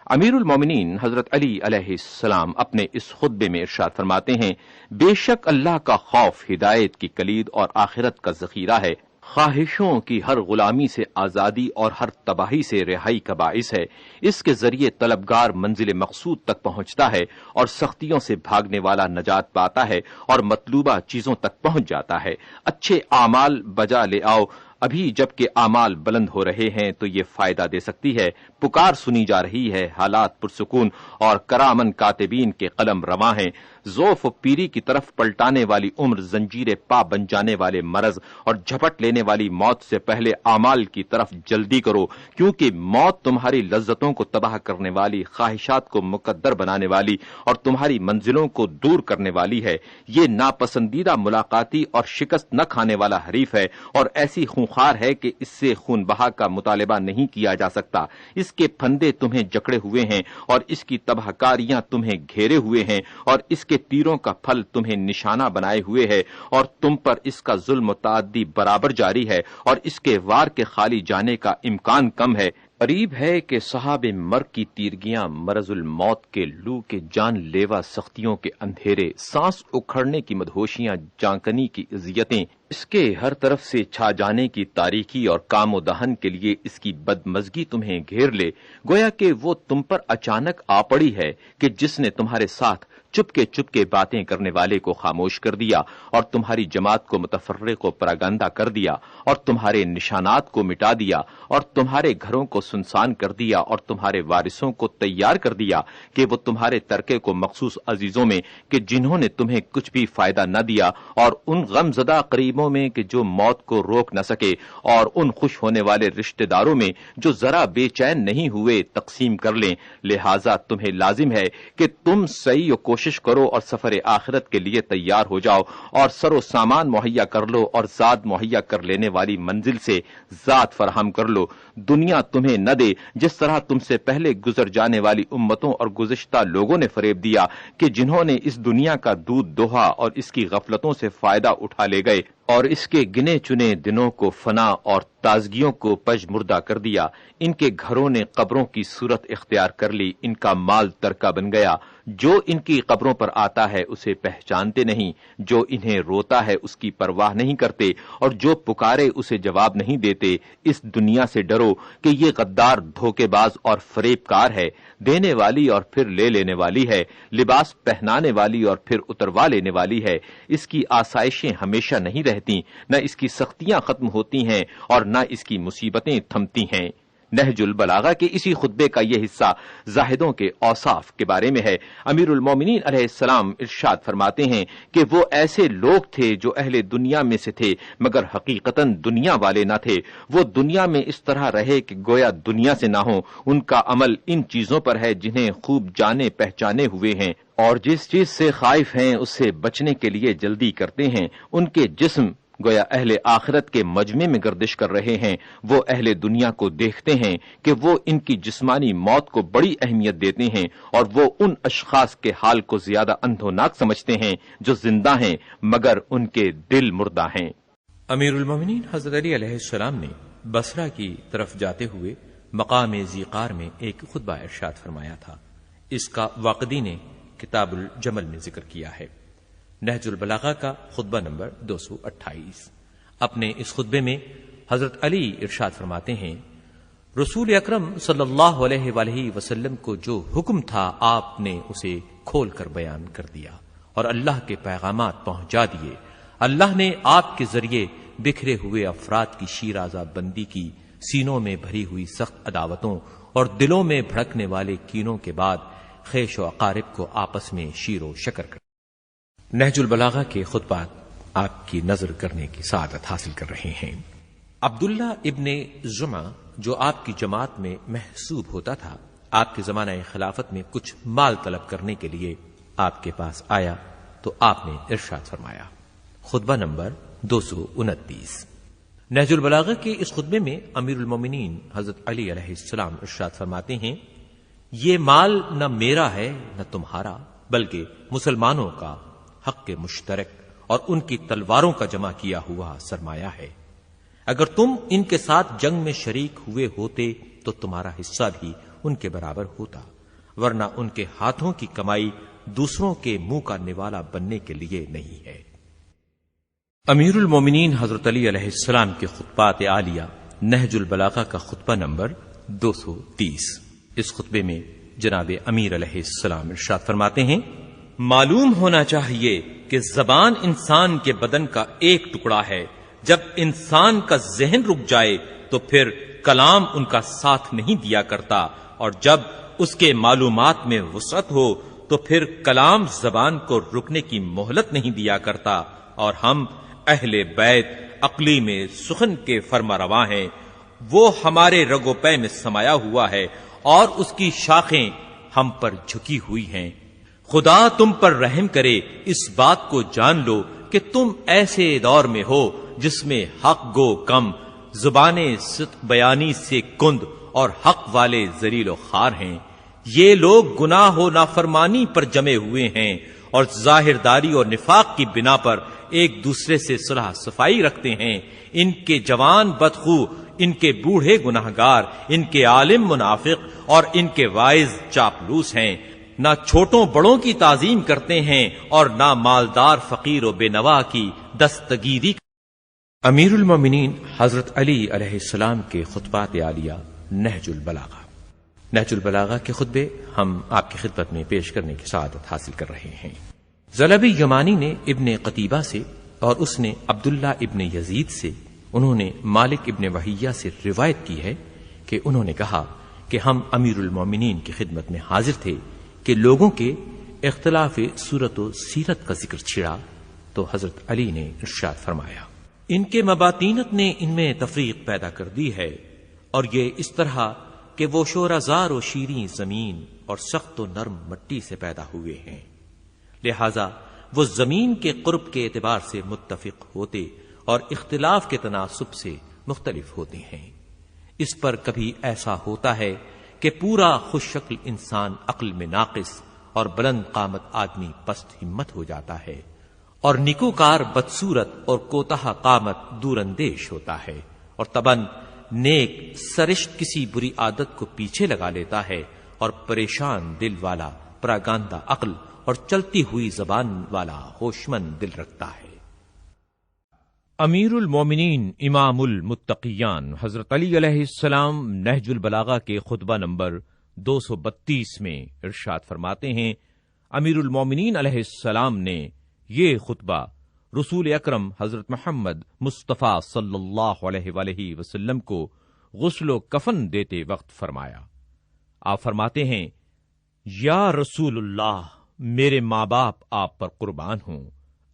امیر المومنین حضرت علی علیہ السلام اپنے اس خطبے میں ارشاد فرماتے ہیں، بے شک اللہ کا خوف ہدایت کی کلید اور آخرت کا ذخیرہ ہے، خواہشوں کی ہر غلامی سے آزادی اور ہر تباہی سے رہائی کا باعث ہے، اس کے ذریعے طلبگار منزل مقصود تک پہنچتا ہے اور سختیوں سے بھاگنے والا نجات پاتا ہے اور مطلوبہ چیزوں تک پہنچ جاتا ہے۔ اچھے اعمال بجا لے آؤ، ابھی جبکہ اعمال بلند ہو رہے ہیں تو یہ فائدہ دے سکتی ہے، پکار سنی جا رہی ہے، حالات پرسکون اور کرامن کاتبین کے قلم رواں ہیں، ذوف و پیری کی طرف پلٹانے والی عمر، زنجیر پا بن جانے والے مرض اور جھپٹ لینے والی موت سے پہلے اعمال کی طرف جلدی کرو، کیونکہ موت تمہاری لذتوں کو تباہ کرنے والی، خواہشات کو مقدر بنانے والی اور تمہاری منزلوں کو دور کرنے والی ہے۔ یہ ناپسندیدہ ملاقاتی اور شکست نہ کھانے والا حریف ہے، اور ایسی خونخوار ہے کہ اس سے خون بہا کا مطالبہ نہیں کیا جا سکتا۔ اس کے پھندے تمہیں جکڑے ہوئے ہیں اور اس کی تباہ کاریاں تمہیں گھیرے ہوئے ہیں، اور اس کے تیروں کا پھل تمہیں نشانہ بنائے ہوئے ہے، اور تم پر اس کا ظلم و تعدی برابر جاری ہے، اور اس کے وار کے خالی جانے کا امکان کم ہے۔ قریب ہے کہ صحاب مرگ کی تیرگیاں، مرض الموت کے لو کے جان لیوا سختیوں کے اندھیرے، سانس اکھڑنے کی مدہوشیاں، جانکنی کی اذیتیں، اس کے ہر طرف سے چھا جانے کی تاریکی اور کام و دہن کے لیے اس کی بدمزگی تمہیں گھیر لے، گویا کہ وہ تم پر اچانک آ پڑی ہے کہ جس نے تمہارے ساتھ چپ کے باتیں کرنے والے کو خاموش کر دیا، اور تمہاری جماعت کو متفرق و پراگندہ کر دیا، اور تمہارے نشانات کو مٹا دیا، اور تمہارے گھروں کو سنسان کر دیا، اور تمہارے وارثوں کو تیار کر دیا کہ وہ تمہارے ترکے کو مخصوص عزیزوں میں کہ جنہوں نے تمہیں کچھ بھی فائدہ نہ دیا، اور ان غم زدہ قریبوں میں کہ جو موت کو روک نہ سکے، اور ان خوش ہونے والے رشتہ داروں میں جو ذرا بے چین نہیں ہوئے، تقسیم کر لیں۔ لہذا تمہیں لازم ہے کہ تم سعی و کوشش کرو اور سفر آخرت کے لیے تیار ہو جاؤ، اور سر و سامان مہیا کر لو، اور زاد مہیا کر لینے والی منزل سے ذات فراہم کر لو۔ دنیا تمہیں نہ دے جس طرح تم سے پہلے گزر جانے والی امتوں اور گزشتہ لوگوں نے فریب دیا کہ جنہوں نے اس دنیا کا دودھ دوہا اور اس کی غفلتوں سے فائدہ اٹھا لے گئے، اور اس کے گنے چنے دنوں کو فنا اور تازگیوں کو پج مردہ کر دیا. ان کے گھروں نے قبروں کی صورت اختیار کر لی. ان کا مال ترکہ بن گیا. جو ان کی قبروں پر آتا ہے اسے پہچانتے نہیں. جو انہیں روتا ہے اس کی پرواہ نہیں کرتے، اور جو پکارے اسے جواب نہیں دیتے. اس دنیا سے ڈرو کہ یہ غدار دھوکے باز اور فریب کار ہے، دینے والی اور پھر لے لینے والی ہے، لباس پہنانے والی اور پھر اتروا لینے والی ہے. اس کی آسائشیں ہمیشہ نہیں رہتی، نہ اس کی سختیاں ختم ہوتی ہیں اور نہ اس کی مصیبتیں تھمتی ہیں. نہج البلاغہ کے اسی خطبے کا یہ حصہ زاہدوں کے اوصاف کے بارے میں ہے. امیر المومنین علیہ السلام ارشاد فرماتے ہیں کہ وہ ایسے لوگ تھے جو اہل دنیا میں سے تھے مگر حقیقتاً دنیا والے نہ تھے. وہ دنیا میں اس طرح رہے کہ گویا دنیا سے نہ ہوں. ان کا عمل ان چیزوں پر ہے جنہیں خوب جانے پہچانے ہوئے ہیں، اور جس چیز سے خائف ہیں اس سے بچنے کے لیے جلدی کرتے ہیں. ان کے جسم گویا اہل آخرت کے مجمع میں گردش کر رہے ہیں. وہ اہل دنیا کو دیکھتے ہیں کہ وہ ان کی جسمانی موت کو بڑی اہمیت دیتے ہیں، اور وہ ان اشخاص کے حال کو زیادہ اندھوناک سمجھتے ہیں جو زندہ ہیں مگر ان کے دل مردہ ہیں. امیر المومنین حضرت علی علیہ السلام نے بصرہ کی طرف جاتے ہوئے مقام ذیقار میں ایک خطبہ ارشاد فرمایا تھا. اس کا واقدی نے کتاب الجمل میں ذکر کیا ہے. نہج البلاغہ کا خطبہ نمبر 228. اپنے اس خطبے میں حضرت علی ارشاد فرماتے ہیں، رسول اکرم صلی اللہ علیہ وآلہ وسلم کو جو حکم تھا آپ نے اسے کھول کر بیان کر دیا اور اللہ کے پیغامات پہنچا دیے. اللہ نے آپ کے ذریعے بکھرے ہوئے افراد کی شیرازہ بندی کی، سینوں میں بھری ہوئی سخت عداوتوں اور دلوں میں بھڑکنے والے کینوں کے بعد خیش و اقارب کو آپس میں شیر و شکر کر. نہج البلاغہ کے خطبات آپ کی نظر کرنے کی سعادت حاصل کر رہے ہیں. عبداللہ ابن زمعہ جو آپ کی جماعت میں محسوب ہوتا تھا، آپ کے زمانہ خلافت میں کچھ مال طلب کرنے کے لیے آپ کے پاس آیا تو آپ نے ارشاد فرمایا. خطبہ نمبر 229. نہج البلاغہ کے اس خطبے میں امیر المومنین حضرت علی علیہ السلام ارشاد فرماتے ہیں، یہ مال نہ میرا ہے نہ تمہارا، بلکہ مسلمانوں کا حق مشترک اور ان کی تلواروں کا جمع کیا ہوا سرمایہ ہے. اگر تم ان کے ساتھ جنگ میں شریک ہوئے ہوتے تو تمہارا حصہ بھی ان کے برابر ہوتا، ورنہ ان کے ہاتھوں کی کمائی دوسروں کے منہ کا نوالا بننے کے لیے نہیں ہے. امیر المومنین حضرت علی علیہ السلام کے خطبات عالیہ نہج البلاغہ کا خطبہ نمبر 230. اس خطبے میں جناب امیر علیہ السلام ارشاد فرماتے ہیں، معلوم ہونا چاہیے کہ زبان انسان کے بدن کا ایک ٹکڑا ہے. جب انسان کا ذہن رک جائے تو پھر کلام ان کا ساتھ نہیں دیا کرتا، اور جب اس کے معلومات میں وسعت ہو تو پھر کلام زبان کو رکنے کی مہلت نہیں دیا کرتا. اور ہم اہل بیت عقلی میں سخن کے فرما رواں ہیں. وہ ہمارے رگو پے میں سمایا ہوا ہے اور اس کی شاخیں ہم پر جھکی ہوئی ہیں. خدا تم پر رحم کرے. اس بات کو جان لو کہ تم ایسے دور میں ہو جس میں حق گو کم، زبانیں صدق بیانی سے کند اور حق والے ذلیل و خوار ہیں. یہ لوگ گناہ و نافرمانی پر جمے ہوئے ہیں اور ظاہرداری اور نفاق کی بنا پر ایک دوسرے سے صلح صفائی رکھتے ہیں. ان کے جوان بدخو، ان کے بوڑھے گناہگار، ان کے عالم منافق اور ان کے واعظ چاپلوس ہیں. نہ چھوٹوں بڑوں کی تعظیم کرتے ہیں اور نہ مالدار فقیر و بے نوا کی دستگیری. امیر المومنین حضرت علی علیہ السلام کے خطبات عالیہ نہج البلاغہ. نہج البلاغہ کے خطبے ہم آپ کی خدمت میں پیش کرنے کی سعادت حاصل کر رہے ہیں. زلبی یمانی نے ابن قتیبہ سے اور اس نے عبداللہ ابن یزید سے، انہوں نے مالک ابن وحیہ سے روایت کی ہے کہ انہوں نے کہا کہ ہم امیر المومنین کی خدمت میں حاضر تھے کہ لوگوں کے اختلاف صورت و سیرت کا ذکر چھڑا تو حضرت علی نے ارشاد فرمایا، ان کے مباطینت نے ان میں تفریق پیدا کر دی ہے، اور یہ اس طرح کہ وہ شورازار و شیریں زمین اور سخت و نرم مٹی سے پیدا ہوئے ہیں، لہذا وہ زمین کے قرب کے اعتبار سے متفق ہوتے اور اختلاف کے تناسب سے مختلف ہوتے ہیں. اس پر کبھی ایسا ہوتا ہے کہ پورا خوش شکل انسان عقل میں ناقص اور بلند قامت آدمی پست ہمت ہو جاتا ہے، اور نیکوکار بدصورت اور کوتاہ قامت دور اندیش ہوتا ہے، اور تباً نیک سرشت کسی بری عادت کو پیچھے لگا لیتا ہے، اور پریشان دل والا پراگاندہ عقل اور چلتی ہوئی زبان والا ہوشمند دل رکھتا ہے۔ امیر المومنین امام المتقیان حضرت علی علیہ السلام نہج البلاغہ کے خطبہ نمبر 232 میں ارشاد فرماتے ہیں، امیر المومنین علیہ السلام نے یہ خطبہ رسول اکرم حضرت محمد مصطفیٰ صلی اللہ علیہ وآلہ وسلم کو غسل و کفن دیتے وقت فرمایا۔ آپ فرماتے ہیں، یا رسول اللہ، میرے ماں باپ آپ پر قربان ہوں،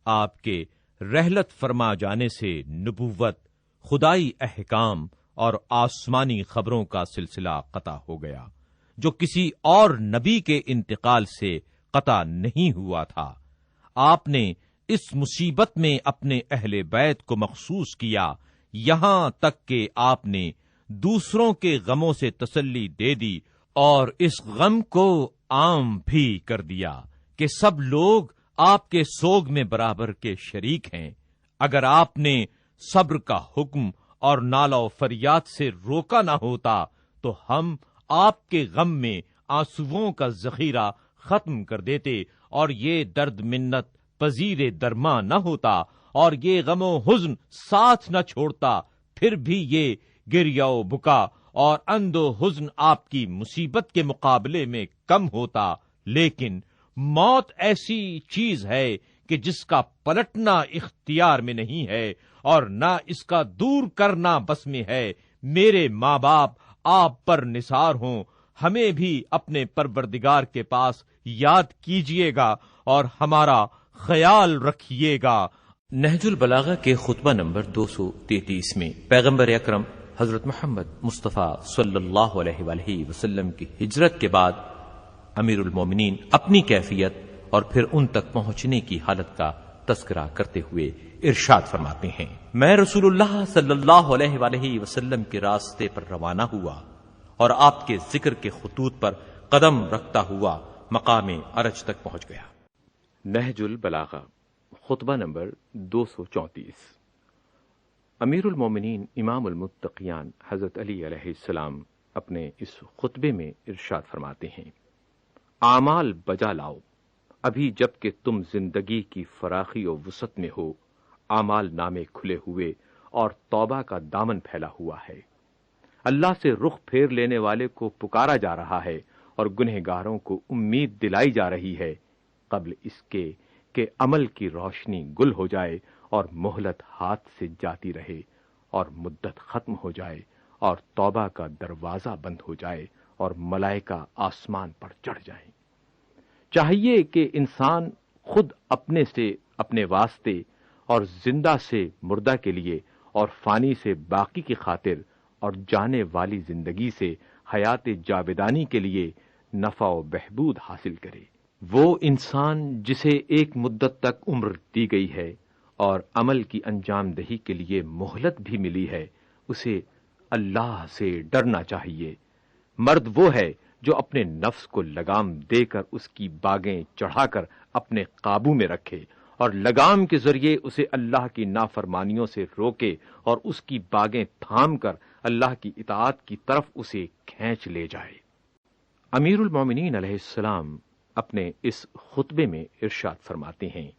آپ کے رحلت فرما جانے سے نبوت، خدائی احکام اور آسمانی خبروں کا سلسلہ قطع ہو گیا، جو کسی اور نبی کے انتقال سے قطع نہیں ہوا تھا۔ آپ نے اس مصیبت میں اپنے اہل بیت کو مخصوص کیا، یہاں تک کہ آپ نے دوسروں کے غموں سے تسلی دے دی اور اس غم کو عام بھی کر دیا کہ سب لوگ آپ کے سوگ میں برابر کے شریک ہیں۔ اگر آپ نے صبر کا حکم اور نالہ و فریاد سے روکا نہ ہوتا تو ہم آپ کے غم میں آنسوؤں کا ذخیرہ ختم کر دیتے، اور یہ درد منت پذیر درما نہ ہوتا، اور یہ غم و حزن ساتھ نہ چھوڑتا، پھر بھی یہ گریہ و بکا اور اند و حزن آپ کی مصیبت کے مقابلے میں کم ہوتا۔ لیکن موت ایسی چیز ہے کہ جس کا پلٹنا اختیار میں نہیں ہے اور نہ اس کا دور کرنا بس میں ہے۔ میرے ماں باپ آپ پر نثار ہوں، ہمیں بھی اپنے پروردگار کے پاس یاد کیجیے گا اور ہمارا خیال رکھیے گا۔ نہج البلاغہ کے خطبہ نمبر 233 میں پیغمبر اکرم حضرت محمد مصطفیٰ صلی اللہ علیہ وآلہ وسلم کی ہجرت کے بعد امیر المومنین اپنی کیفیت اور پھر ان تک پہنچنے کی حالت کا تذکرہ کرتے ہوئے ارشاد فرماتے ہیں، میں رسول اللہ صلی اللہ علیہ وآلہ وسلم کے راستے پر روانہ ہوا اور آپ کے ذکر کے خطوط پر قدم رکھتا ہوا مقام ارج تک پہنچ گیا۔ نہج البلاغہ خطبہ نمبر 234۔ امیر المومنین امام المتقیان حضرت علی علیہ السلام اپنے اس خطبے میں ارشاد فرماتے ہیں، اعمال بجا لاؤ، ابھی جب کہ تم زندگی کی فراخی و وسعت میں ہو، اعمال نامے کھلے ہوئے اور توبہ کا دامن پھیلا ہوا ہے۔ اللہ سے رخ پھیر لینے والے کو پکارا جا رہا ہے اور گنہگاروں کو امید دلائی جا رہی ہے، قبل اس کے کہ عمل کی روشنی گل ہو جائے اور مہلت ہاتھ سے جاتی رہے اور مدت ختم ہو جائے اور توبہ کا دروازہ بند ہو جائے اور ملائکہ آسمان پر چڑھ جائیں۔ چاہیے کہ انسان خود اپنے سے اپنے واسطے اور زندہ سے مردہ کے لیے اور فانی سے باقی کی خاطر اور جانے والی زندگی سے حیات جاودانی کے لیے نفع و بہبود حاصل کرے۔ وہ انسان جسے ایک مدت تک عمر دی گئی ہے اور عمل کی انجام دہی کے لیے مہلت بھی ملی ہے، اسے اللہ سے ڈرنا چاہیے۔ مرد وہ ہے جو اپنے نفس کو لگام دے کر اس کی باگیں چڑھا کر اپنے قابو میں رکھے اور لگام کے ذریعے اسے اللہ کی نافرمانیوں سے روکے اور اس کی باگیں تھام کر اللہ کی اطاعت کی طرف اسے کھینچ لے جائے۔ امیر المومنین علیہ السلام اپنے اس خطبے میں ارشاد فرماتے ہیں،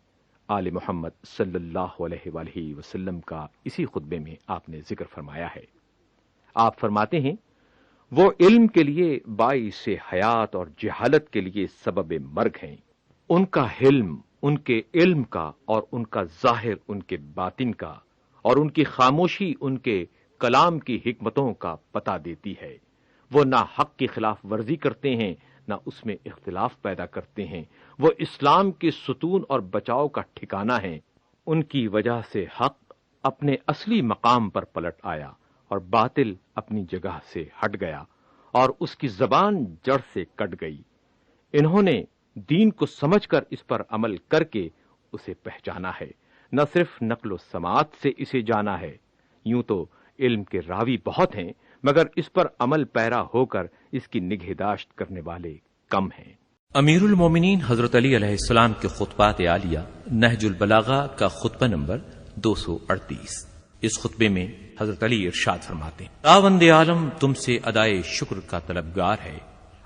آل محمد صلی اللہ علیہ وآلہ وسلم کا اسی خطبے میں آپ نے ذکر فرمایا ہے۔ آپ فرماتے ہیں، وہ علم کے لیے باعث حیات اور جہالت کے لیے سبب مرگ ہیں۔ ان کا حلم ان کے علم کا اور ان کا ظاہر ان کے باطن کا اور ان کی خاموشی ان کے کلام کی حکمتوں کا پتہ دیتی ہے۔ وہ نہ حق کی خلاف ورزی کرتے ہیں نہ اس میں اختلاف پیدا کرتے ہیں۔ وہ اسلام کے ستون اور بچاؤ کا ٹھکانہ ہیں۔ ان کی وجہ سے حق اپنے اصلی مقام پر پلٹ آیا اور باطل اپنی جگہ سے ہٹ گیا اور اس کی زبان جڑ سے کٹ گئی۔ انہوں نے دین کو سمجھ کر اس پر عمل کر کے اسے پہچانا ہے، نہ صرف نقل و سماعت سے اسے جانا ہے۔ یوں تو علم کے راوی بہت ہیں، مگر اس پر عمل پیرا ہو کر اس کی نگہداشت کرنے والے کم ہیں۔ امیر المومنین حضرت علی علیہ السلام کے خطبات عالیہ نہج البلاغہ کا خطبہ نمبر 238۔ اس خطبے میں حضرت علی ارشاد فرماتے ہیں، خداوند عالم تم سے ادائے شکر کا طلبگار ہے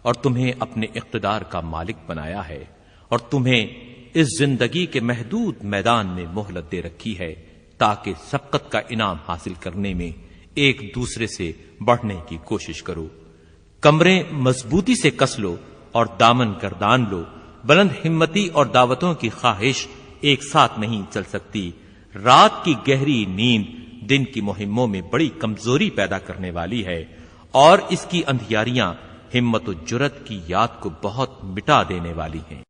اور تمہیں اپنے اقتدار کا مالک بنایا ہے، اور تمہیں اس زندگی کے محدود میدان میں مہلت دے رکھی ہے تاکہ سبقت کا انعام حاصل کرنے میں ایک دوسرے سے بڑھنے کی کوشش کرو۔ کمریں مضبوطی سے کس لو اور دامن گردان لو، بلند ہمتی اور دعوتوں کی خواہش ایک ساتھ نہیں چل سکتی۔ رات کی گہری نیند دن کی مہموں میں بڑی کمزوری پیدا کرنے والی ہے، اور اس کی اندھیاریاں ہمت و جرت کی یاد کو بہت مٹا دینے والی ہیں۔